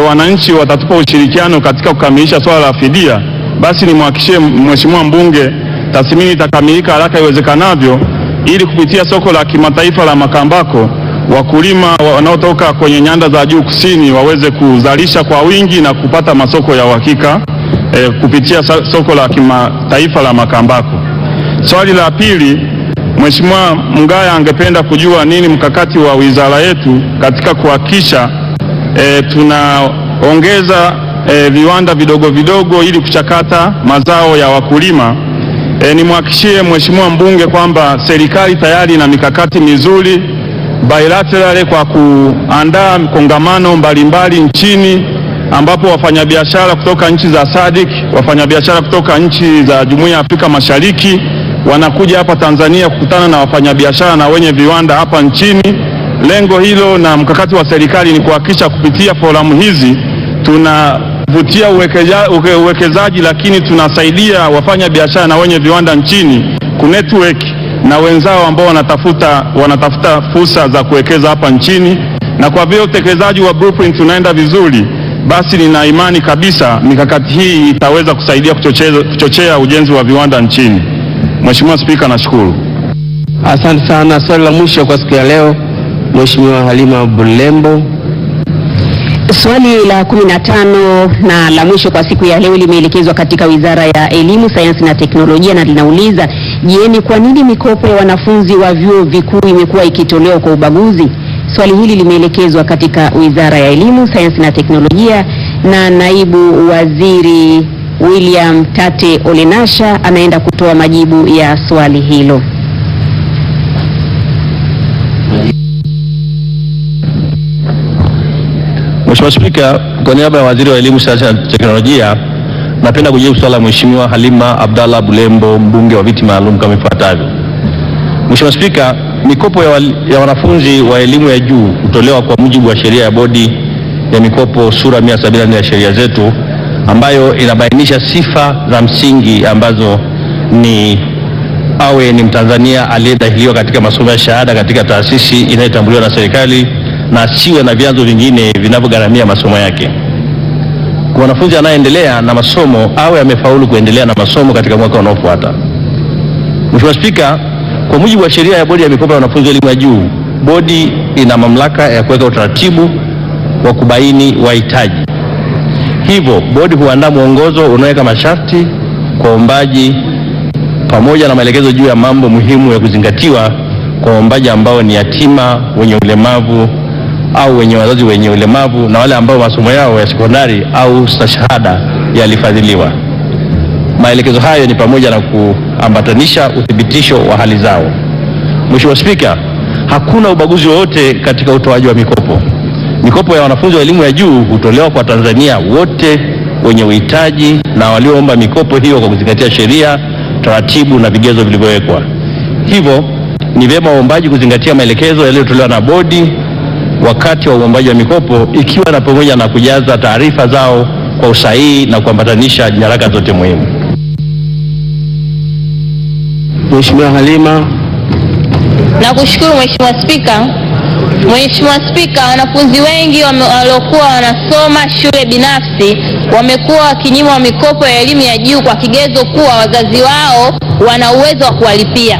wananchi watatupa ushirikiano katika kukamilisha swala la fidia, basi nimhakikishie Mheshimiwa mbunge tathmini itakamilika haraka iwezekanavyo, ili kupitia soko la kimataifa la Makambako wakulima wanaotoka kwenye nyanda za juu kusini waweze kuzalisha kwa wingi na kupata masoko ya uhakika kupitia soko la kimataifa la Makambako. Swali la pili, Mheshimiwa Mgaya angependa kujua nini mkakati wa wizara yetu katika kuhakikisha tunaongeza viwanda vidogo vidogo ili kuchakata mazao ya wakulima. Nimhakikishie Mheshimiwa mbunge kwamba serikali tayari ina mikakati mizuri bilateral kwa kuandaa kongamano mbalimbali nchini, ambapo wafanyabiashara kutoka nchi za SADC, wafanyabiashara kutoka nchi za Jumuiya ya Afrika Mashariki wanakuja hapa Tanzania kukutana na wafanyabiashara na wenye viwanda hapa nchini. Lengo hilo na mkakati wa serikali ni kuhakikisha kupitia forum hizi tunavutia uwekezaji, lakini tunasaidia wafanyabiashara na wenye viwanda nchini kunetwork na wenzao ambao wanatafuta fursa za kuwekeza hapa nchini. Na kwa vile utekelezaji wa blueprint unaenda vizuri, basi nina imani kabisa mikakati hii itaweza kusaidia kuchochea ujenzi wa viwanda nchini. Mheshimiwa Spika, nashukuru. Asante sana. Swali la mwisho kwa siku ya leo, Mheshimiwa Halima Bulembo. Swali la 15 na la mwisho kwa siku ya leo limeelekezwa katika Wizara ya Elimu, Sayansi na Teknolojia na linauliza, je, ni kwa nini mikopo ya wanafunzi wa vyuo vikuu imekuwa ikitolewa kwa ubaguzi? Swali hili limeelekezwa katika Wizara ya Elimu, Sayansi na Teknolojia na Naibu Waziri William Tate Olenasha anaenda kutoa majibu ya swali hilo. Mheshimiwa Spika, kwa niaba ya Waziri wa Elimu, Sayansi na Teknolojia, napenda kujibu swali la Mheshimiwa Halima Abdalla Bulembo, mbunge wa viti maalum, kama ifuatavyo. Mheshimiwa Spika, mikopo ya wanafunzi wa elimu ya juu hutolewa kwa mujibu wa sheria ya bodi ya mikopo sura 174 ya sheria zetu, ambayo inabainisha sifa za msingi ambazo ni awe ni Mtanzania aliyedahiliwa katika masomo ya shahada katika taasisi inayotambuliwa na serikali na asiwe na vyanzo vingine vinavyogharamia masomo yake. Kwa mwanafunzi anayeendelea na masomo awe amefaulu kuendelea na masomo katika mwaka unaofuata. Mheshimiwa Spika, kwa mujibu wa sheria ya Bodi ya Mikopo ya Wanafunzi wa Elimu ya Juu, bodi ina mamlaka ya kuweka utaratibu wa kubaini wahitaji. Hivyo bodi huandaa mwongozo unaoweka masharti kwa waombaji pamoja na maelekezo juu ya mambo muhimu ya kuzingatiwa kwa waombaji ambao ni yatima, wenye ulemavu au wenye wazazi wenye ulemavu na wale ambao masomo yao ya sekondari au stashahada yalifadhiliwa. Maelekezo hayo ni pamoja na kuambatanisha uthibitisho wa hali zao. Mheshimiwa Spika, hakuna ubaguzi wowote katika utoaji wa mikopo. Mikopo ya wanafunzi wa elimu ya juu hutolewa kwa Tanzania wote wenye uhitaji na walioomba mikopo hiyo kwa kuzingatia sheria, taratibu na vigezo vilivyowekwa. Hivyo ni vyema waombaji kuzingatia maelekezo yaliyotolewa na bodi wakati wa uombaji wa mikopo, ikiwa na pamoja na kujaza taarifa zao kwa usahihi na kuambatanisha nyaraka zote muhimu. Mheshimiwa Halima. Nakushukuru Mheshimiwa Spika. Mheshimiwa Spika, wanafunzi wengi waliokuwa wanasoma shule binafsi wamekuwa wakinyimwa mikopo ya elimu ya juu kwa kigezo kuwa wazazi wao wana uwezo wa kuwalipia.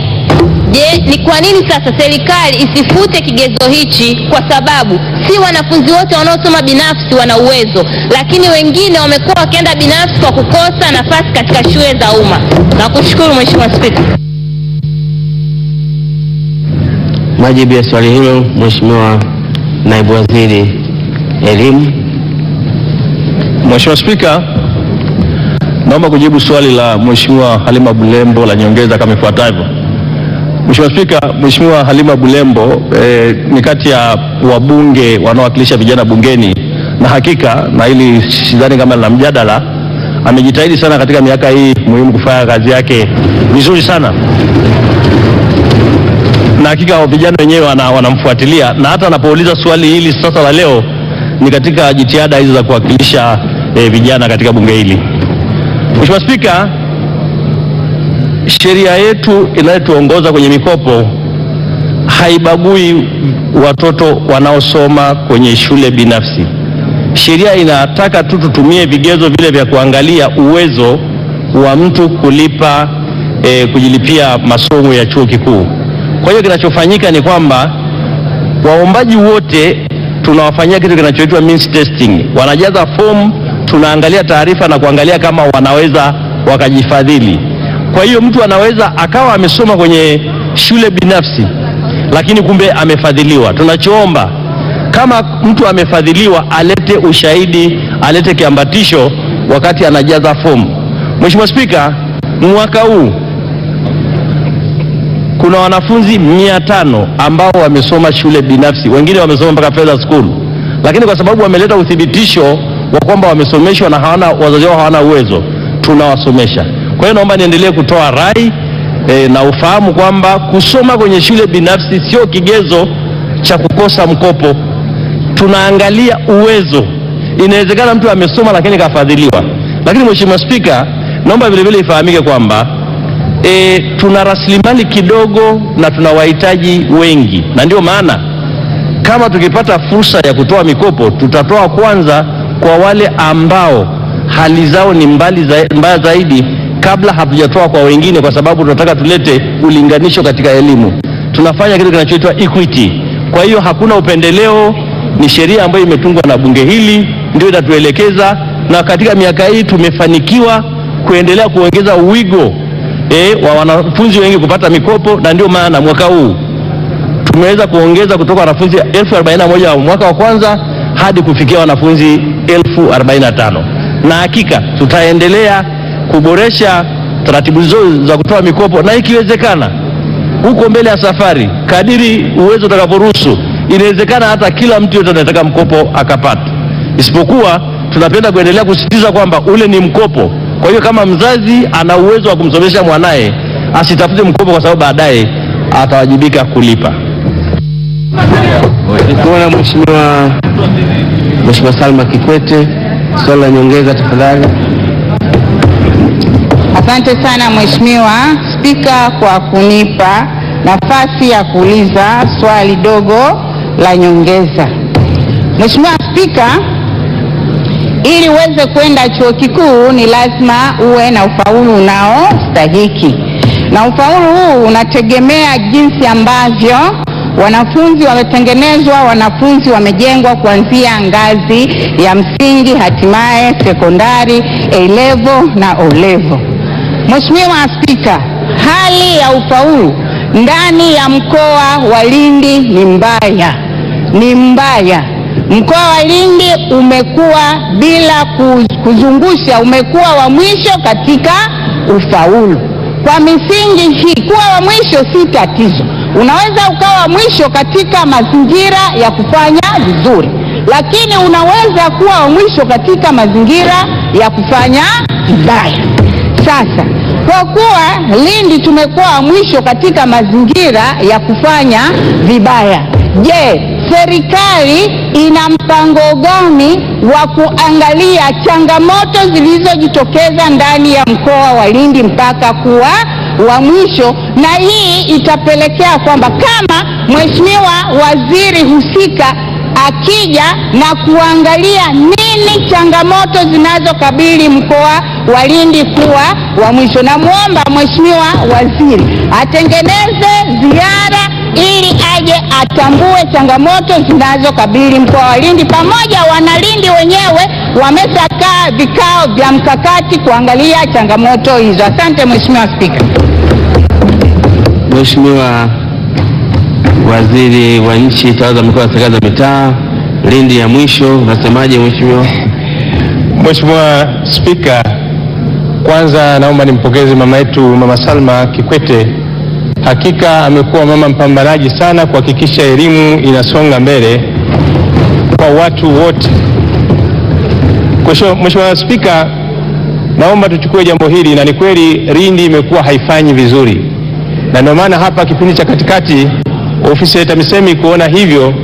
Je, ni kwa nini sasa serikali isifute kigezo hichi? Kwa sababu si wanafunzi wote wanaosoma binafsi wana uwezo, lakini wengine wamekuwa wakienda binafsi kwa kukosa nafasi katika shule za umma. Nakushukuru Mheshimiwa Spika. Majibu ya swali hilo, Mheshimiwa Naibu Waziri Elimu. Mheshimiwa Spika, naomba kujibu swali la Mheshimiwa Halima Bulembo la nyongeza kama ifuatavyo. Mheshimiwa Spika, Mheshimiwa Halima Bulembo ni kati ya wabunge wanaowakilisha vijana bungeni, na hakika na hili sidhani kama lina mjadala, amejitahidi sana katika miaka hii muhimu kufanya kazi yake vizuri sana, na hakika vijana wenyewe wanamfuatilia, na hata anapouliza swali hili sasa la leo ni katika jitihada hizo za kuwakilisha vijana katika bunge hili. Mheshimiwa Spika, sheria yetu inayotuongoza kwenye mikopo haibagui watoto wanaosoma kwenye shule binafsi. Sheria inataka tu tutumie vigezo vile vya kuangalia uwezo wa mtu kulipa kujilipia masomo ya chuo kikuu. Kwa hiyo kinachofanyika ni kwamba waombaji wote tunawafanyia kitu kinachoitwa means testing. Wanajaza form, tunaangalia taarifa na kuangalia kama wanaweza wakajifadhili. Kwa hiyo mtu anaweza akawa amesoma kwenye shule binafsi lakini kumbe amefadhiliwa. Tunachoomba kama mtu amefadhiliwa alete ushahidi, alete kiambatisho wakati anajaza fomu. Mheshimiwa Spika, mwaka huu kuna wanafunzi 500 ambao wamesoma shule binafsi, wengine wamesoma mpaka fedha school, lakini kwa sababu wameleta uthibitisho wa kwamba wamesomeshwa na wazazi wao hawana uwezo, tunawasomesha. Kwa hiyo naomba niendelee kutoa rai na ufahamu kwamba kusoma kwenye shule binafsi sio kigezo cha kukosa mkopo. Tunaangalia uwezo. Inawezekana mtu amesoma lakini kafadhiliwa. Lakini Mheshimiwa Spika, naomba vile vile ifahamike kwamba tuna rasilimali kidogo na tuna wahitaji wengi, na ndio maana kama tukipata fursa ya kutoa mikopo tutatoa kwanza kwa wale ambao hali zao ni mbaya zaidi kabla hatujatoa kwa wengine, kwa sababu tunataka tulete ulinganisho katika elimu. Tunafanya kitu kinachoitwa equity. Kwa hiyo hakuna upendeleo, ni sheria ambayo imetungwa na bunge hili ndio itatuelekeza, na katika miaka hii tumefanikiwa kuendelea kuongeza wigo wa wanafunzi wengi kupata mikopo, na ndio maana mwaka huu tumeweza kuongeza kutoka wanafunzi 41,000 mwaka wa kwanza hadi kufikia wanafunzi 45,000. Na hakika tutaendelea kuboresha taratibu za kutoa mikopo, na ikiwezekana huko mbele ya safari, kadiri uwezo utakaporuhusu, inawezekana hata kila mtu yote anataka mkopo akapata, isipokuwa tunapenda kuendelea kusisitiza kwamba ule ni mkopo. Kwa hiyo kama mzazi ana uwezo wa kumsomesha mwanae, asitafute mkopo kwa sababu baadaye atawajibika kulipa. Mheshimiwa Salma Kikwete, swali la nyongeza tafadhali. Asante sana Mheshimiwa Spika. Spika kwa kunipa nafasi ya kuuliza swali dogo la nyongeza. Mheshimiwa Spika, ili uweze kwenda chuo kikuu ni lazima uwe na ufaulu unaostahiki, na ufaulu huu unategemea jinsi ambavyo wanafunzi wametengenezwa, wanafunzi wamejengwa kuanzia ngazi ya msingi, hatimaye sekondari, A-level na O-level. Mheshimiwa Spika, hali ya ufaulu ndani ya mkoa wa Lindi ni mbaya. Mkoa wa Lindi umekuwa, bila kuzungusha, umekuwa wa mwisho katika ufaulu. Kwa misingi hii, kuwa wa mwisho si tatizo. Unaweza ukawa wa mwisho katika mazingira ya kufanya vizuri, lakini unaweza kuwa wa mwisho katika mazingira ya kufanya vibaya. Sasa, kwa kuwa Lindi tumekuwa wa mwisho katika mazingira ya kufanya vibaya, je, serikali ina mpango gani wa kuangalia changamoto zilizojitokeza ndani ya mkoa wa Lindi mpaka kuwa wa mwisho? Na hii itapelekea kwamba kama Mheshimiwa Waziri husika akija na kuangalia nini changamoto zinazokabili mkoa wa Lindi kuwa wa mwisho, namuomba Mheshimiwa Waziri atengeneze ziara ili aje atambue changamoto zinazokabili mkoa wa Lindi, pamoja Wanalindi wenyewe wameshakaa vikao vya mkakati kuangalia changamoto hizo. Asante Mheshimiwa Spika. Mheshimiwa Waziri wa Nchi, Tawala za Mikoa na Serikali za Mitaa, Lindi ya mwisho, unasemaje Mheshimiwa? Mheshimiwa Spika, kwanza naomba nimpongeze mama yetu Mama Salma Kikwete. Hakika amekuwa mama mpambanaji sana kuhakikisha elimu inasonga mbele kwa watu wote. Mheshimiwa Spika, naomba tuchukue jambo hili, na ni kweli Lindi imekuwa haifanyi vizuri, na ndio maana hapa kipindi cha katikati ofisi ya TAMISEMI kuona hivyo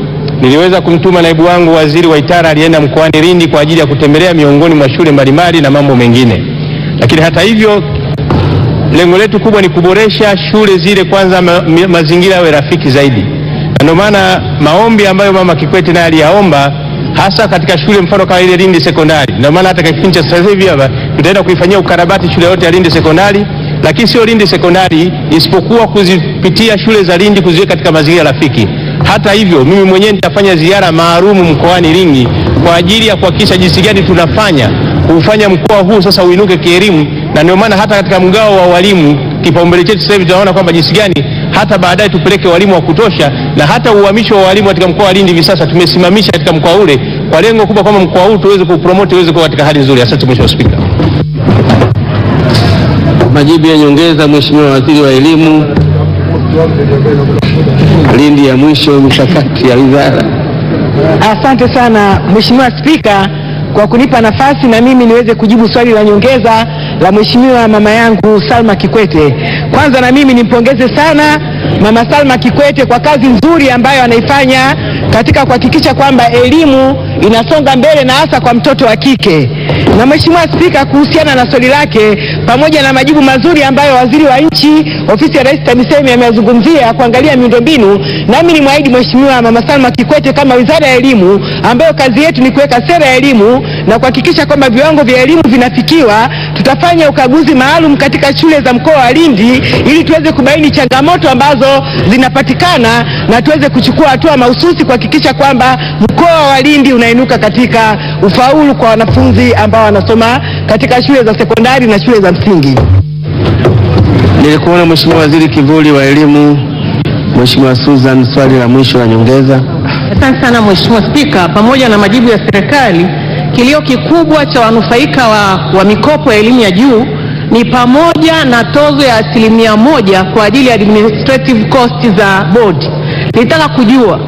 niliweza kumtuma naibu wangu Waziri Waitara, alienda mkoani Lindi kwa ajili ya kutembelea miongoni mwa shule mbalimbali na mambo mengine. Lakini hata hivyo, lengo letu kubwa ni kuboresha shule zile, kwanza mazingira yawe rafiki zaidi, na ndio maana maombi ambayo mama Kikwete naye aliyaomba hasa katika shule mfano kama ile Lindi Sekondari. Ndio maana hata kipindi cha sasa hivi hapa tutaenda kuifanyia ukarabati shule yote ya Lindi Sekondari, lakini sio Lindi Sekondari, isipokuwa kuzipitia shule za Lindi kuziweka katika mazingira rafiki. Hata hivyo, mimi mwenyewe nitafanya ziara maalum mkoani Lindi kwa ajili ya kuhakikisha jinsi gani tunafanya kufanya mkoa huu sasa uinuke kielimu, na ndio maana hata katika mgao wa walimu kipaumbele chetu sasa hivi tunaona kwamba jinsi gani hata baadaye tupeleke walimu wa kutosha, na hata uhamisho wa walimu katika mkoa wa Lindi hivi sasa tumesimamisha katika mkoa ule kwa lengo kubwa kwamba mkoa huu tuweze kupromote, uweze kuwa katika hali nzuri. Asante Mheshimiwa Spika. Majibu ya nyongeza, Mheshimiwa Waziri wa Elimu. Lindi ya mwisho, mikakati ya wizara. Asante sana Mheshimiwa Spika kwa kunipa nafasi na mimi niweze kujibu swali la nyongeza la Mheshimiwa mama yangu Salma Kikwete. Kwanza na mimi nimpongeze sana Mama Salma Kikwete kwa kazi nzuri ambayo anaifanya katika kuhakikisha kwamba elimu inasonga mbele na hasa kwa mtoto wa kike. Na Mheshimiwa Spika, kuhusiana na swali lake pamoja na majibu mazuri ambayo Waziri wa Nchi, Ofisi ya Rais TAMISEMI ameyazungumzia kuangalia miundombinu, nami ni mwahidi Mheshimiwa Mama Salma Kikwete kama Wizara ya Elimu ambayo kazi yetu ni kuweka sera ya elimu na kuhakikisha kwamba viwango vya elimu vinafikiwa, tutafanya ukaguzi maalum katika shule za mkoa wa Lindi ili tuweze kubaini changamoto ambazo zinapatikana na tuweze kuchukua hatua mahususi kuhakikisha kwamba mkoa wa Lindi unainuka katika ufaulu kwa wanafunzi ambao wanasoma katika shule za sekondari na shule za msingi. Nilikuona Mheshimiwa Waziri Kivuli wa Elimu, Mheshimiwa Susan, swali la mwisho la nyongeza. Asante sana Mheshimiwa Spika, pamoja na majibu ya serikali, kilio kikubwa cha wanufaika wa mikopo ya elimu ya juu ni pamoja na tozo ya 1% kwa ajili ya administrative costs za bodi. Nitaka kujua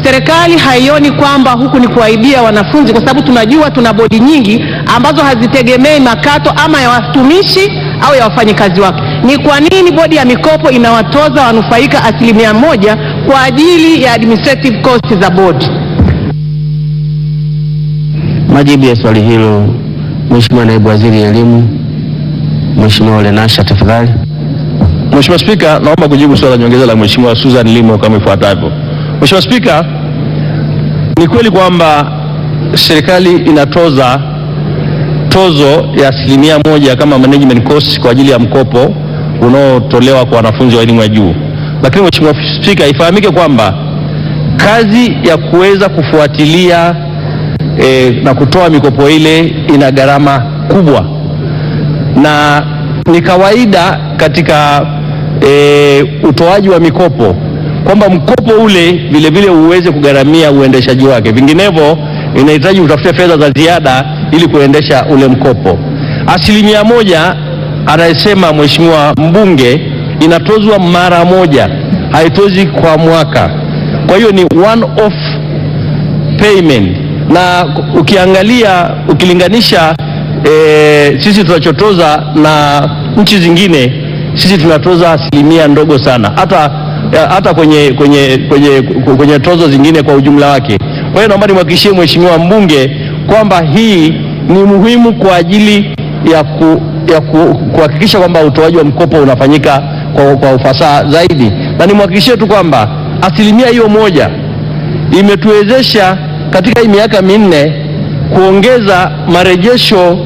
serikali haioni kwamba huku ni kuaibia wanafunzi, kwa sababu tunajua tuna bodi nyingi ambazo hazitegemei makato ama ya watumishi au ya wafanyikazi wake. Ni kwa nini bodi ya mikopo inawatoza wanufaika 1% kwa ajili ya administrative costs za bodi? Majibu ya swali hilo, Mheshimiwa Naibu Waziri wa Elimu, Mheshimiwa Ole Nasha, tafadhali. Mheshimiwa Spika, naomba kujibu swali la nyongeza la Mheshimiwa Susan Limo kama ifuatavyo. Mheshimiwa Spika, ni kweli kwamba serikali inatoza tozo ya 1% kama management cost kwa ajili ya mkopo unaotolewa kwa wanafunzi wa elimu ya juu. Lakini Mheshimiwa Spika, ifahamike kwamba kazi ya kuweza kufuatilia na kutoa mikopo ile ina gharama kubwa, na ni kawaida katika utoaji wa mikopo kwamba mkopo ule vile vile uweze kugharamia uendeshaji wake, vinginevyo inahitaji utafute fedha za ziada ili kuendesha ule mkopo. 1% anayesema Mheshimiwa mbunge inatozwa mara moja, haitozi kwa mwaka. Kwa hiyo ni one off payment, na ukilinganisha sisi tunachotoza na nchi zingine, sisi tunatoza 1% ndogo sana, hata kwenye tozo zingine kwa ujumla wake. Kwa hiyo naomba nimhakikishie Mheshimiwa mbunge kwamba hii ni muhimu kwa ajili ya kuhakikisha kwamba utoaji wa mkopo unafanyika kwa ufasaha zaidi, na nimhakikishie tu kwamba 1% imetuwezesha katika hii miaka minne kuongeza marejesho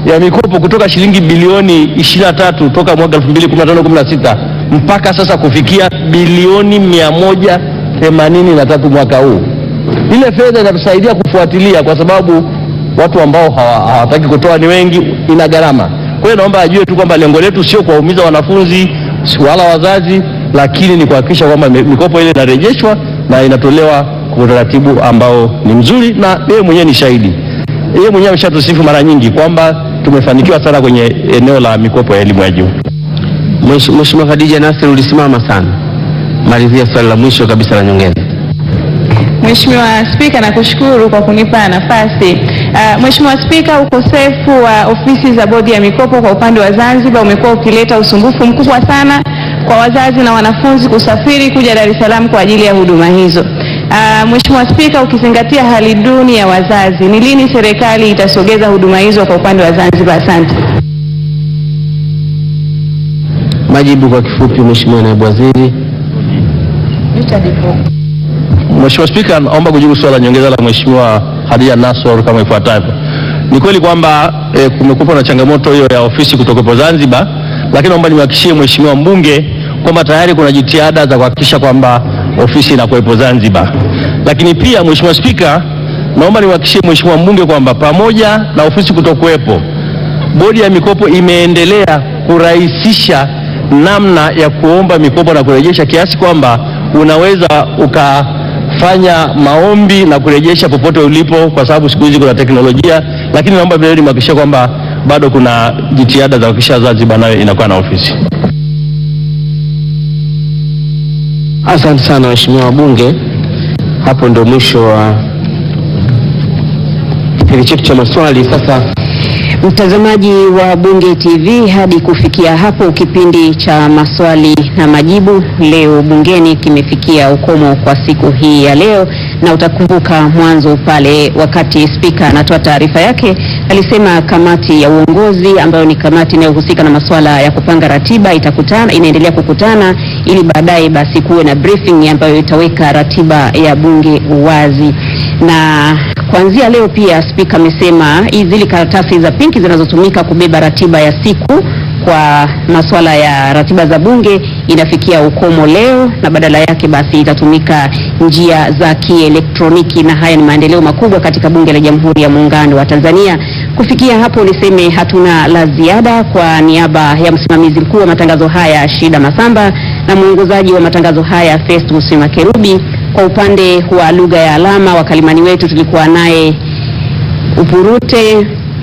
ya mikopo kutoka shilingi bilioni 23 toka mwaka 2015-16 mpaka sasa kufikia bilioni 183 mwaka huu. Ile fedha inatusaidia kufuatilia, kwa sababu watu ambao hawataki kutoa ni wengi, ina gharama. Kwa hiyo naomba ajue tu kwamba lengo letu sio kuwaumiza wanafunzi wala wazazi, lakini ni kuhakikisha kwamba mikopo ile inarejeshwa na inatolewa kwa utaratibu ambao ni mzuri, na yeye mwenyewe ni shahidi. Yeye mwenyewe ameshatusifu mara nyingi kwamba tumefanikiwa sana kwenye eneo la mikopo ya elimu ya juu. Mheshimiwa Khadija Nasir, ulisimama sana. Malizia swali la mwisho kabisa la nyongeza. Mheshimiwa Spika, nakushukuru kwa kunipa nafasi. Mheshimiwa Spika, ukosefu wa ofisi za bodi ya mikopo kwa upande wa Zanzibar umekuwa ukileta usumbufu mkubwa sana kwa wazazi na wanafunzi kusafiri kuja Dar es Salaam kwa ajili ya huduma hizo. Mheshimiwa Spika, ukizingatia hali duni ya wazazi, ni lini serikali itasogeza huduma hizo kwa upande wa Zanzibar? Asante. Majibu kwa kifupi, Mheshimiwa Naibu Waziri. Mheshimiwa Spika, naomba kujibu swali la nyongeza la Mheshimiwa Khadija Nasor kama ifuatavyo. Ni kweli kwamba kumekuwa na changamoto hiyo ya ofisi kutokuwepo Zanzibar, lakini naomba nimhakikishie Mheshimiwa mbunge kwamba tayari kuna jitihada za kuhakikisha kwamba ofisi inakuwepo Zanzibar. Lakini pia Mheshimiwa Spika, naomba nimhakikishie Mheshimiwa mbunge kwamba pamoja na ofisi kutokuwepo, bodi ya mikopo imeendelea kurahisisha namna ya kuomba mikopo na kurejesha, kiasi kwamba unaweza ukafanya maombi na kurejesha popote ulipo, kwa sababu siku hizi kuna teknolojia. Lakini naomba vile nimhakikishie kwamba bado kuna jitihada za kuhakikisha Zanzibar nayo inakuwa na ofisi. Asante sana waheshimiwa wabunge. Hapo ndio mwisho wa kipindi chetu cha maswali. Sasa mtazamaji wa Bunge TV, hadi kufikia hapo kipindi cha maswali na majibu leo bungeni kimefikia ukomo kwa siku hii ya leo. Na utakumbuka mwanzo pale wakati spika anatoa taarifa yake alisema kamati ya uongozi ambayo ni kamati inayohusika na masuala ya kupanga ratiba inaendelea kukutana ili baadaye basi kuwe na briefing ambayo itaweka ratiba ya bunge wazi. Na kuanzia leo pia spika amesema zile karatasi za pinki zinazotumika kubeba ratiba ya siku kwa masuala ya ratiba za bunge inafikia ukomo leo, na badala yake basi itatumika njia za kielektroniki, na haya ni maendeleo makubwa katika bunge la Jamhuri ya Muungano wa Tanzania. Kufikia hapo niseme hatuna la ziada. Kwa niaba ya msimamizi mkuu wa matangazo haya Shida Masamba na mwongozaji wa matangazo haya Festus Makerubi, kwa upande wa lugha ya alama wakalimani wetu tulikuwa naye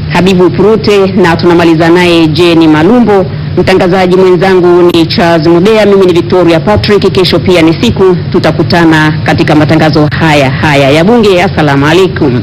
Habibu Upurute, na tunamaliza naye Jeni Malumbo. Mtangazaji mwenzangu ni Charles Mudea, mimi ni Victoria Patrick. Kesho pia ni siku, tutakutana katika matangazo haya ya bunge. Asalamu alaikum.